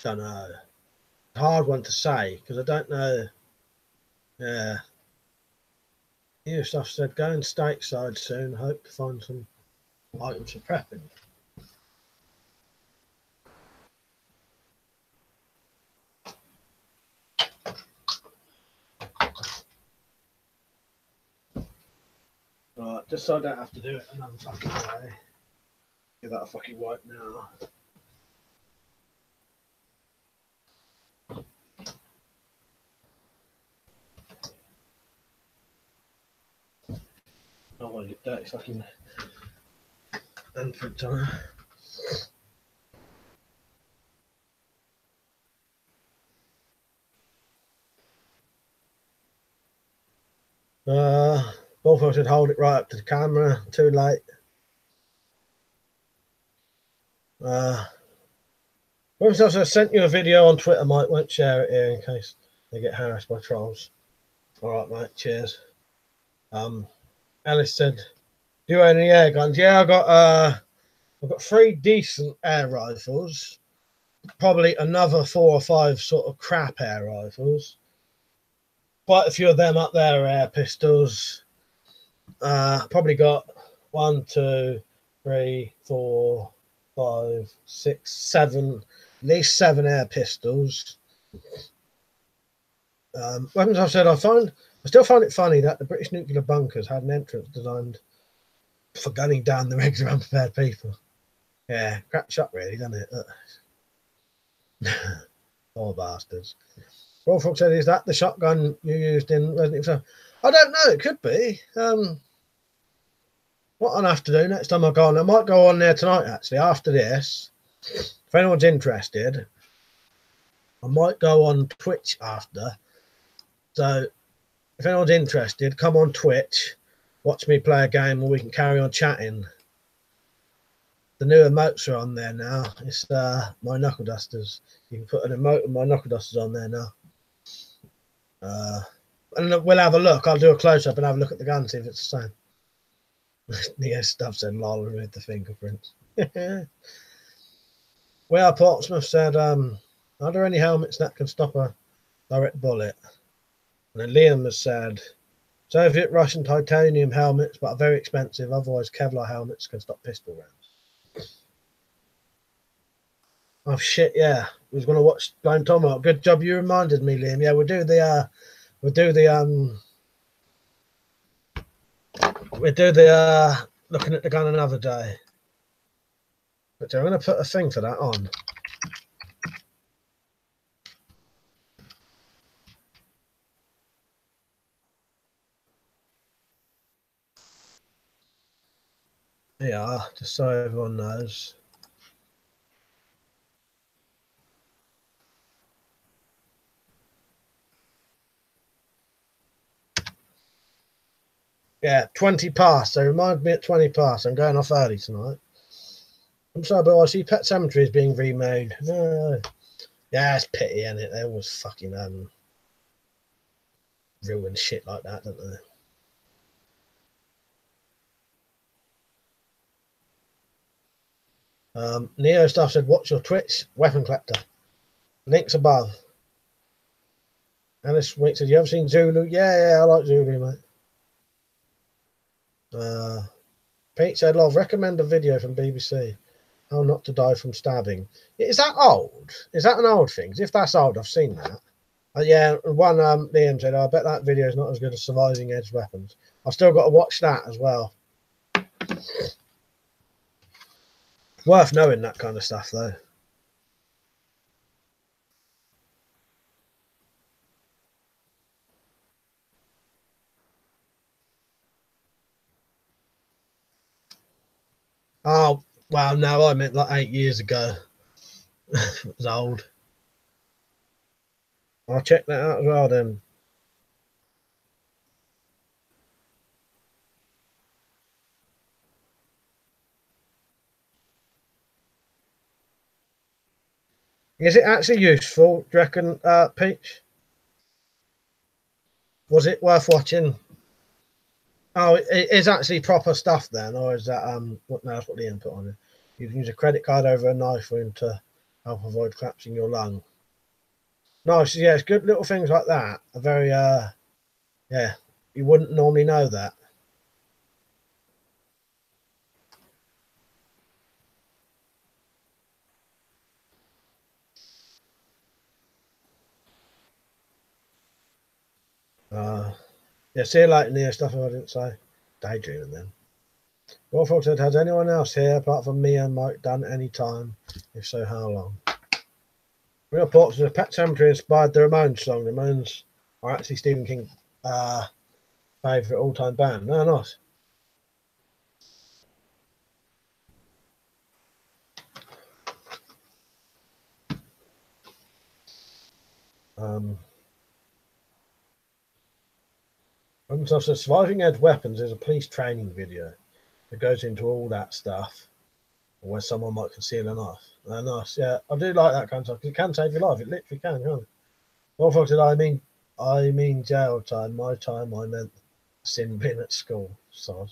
know. Hard one to say because I don't know. Yeah. New stuff said going stateside soon. Hope to find some items for prepping. just so I don't have to do it another fucking way. Give that a fucking wipe now. I don't want to get dirty fucking handprint on her. Both of us should hold it right up to the camera. Too late. Once I sent you a video on Twitter, Mike. Won't share it here in case they get harassed by trolls. All right, mate. Cheers. Alice said, "Do you own any air guns?" Yeah, I've got 3 decent air rifles. Probably another 4 or 5 sort of crap air rifles. Quite a few of them up there are air pistols. Probably got 1, 2, 3, 4, 5, 6, 7, at least 7 air pistols. Weapons, I've said, I still find it funny that the British nuclear bunkers had an entrance designed for gunning down the regular unprepared people. Yeah, cracks up really, doesn't it? Poor bastards. Royal Frog said, "Is that the shotgun you used in Resident Evil 7?" I don't know, it could be. What I'll have to do next time I go on, I might go on there tonight actually, after this. If anyone's interested, I might go on Twitch after. So if anyone's interested, come on Twitch, watch me play a game, or we can carry on chatting. The new emotes are on there now. It's my knuckle dusters. You can put an emote of my knuckle dusters on there now. And we'll have a look. I'll do a close-up and have a look at the gun, see if it's the same. Neo stuff said, "Lol, remove the fingerprints." Well, Portsmouth said, "Are there any helmets that can stop a direct bullet?" And then Liam has said, "Soviet Russian titanium helmets, but are very expensive. Otherwise, Kevlar helmets can stop pistol rounds." Oh shit! Yeah, we was gonna watch Blind Tomahawk. Good job you reminded me, Liam. Yeah, we'll do the looking at the gun another day. But I'm going to put a thing for that on. Yeah, just so everyone knows. Yeah, 20 past. So remind me at 20 past. I'm going off early tonight. I'm sorry, but I see Pet Cemetery is being remade. No. Yeah, it's pity, isn't it? They always fucking ruin shit like that, don't they? Neo Stuff said, "Watch your Twitch, WeaponCollector. Links above." Alice Wick said, "You ever seen Zulu?" Yeah, I like Zulu, mate. Pete said, "Love, recommend a video from BBC. How not to die from stabbing." Is that old? Is that an old thing? If that's old, I've seen that. Yeah, one Liam said, "I bet that video is not as good as Surviving Edge Weapons." I've still got to watch that as well. Worth knowing that kind of stuff, though. Oh, well, no, I meant like 8 years ago. It was old. I'll check that out as well then. Is it actually useful, do you reckon, Peach? Was it worth watching? Oh, it is actually proper stuff then, or is that what? No, that's what Liam put on it. You can use a credit card over a knife wound to help avoid collapsing your lung. Nice, yeah, it's good little things like that. Are very yeah, you wouldn't normally know that. Yeah, see you later, Neo stuff I didn't say. Daydreaming then. Wolfrock said, has anyone else here, apart from me and Mike, done any time? If so, how long? Real Reports of Pet Cemetery inspired the Ramones song. The Ramones are actually Stephen King's favourite all-time band. No, nice. So Surviving Edge Weapons is a police training video that goes into all that stuff, where someone might conceal a knife. Nice, yeah. I do like that kind of stuff because it can save your life. It literally can, can't it? Well, folks said, I mean jail time. My time, I meant sin bin at school. So,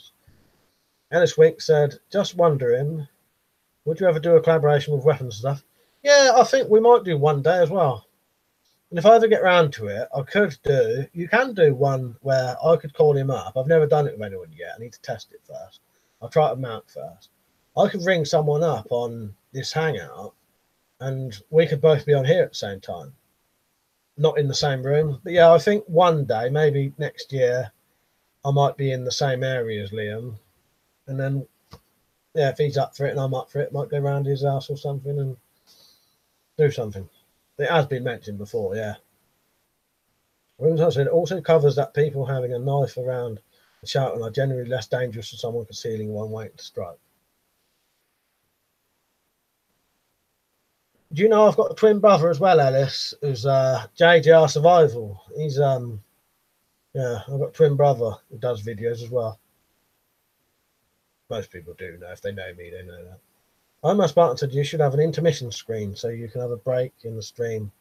Ellis Wink said, just wondering, would you ever do a collaboration with weapons stuff? Yeah, I think we might do one day as well. And if I ever get round to it, you can do one where I could call him up. I've never done it with anyone yet. I need to test it first. I'll try it out first. I could ring someone up on this hangout and we could both be on here at the same time. Not in the same room. But yeah, I think one day, maybe next year, I might be in the same area as Liam. And then, yeah, if he's up for it and I'm up for it, might go round his house or something and do something. It has been mentioned before, yeah. It also covers that people having a knife around and shouting are generally less dangerous than someone concealing one waiting to strike. Do you know I've got a twin brother as well, Ellis, who's JJR Survival. He's yeah, I've got a twin brother who does videos as well. Most people do know. If they know me, they know that. My Spartan said you should have an intermission screen so you can have a break in the stream.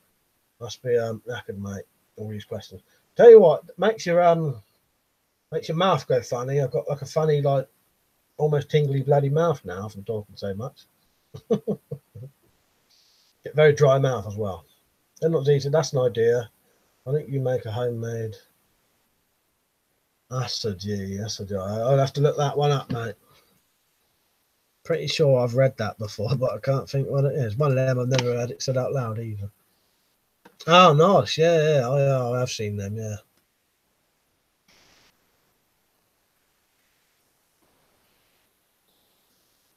Must be knackered, mate. All these questions. Tell you what, makes your mouth go funny. I've got like a funny, like almost tingly bloody mouth now from talking so much. Get very dry mouth as well. They're not easy. That's an idea. I think you make a homemade assagy. I'll have to look that one up, mate. Pretty sure I've read that before, but I can't think what it is. One of them I've never heard it said out loud either. Oh, nice. Yeah. I have seen them, yeah.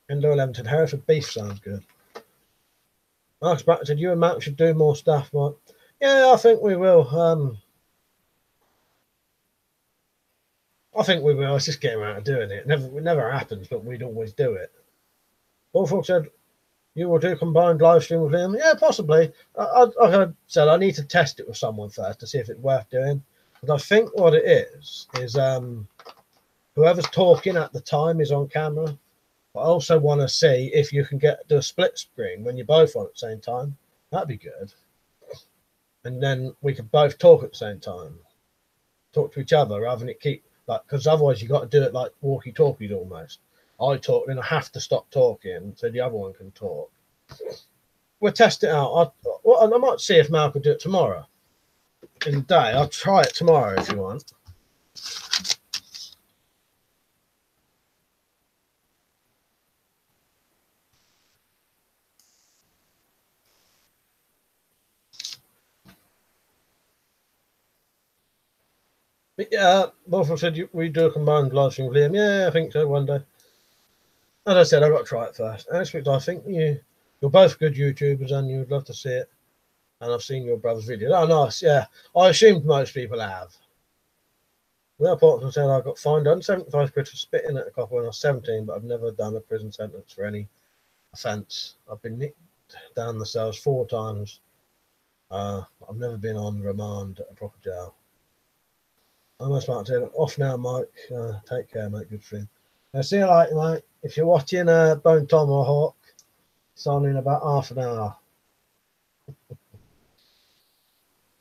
Endo 11 said Hereford beef sounds good. Marcus Bracken said you and Matt should do more stuff, Mike. Yeah, I think we will. I think we will. It's just getting around to doing it. It never happens, but we'd always do it. Bullfrog said, you will do combined live stream with him? Yeah, possibly. I said I need to test it with someone first to see if it's worth doing. But I think what it is whoever's talking at the time is on camera. I also want to see if you can do a split screen when you're both on at the same time. That'd be good. And then we could both talk at the same time. Talk to each other rather than it keep like, because otherwise you got to do it like walkie-talkies almost. I talk, then I have to stop talking so the other one can talk. We'll test it out. I might see if Mal could do it tomorrow in the day. I'll try it tomorrow if you want. But yeah, Wolfram said we do a combined live stream with Liam. Yeah, I think so one day. As I said, I've got to try it first. I think you're both good YouTubers and you'd love to see it. And I've seen your brother's video. Oh, nice. Yeah, I assumed most people have. Will Portman said I got fined £175 for spitting at a cop when I was 17, but I've never done a prison sentence for any offence. I've been nicked down the cells 4 times. I've never been on remand at a proper jail. I'm about to off now, Mike. Take care, mate. Good friend. See you later, mate. If you're watching Bone Tomahawk, it's on in about half an hour.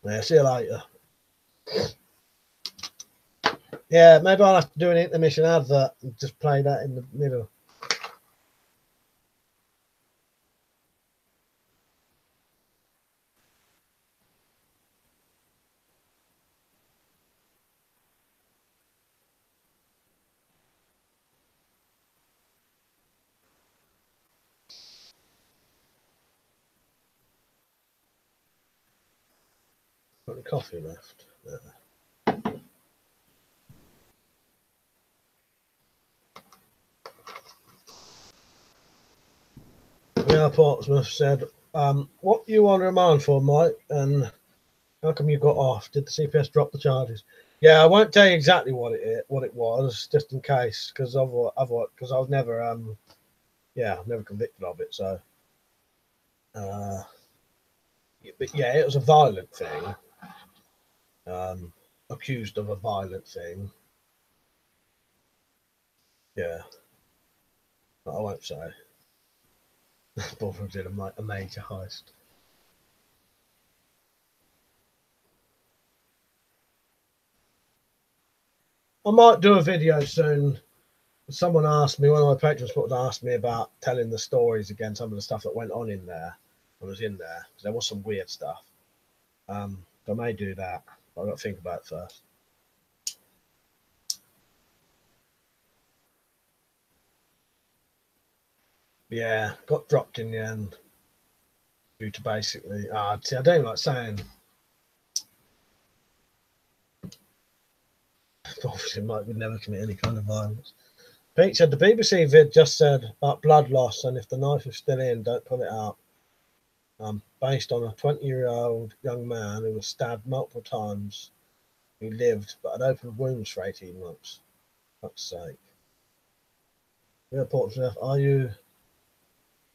Yeah, see you later. Yeah, maybe I'll have to do an intermission advert and just play that in the middle. Got any coffee left? Neil Portsmouth said, what you on remand for, Mike? And how come you got off? Did the CPS drop the charges? Yeah, I won't tell you exactly what it was, just in case, because I was never never convicted of it. So, but yeah, it was a violent thing. Accused of a violent thing. Yeah, but I won't say. Both did a major heist. I might do a video soon. Someone asked me, one of my patrons asked me about telling the stories again, some of the stuff that went on in there. I was in there because there was some weird stuff. I may do that, but I've got to think about it first. Yeah, got dropped in the end due to basically. See, I don't like saying. Obviously, Mike would never commit any kind of violence. Pete said the BBC vid just said about blood loss, and if the knife is still in, don't pull it out. Based on a 20-year-old young man who was stabbed multiple times, who lived but had open wounds for 18 months. Fuck's sake. Yeah, Portsmouth, are you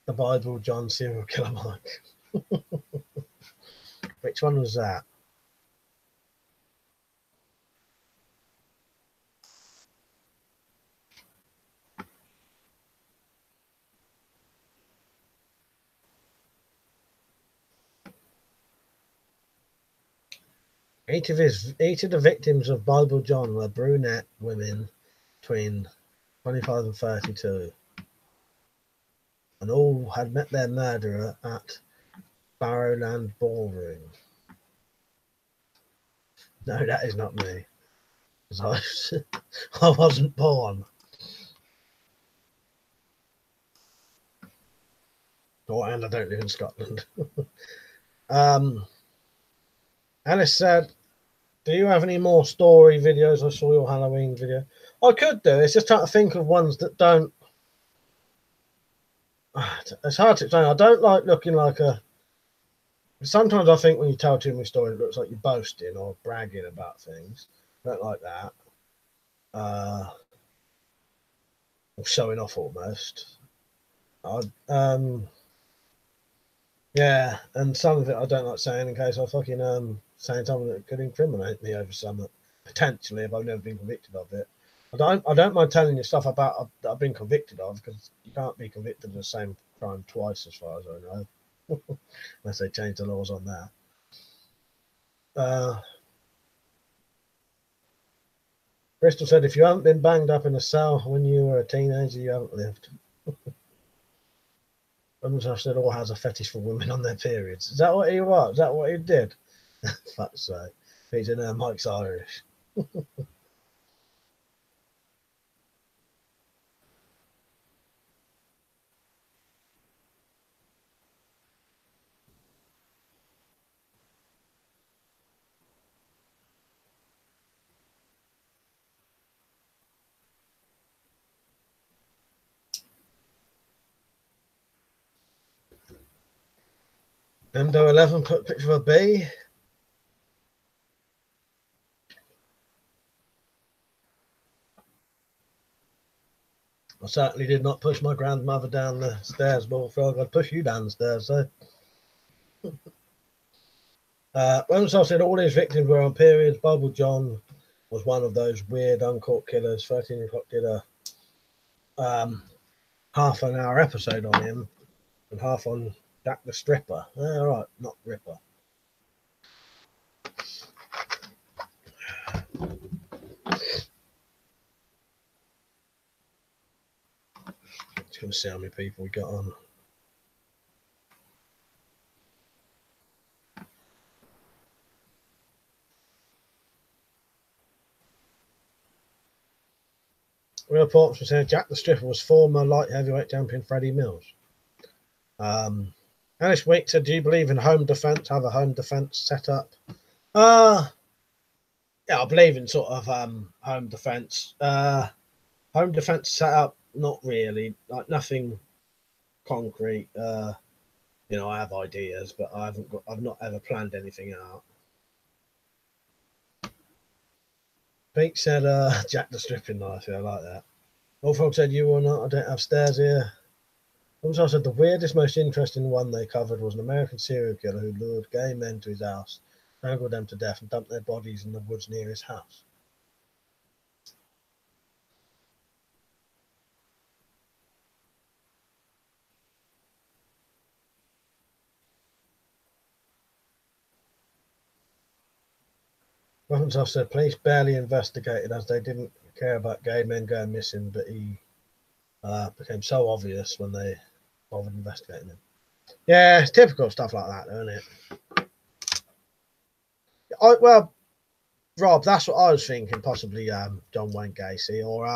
the Bible John serial killer, Mike? Which one was that? Eight of the victims of Bible John were brunette women between 25 and 32, and all had met their murderer at Barrowland Ballroom. No, that is not me, because I wasn't born. And I don't live in Scotland. Alice said, do you have any more story videos? I saw your Halloween video. I could do. It's just trying to think of ones that don't. It's hard to explain. I don't like looking like a. Sometimes I think when you tell too many stories, it looks like you're boasting or bragging about things. I don't like that. Or showing off almost. Yeah, and some of it I don't like saying in case I fucking saying something that could incriminate me over something potentially if I've never been convicted of it. I don't mind telling you stuff about that I've been convicted of, because you can't be convicted of the same crime twice as far as I know, unless they change the laws on that. Bristol said, if you haven't been banged up in a cell when you were a teenager, you haven't lived. I said, all has a fetish for women on their periods. Is that what he was? Is that what he did? Fuck's sake. He's in Mike's Irish. Endo 11 put a picture of a bee. I certainly did not push my grandmother down the stairs, Bullfrog. I'd push you down the stairs, so. Once I said all his victims were on periods, Bible John was one of those weird uncaught killers. 13 o'clock did a half an hour episode on him and half on Jack the Stripper. All right, not Ripper. Just going to see how many people we got on. Real reports were saying Jack the Stripper was former light heavyweight champion Freddie Mills. Alice Week said, do you believe in home defense? Have a home defense set up? Yeah, I believe in sort of home defense. Home defense set up, not really. Like nothing concrete. You know, I have ideas, but I've not ever planned anything out. Pete said, Jack the stripping knife. Yeah, I like that. Wolfrog said, you or not, I don't have stairs here. Also said, the weirdest, most interesting one they covered was an American serial killer who lured gay men to his house, strangled them to death, and dumped their bodies in the woods near his house. Robinson said, police barely investigated as they didn't care about gay men going missing, but he became so obvious when they bothered investigating him. Yeah, it's typical stuff like that, isn't it? Well, Rob, that's what I was thinking. Possibly John Wayne Gacy or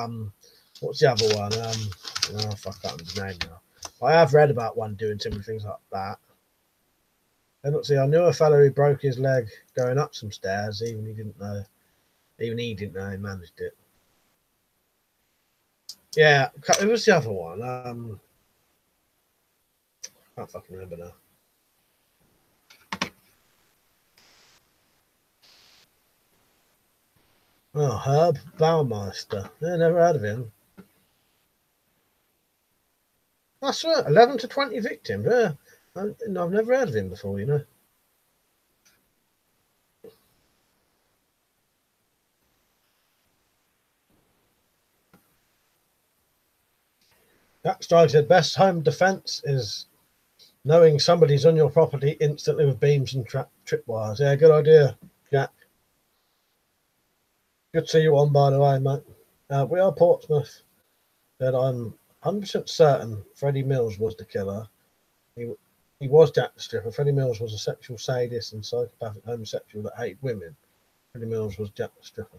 what's the other one? Oh, fuck, I can't remember his name now. I have read about one doing similar things like that. And let's see, I knew a fellow who broke his leg going up some stairs. Even he didn't know he managed it. Yeah, who was the other one? I can't fucking remember now. Oh, Herb Baumeister. Yeah, never heard of him. That's right, 11 to 20 victims. Yeah, I've never heard of him before, you know. Jack Strike said, best home defence is knowing somebody's on your property instantly with beams and tripwires. Yeah, good idea, Jack. Good to see you on, by the way, mate. We are Portsmouth. That I'm 100% certain Freddie Mills was the killer. He was Jack the Stripper. Freddie Mills was a sexual sadist and psychopathic homosexual that hated women. Freddie Mills was Jack the Stripper.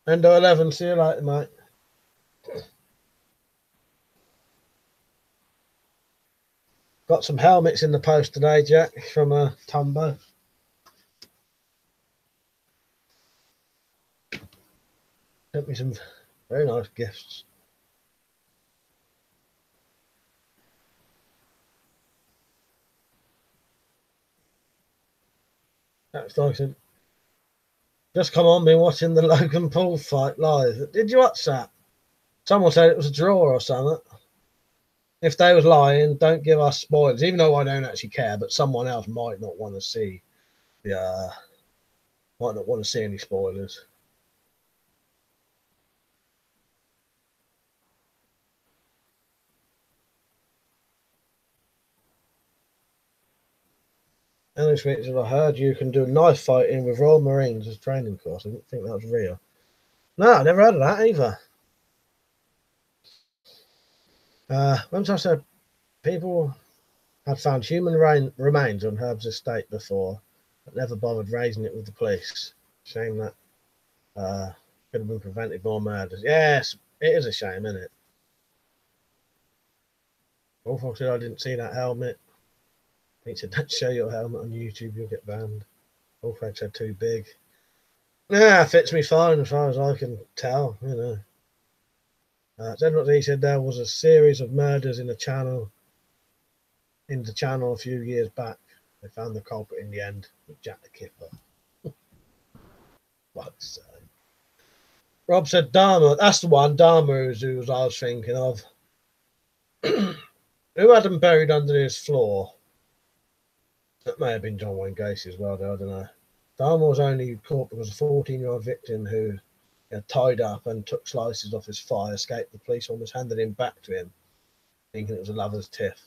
Endo 11, see you later, mate. Got some helmets in the post today, Jack, from Tumbo. Sent me some very nice gifts. That's nice. Just come on, been watching the Logan Paul fight live. Did you watch that? Someone said it was a draw or something. If they was lying, don't give us spoilers. Even though I don't actually care, but someone else might not want to see might not want to see any spoilers. Alex Richard, I heard you can do knife fighting with Royal Marines as training course. I didn't think that was real. No, I never heard of that either. Once I said people had found human remains on Herb's estate before, but never bothered raising it with the police. Shame that could have been prevented more murders. Yes, it is a shame, isn't it? Wolfhawk said I didn't see that helmet. He said, don't show your helmet on YouTube, you'll get banned. Wolfhawk said too big. Yeah, fits me fine as far as I can tell, you know. He said there was a series of murders in the channel a few years back. They found the culprit in the end with Jack the Kipper. Fuck's sake. Rob said Dharma. That's the one. Dharma is who I was thinking of. Who had him buried under his floor? That may have been John Wayne Gacy as well, though, I don't know. Dharma was only caught because a 14-year-old victim who had tied up and took slices off his thigh escaped. The police almost handed him back to him, thinking it was a lover's tiff.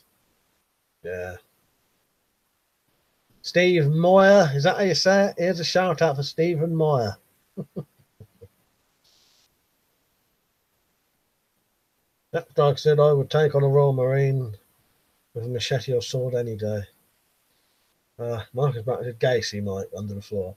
Yeah. Steve Moyer, is that how you say it? Here's a shout out for Stephen Moyer. That dog said I would take on a Royal Marine with a machete or sword any day. Marcus Back said Gacy, Mike, under the floor.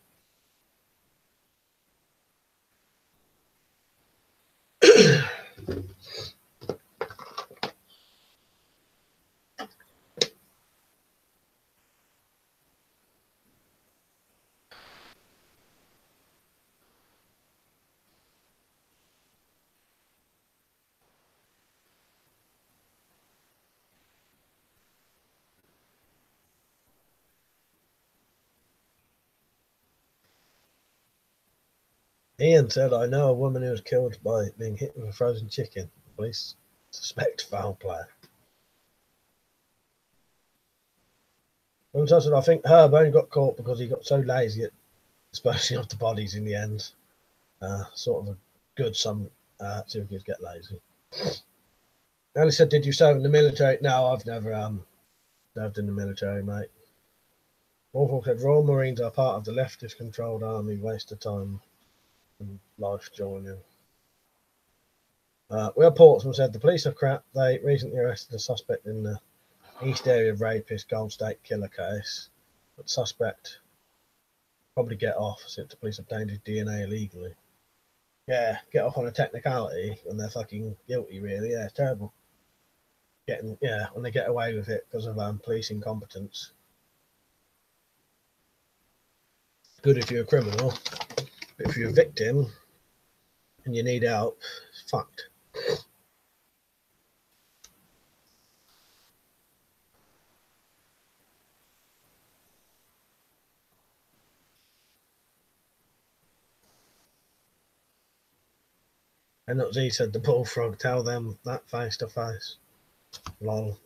Ian said, I know a woman who was killed by being hit with a frozen chicken. Police suspect foul play. And so I said, I think Herb only got caught because he got so lazy at disposing of the bodies in the end. Sort of a good some serial killers get lazy. And he said, did you serve in the military? No, I've never served in the military, mate. Awful said, Royal Marines are part of the leftist-controlled army. Waste of time and life joining. Will Portsmouth said, the police are crap. They recently arrested a suspect in the East Area rapist Gold State killer case. But suspect probably get off since the police obtained his DNA illegally. Yeah, get off on a technicality when they're fucking guilty, really. Yeah, it's terrible. When they get away with it because of police incompetence. Good if you're a criminal, but if you're a victim and you need help, it's fucked. And not Z said the bullfrog, tell them that face to face. Lol.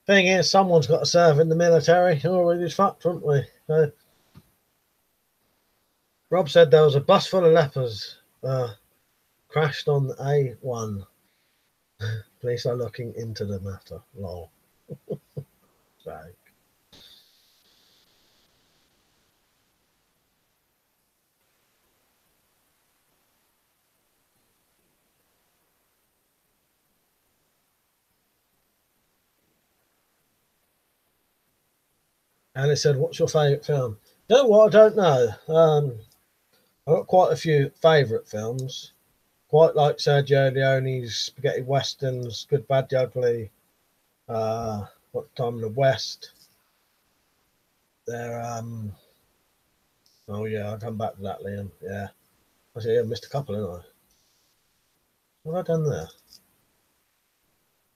Thing is, someone's got to serve in the military, or we'd be fucked, wouldn't we? So, Rob said there was a bus full of lepers crashed on A1. Police are looking into the matter. Lol. Sorry. And he said, what's your favourite film? You know what? I don't know. I've got quite a few favourite films. Quite like Sergio Leone's spaghetti westerns, Good, Bad, the Ugly, What Time in the West. They're oh yeah, I'll come back to that, Liam. Yeah. I see, I missed a couple, haven't I? What have I done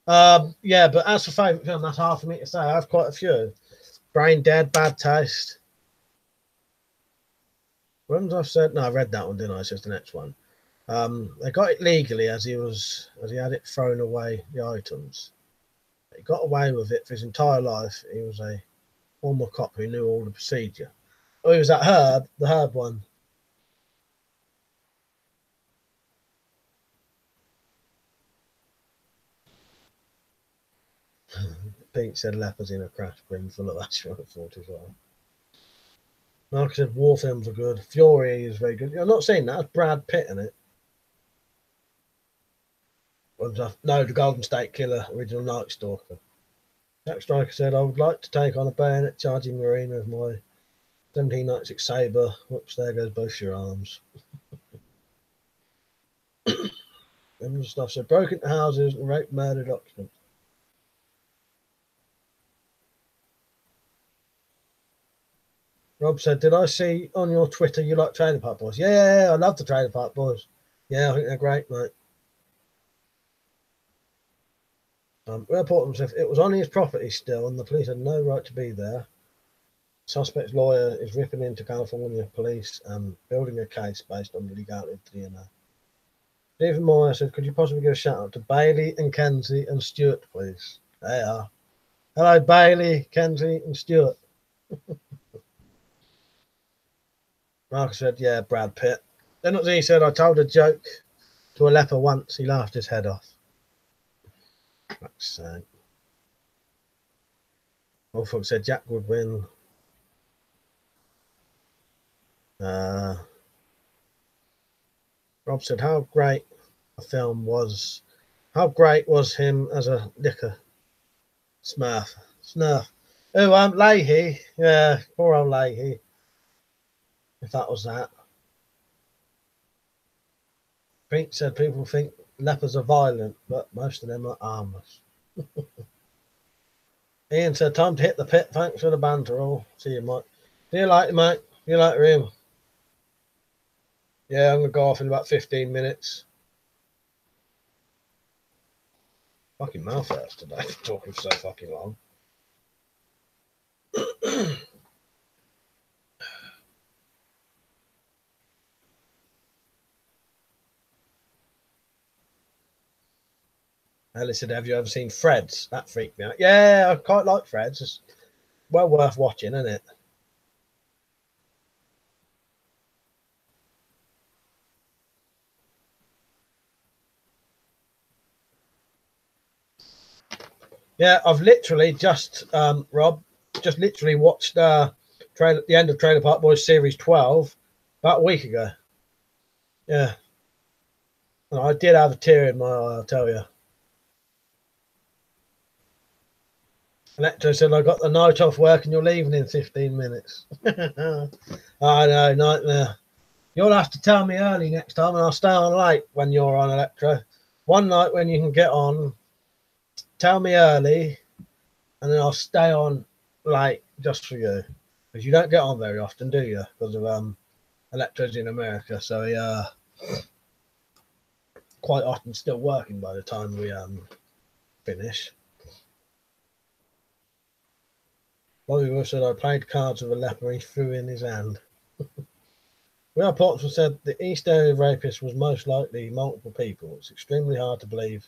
there? Yeah, but as for favourite film, that's hard for me to say. I have quite a few. Brain Dead, Bad Taste. When I've said no, I read that one, didn't I? It's just the next one. They got it legally as he had it thrown away the items. He got away with it for his entire life. He was a former cop who knew all the procedure. Oh, he was at Herb, the Herb one. Pete said lepers in a crash brim full of astronaut thought as well. Like I said, war films are good. Fury is very good. I've not seen that. That's Brad Pitt in it. No, the Golden State Killer, original Night Stalker. Jack Striker said, I would like to take on a bayonet charging marine with my 1796 Sabre. Whoops, there goes both your arms. And stuff said, broke into houses and raped murder documents. Rob said, did I see on your Twitter you like Trailer Park Boys? Yeah, I love the Trailer Park Boys. Yeah, I think they're great, mate. Report said it was on his property still, and the police had no right to be there. Suspect's lawyer is ripping into California police and building a case based on the legality of DNA. Stephen Moore said, could you possibly give a shout out to Bailey and Kenzie and Stuart, please? They are. Hello, Bailey, Kenzie, and Stuart. Mark said, yeah, Brad Pitt. Then he said, I told a joke to a leper once. He laughed his head off. Fuck's sake. Wolford said Jack would win. Rob said, how great a film was. How great was him as a liquor smurf. Snurf. Oh, Leahy. Yeah, poor old Leahy. If that was that. Pink said people think lepers are violent, but most of them are harmless. Ian said, time to hit the pit. Thanks for the banter all. See you, Mike. See you later, mate. See you later, Ian. Yeah, I'm going to go off in about 15 minutes. Fucking mouth hurts today for talking so fucking long. Ellie said, have you ever seen Fred's? That freaked me out. Yeah, I quite like Fred's. It's well worth watching, isn't it? Yeah, I've literally just, Rob, just literally watched the end of Trailer Park Boys Series 12 about a week ago. Yeah. And I did have a tear in my eye, I'll tell you. Electro said, I got the night off work and you're leaving in 15 minutes. I know, nightmare. You'll have to tell me early next time and I'll stay on late when you're on, Electro. One night when you can get on, tell me early and then I'll stay on late just for you. Because you don't get on very often, do you? Because of Electro's in America. So he quite often still working by the time we finish. Bobby Wolf said, I played cards with a leper, he threw in his hand. Will Pottsville said the East Area rapist was most likely multiple people. It's extremely hard to believe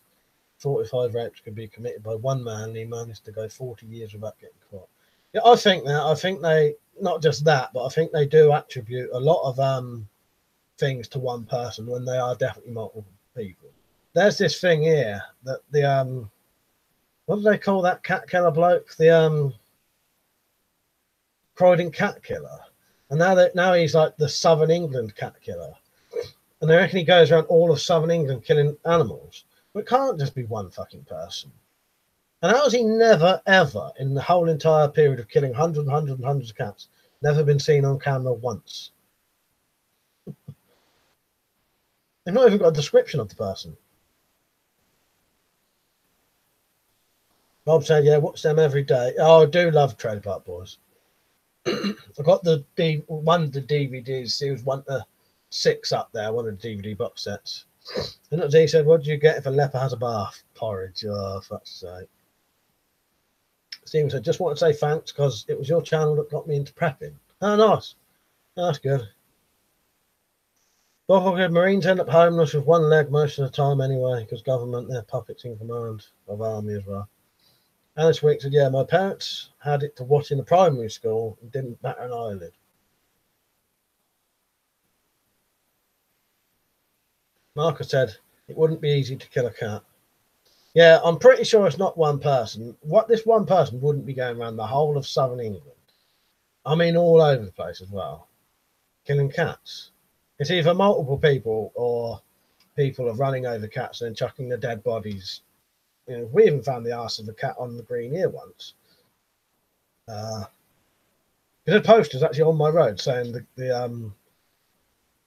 45 rapes could be committed by one man and he managed to go 40 years without getting caught. Yeah, I think that. I think they, not just that, but I think they do attribute a lot of things to one person when they are definitely multiple people. There's this thing here that the what do they call that cat killer bloke? The Croydon cat killer. And now he's like the Southern England cat killer. And they reckon he goes around all of Southern England killing animals. But it can't just be one fucking person. And how has he never, ever, in the whole entire period of killing hundreds and hundreds and hundreds of cats, never been seen on camera once? They've not even got a description of the person. Bob said, yeah, watch them every day. Oh, I do love Trailer Park Boys. I got one of the DVDs, series 1 to 6 up there, one of the DVD box sets. And he said, what do you get if a leper has a bath? Porridge. Oh, fuck's sake. Stephen said, just want to say thanks because it was your channel that got me into prepping. Oh, nice. Oh, that's good. Bob, Marines end up homeless with one leg most of the time anyway because government, they're puppets in command of army as well. Alice Week said, yeah, my parents had it to watch in the primary school and didn't batter an eyelid. Marcus said, it wouldn't be easy to kill a cat. Yeah, I'm pretty sure it's not one person. What this one person wouldn't be going around the whole of Southern England. I mean, all over the place as well, killing cats. It's either multiple people or people are running over cats and then chucking the dead bodies. You know, we even found the arse of a cat on the green here once. There's a poster actually on my road saying the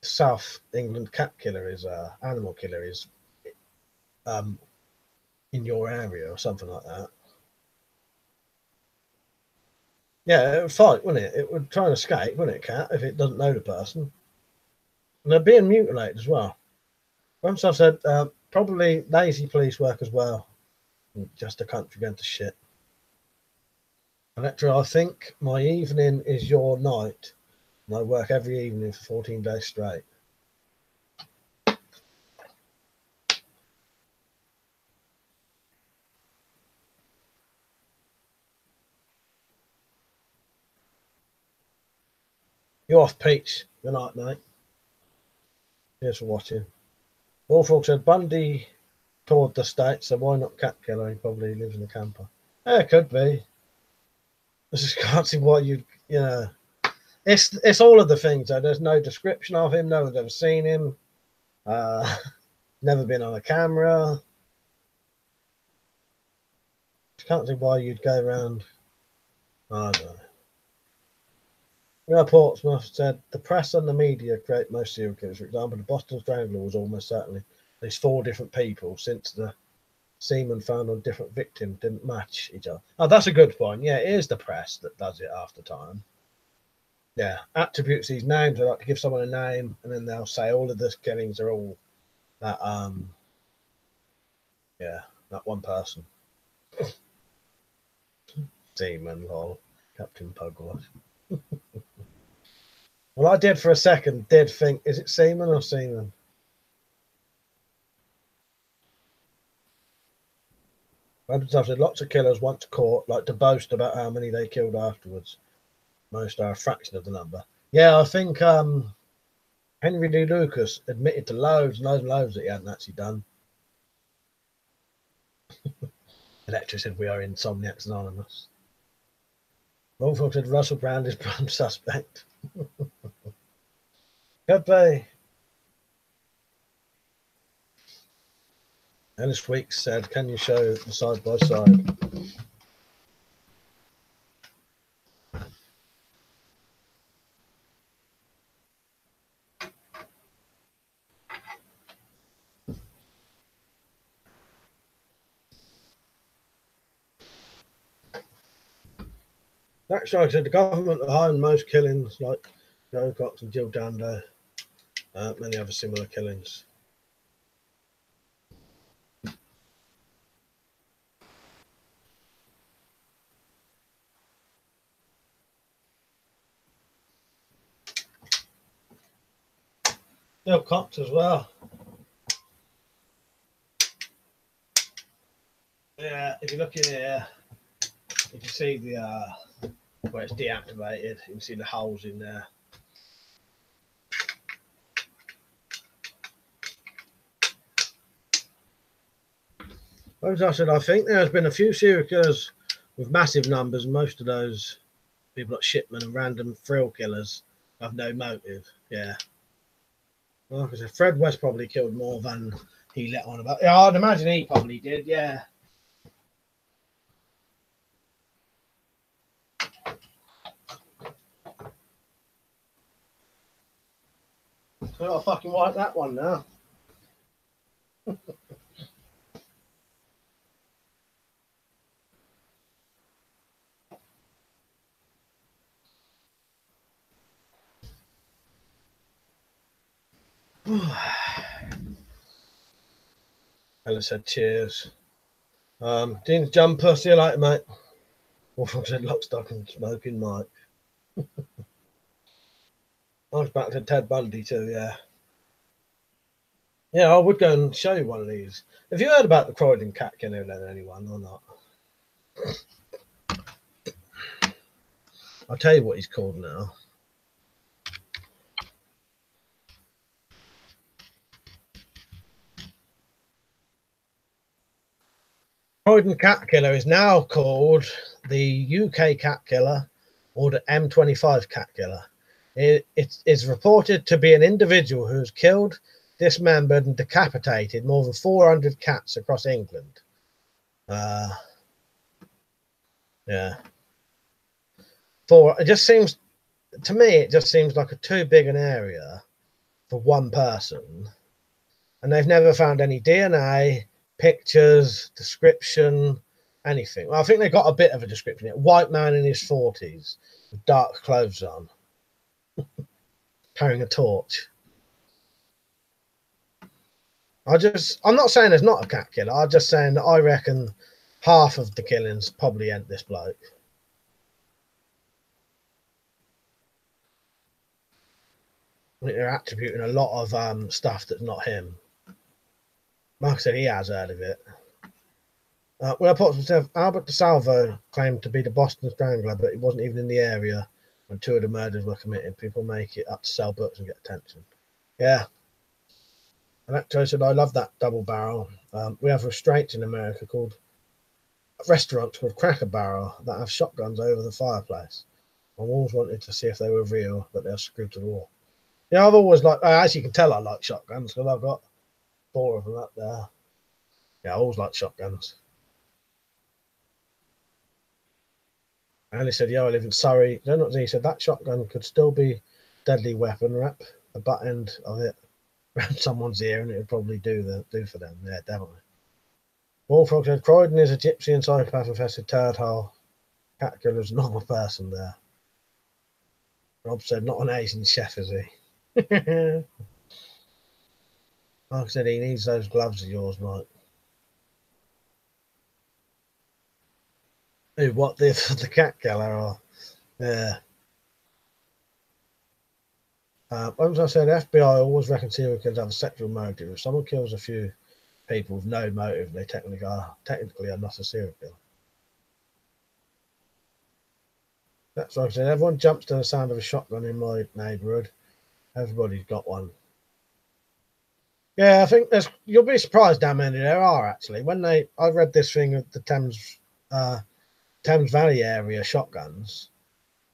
South England cat killer is animal killer is in your area or something like that. Yeah, it would fight, wouldn't it? It would try and escape, wouldn't it, cat, if it doesn't know the person. And they're being mutilated as well. Once I've said probably lazy police work as well. Just a country going to shit. Electra, I think my evening is your night. And I work every evening for 14 days straight. You're off, Peach. Good night, mate. Cheers for watching. Bullfrog said Bundy toured the States, so why not cat killer? He probably lives in a camper. Yeah, it could be. I just can't see why you know. It's all of the things though. There's no description of him. No one's ever seen him. Never been on a camera. I can't see why you'd go around. I don't know. Portsmouth said the press and the media create most serial killers. For example, the Boston Strangler was almost certainly at least 4 different people since the semen found on different victims didn't match each other. Oh, that's a good point. Yeah, it is the press that does it after time. Yeah, attributes these names. They like to give someone a name and then they'll say all of the killings are all that yeah, that one person. Semen, lol. Captain Pugwash. Well, I did for a second, think, is it semen or semen? Lots of killers want to court, like to boast about how many they killed afterwards. Most are a fraction of the number. Yeah, I think Henry D. Lucas admitted to loads and loads and loads that he hadn't actually done. Electra said we are insomniacs anonymous. Wolfhawk said Russell Brand is prime suspect. Could be. Ellis Weeks said, can you show the side by side? That show said the government behind most killings, like Joe Cox and Jill Dando, many other similar killings. Jill Cox as well. Yeah, if you look in here, you can see the where it's deactivated. You can see the holes in there. As I said, I think there has been a few serial killers with massive numbers. Most of those people like Shipman and random thrill killers have no motive. Yeah. Well, like I said, Fred West probably killed more than he let on about. Yeah, I'd imagine he probably did. Yeah. So I'll fucking wipe that one now. Ella said cheers. Dean's jumper, see you later, mate. Wolfhawk said lock, stock and smoking Mike. I was back to Ted Bundy too, yeah. Yeah, I would go and show you one of these. Have you heard about the Croydon cat killer then, anyone, or not? I'll tell you what he's called now. Croydon cat killer is now called the UK cat killer or the M25 cat killer. It is reported to be an individual who has killed, dismembered and decapitated more than 400 cats across England. Yeah. It just seems, to me, it just seems like a too big an area for one person. And they've never found any DNA, pictures, description, anything. Well, I think they got a bit of a description. White man in his 40s with dark clothes on, carrying a torch. I'm not saying there's not a cat killer. I'm just saying that I reckon half of the killings probably ain't this bloke. I think they're attributing a lot of stuff that's not him. Mark said he has heard of it. Well, Albert DeSalvo claimed to be the Boston Strangler, but he wasn't even in the area when two of the murders were committed. People make it up to sell books and get attention. Yeah. Electro said, I love that double barrel. We have restraints in America called restaurants called Cracker Barrel that have shotguns over the fireplace. I always wanted to see if they were real, but they're screwed to the wall. Yeah, I've always liked, as you can tell, I like shotguns because I've got 4 of them up there. Yeah, I always like shotguns. And he said, yeah, I live in Surrey. He said that shotgun could still be deadly weapon. Wrap the butt end of it around someone's ear and it would probably do for them. Yeah, definitely. Wolfhawk said, Croydon is a gypsy and psychopath infested turd hole. Cat killer's not a person there. Rob said, not an Asian chef, is he? Mark said he needs those gloves of yours, Mike. Who, what, the cat killer? Or Yeah. As I said, FBI always reckon serial killers have a sexual motive. If someone kills a few people with no motive, they technically are not a serial killer. That's what I said. Everyone jumps to the sound of a shotgun in my neighbourhood. Everybody's got one. Yeah, I think you'll be surprised how many there are actually. I read this thing of the Thames Valley area shotguns,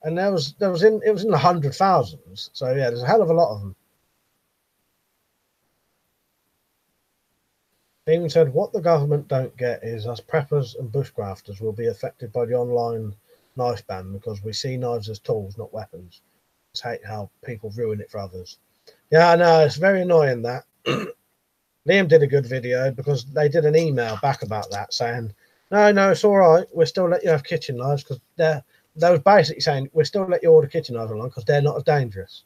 and it was in the 100,000s. So yeah, there's a hell of a lot of them. They even said what the government don't get is us preppers and bushcrafters will be affected by the online knife ban because we see knives as tools, not weapons. I just hate how people ruin it for others. Yeah, I know, it's very annoying that. Liam did a good video because they did an email back about that saying, no, it's all right. We'll still let you have kitchen knives because they was basically saying we'll still let you order kitchen knives along because they're not as dangerous.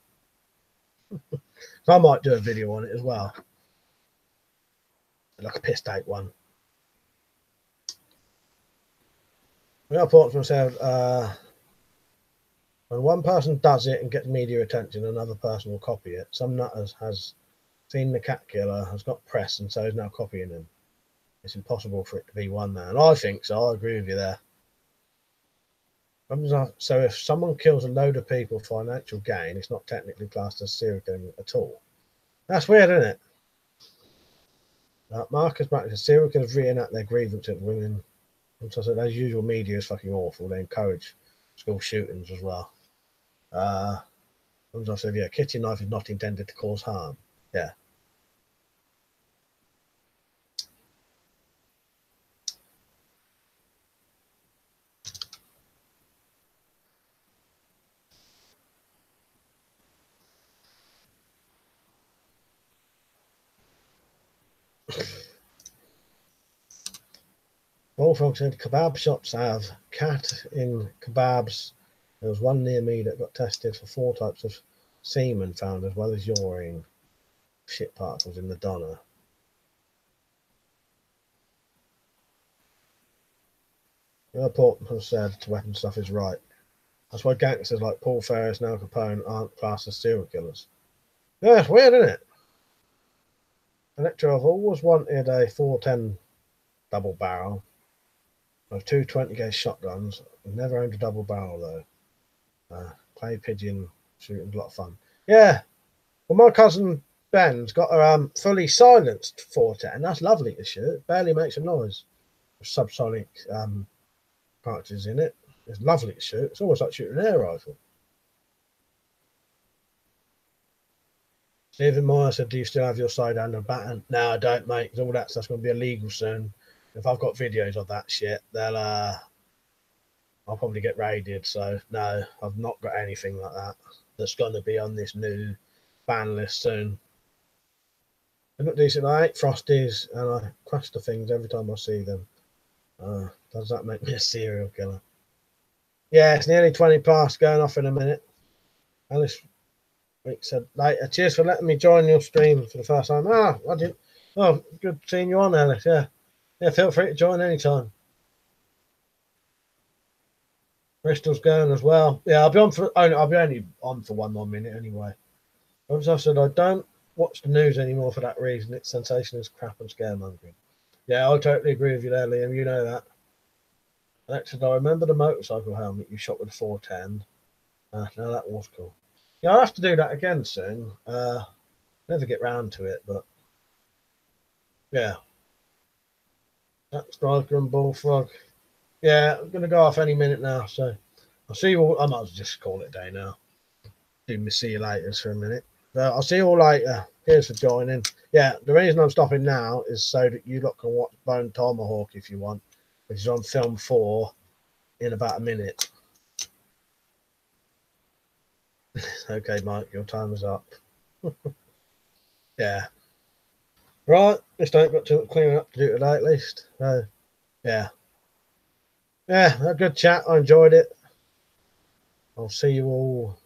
So I might do a video on it as well, like a piss take one. I thought to myself, when one person does it and gets media attention, another person will copy it. Some nutters has seen the cat killer, has got press, and so is now copying him. It's impossible for it to be one man. I think so. I agree with you there. So if someone kills a load of people for financial gain, it's not technically classed as serial killing at all. That's weird, isn't it? Marcus Mack says serial killers reenact their grievance at women. And so I said, as usual, media is fucking awful. They encourage school shootings as well. As I said, yeah, kitchen knife is not intended to cause harm. Yeah. Bullfrog said kebab shops have cat in kebabs. There was one near me that got tested for 4 types of semen found as well as urine shit particles in the doner. The report has said weapon stuff is right. That's why gangsters like Paul Ferris and Al Capone aren't classed as serial killers. Yeah, it's weird, isn't it? Electro have always wanted a 410 double barrel. With 2 20-gauge shotguns. I've never owned a double barrel though. Clay pigeon shooting's a lot of fun. Yeah. Well, my cousin Ben's got a fully silenced 410. That's lovely to shoot. It barely makes a noise. With subsonic cartridges in it. It's lovely to shoot. It's almost like shooting an air rifle. Stephen Moore said, do you still have your side-hand and baton? No, I don't, mate. All that stuff's going to be illegal soon. If I've got videos of that shit, I'll probably get raided. So, no, I've not got anything like that that's going to be on this new ban list soon. They look decent. I hate Frosties and I crush the things every time I see them. Does that make me a serial killer? Yeah, it's nearly 20 past, going off in a minute. Alice Week said later, cheers for letting me join your stream for the first time. I didn't. Oh, good seeing you on, Alice. Yeah, feel free to join anytime. Bristol's going as well. Yeah, I'll be only on for 1 more minute anyway. As I said, I don't watch the news anymore for that reason. It's sensationalist crap and scaremongering. Yeah, I totally agree with you there, Liam. You know that. Alexa, I remember the motorcycle helmet you shot with a 410. No, that was cool. Yeah, I'll have to do that again soon. Never get round to it, but yeah. That's Striker and Bullfrog. Yeah, I'm going to go off any minute now, so I'll see you all. I might as well just call it a day now. Do me see you later for a minute. I'll see you all later. Cheers for joining. Yeah, the reason I'm stopping now is so that you lot can watch Bone Tomahawk if you want, which is on film 4 in about a minute. Okay, Mike, your time is up. Yeah. Right, just don't got too much cleaning up to do today at least. So, yeah. Yeah, a good chat. I enjoyed it. I'll see you all.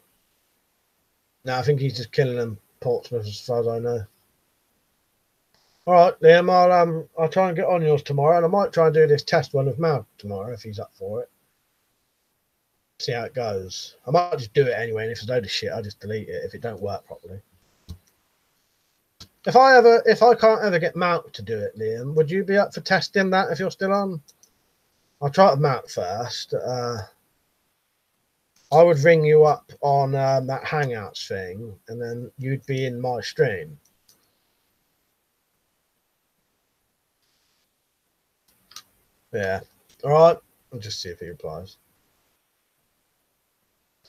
No, I think he's just killing them Portsmouth as far as I know. All right, Liam, I'll try and get on yours tomorrow, and I might try and do this test one of Mal tomorrow if he's up for it. see how it goes. I might just do it anyway, and if it's a load of shit, I'll just delete it if it don't work properly. If I can't ever get Mount to do it, Liam, would you be up for testing that if you're still on? I'll try to Mount first. I would ring you up on that Hangouts thing, and then you'd be in my stream. Yeah. All right. I'll just see if he replies.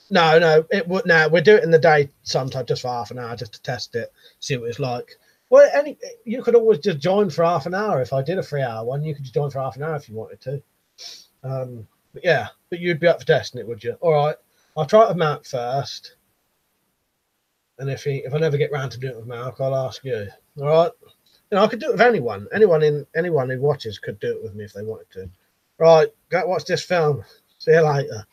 No, it would. No, we'll do it in the day sometime, just for half an hour, just to test it, see what it's like. Well, you could always just join for half an hour. If I did a 3-hour one, you could just join for half an hour if you wanted to. But yeah, but you'd be up for testing it, would you? All right. I'll try it with Mark first, and if I never get round to doing it with Mark, I'll ask you. All right. You know, I could do it with anyone. Anyone who watches could do it with me if they wanted to. Right, go watch this film. See you later.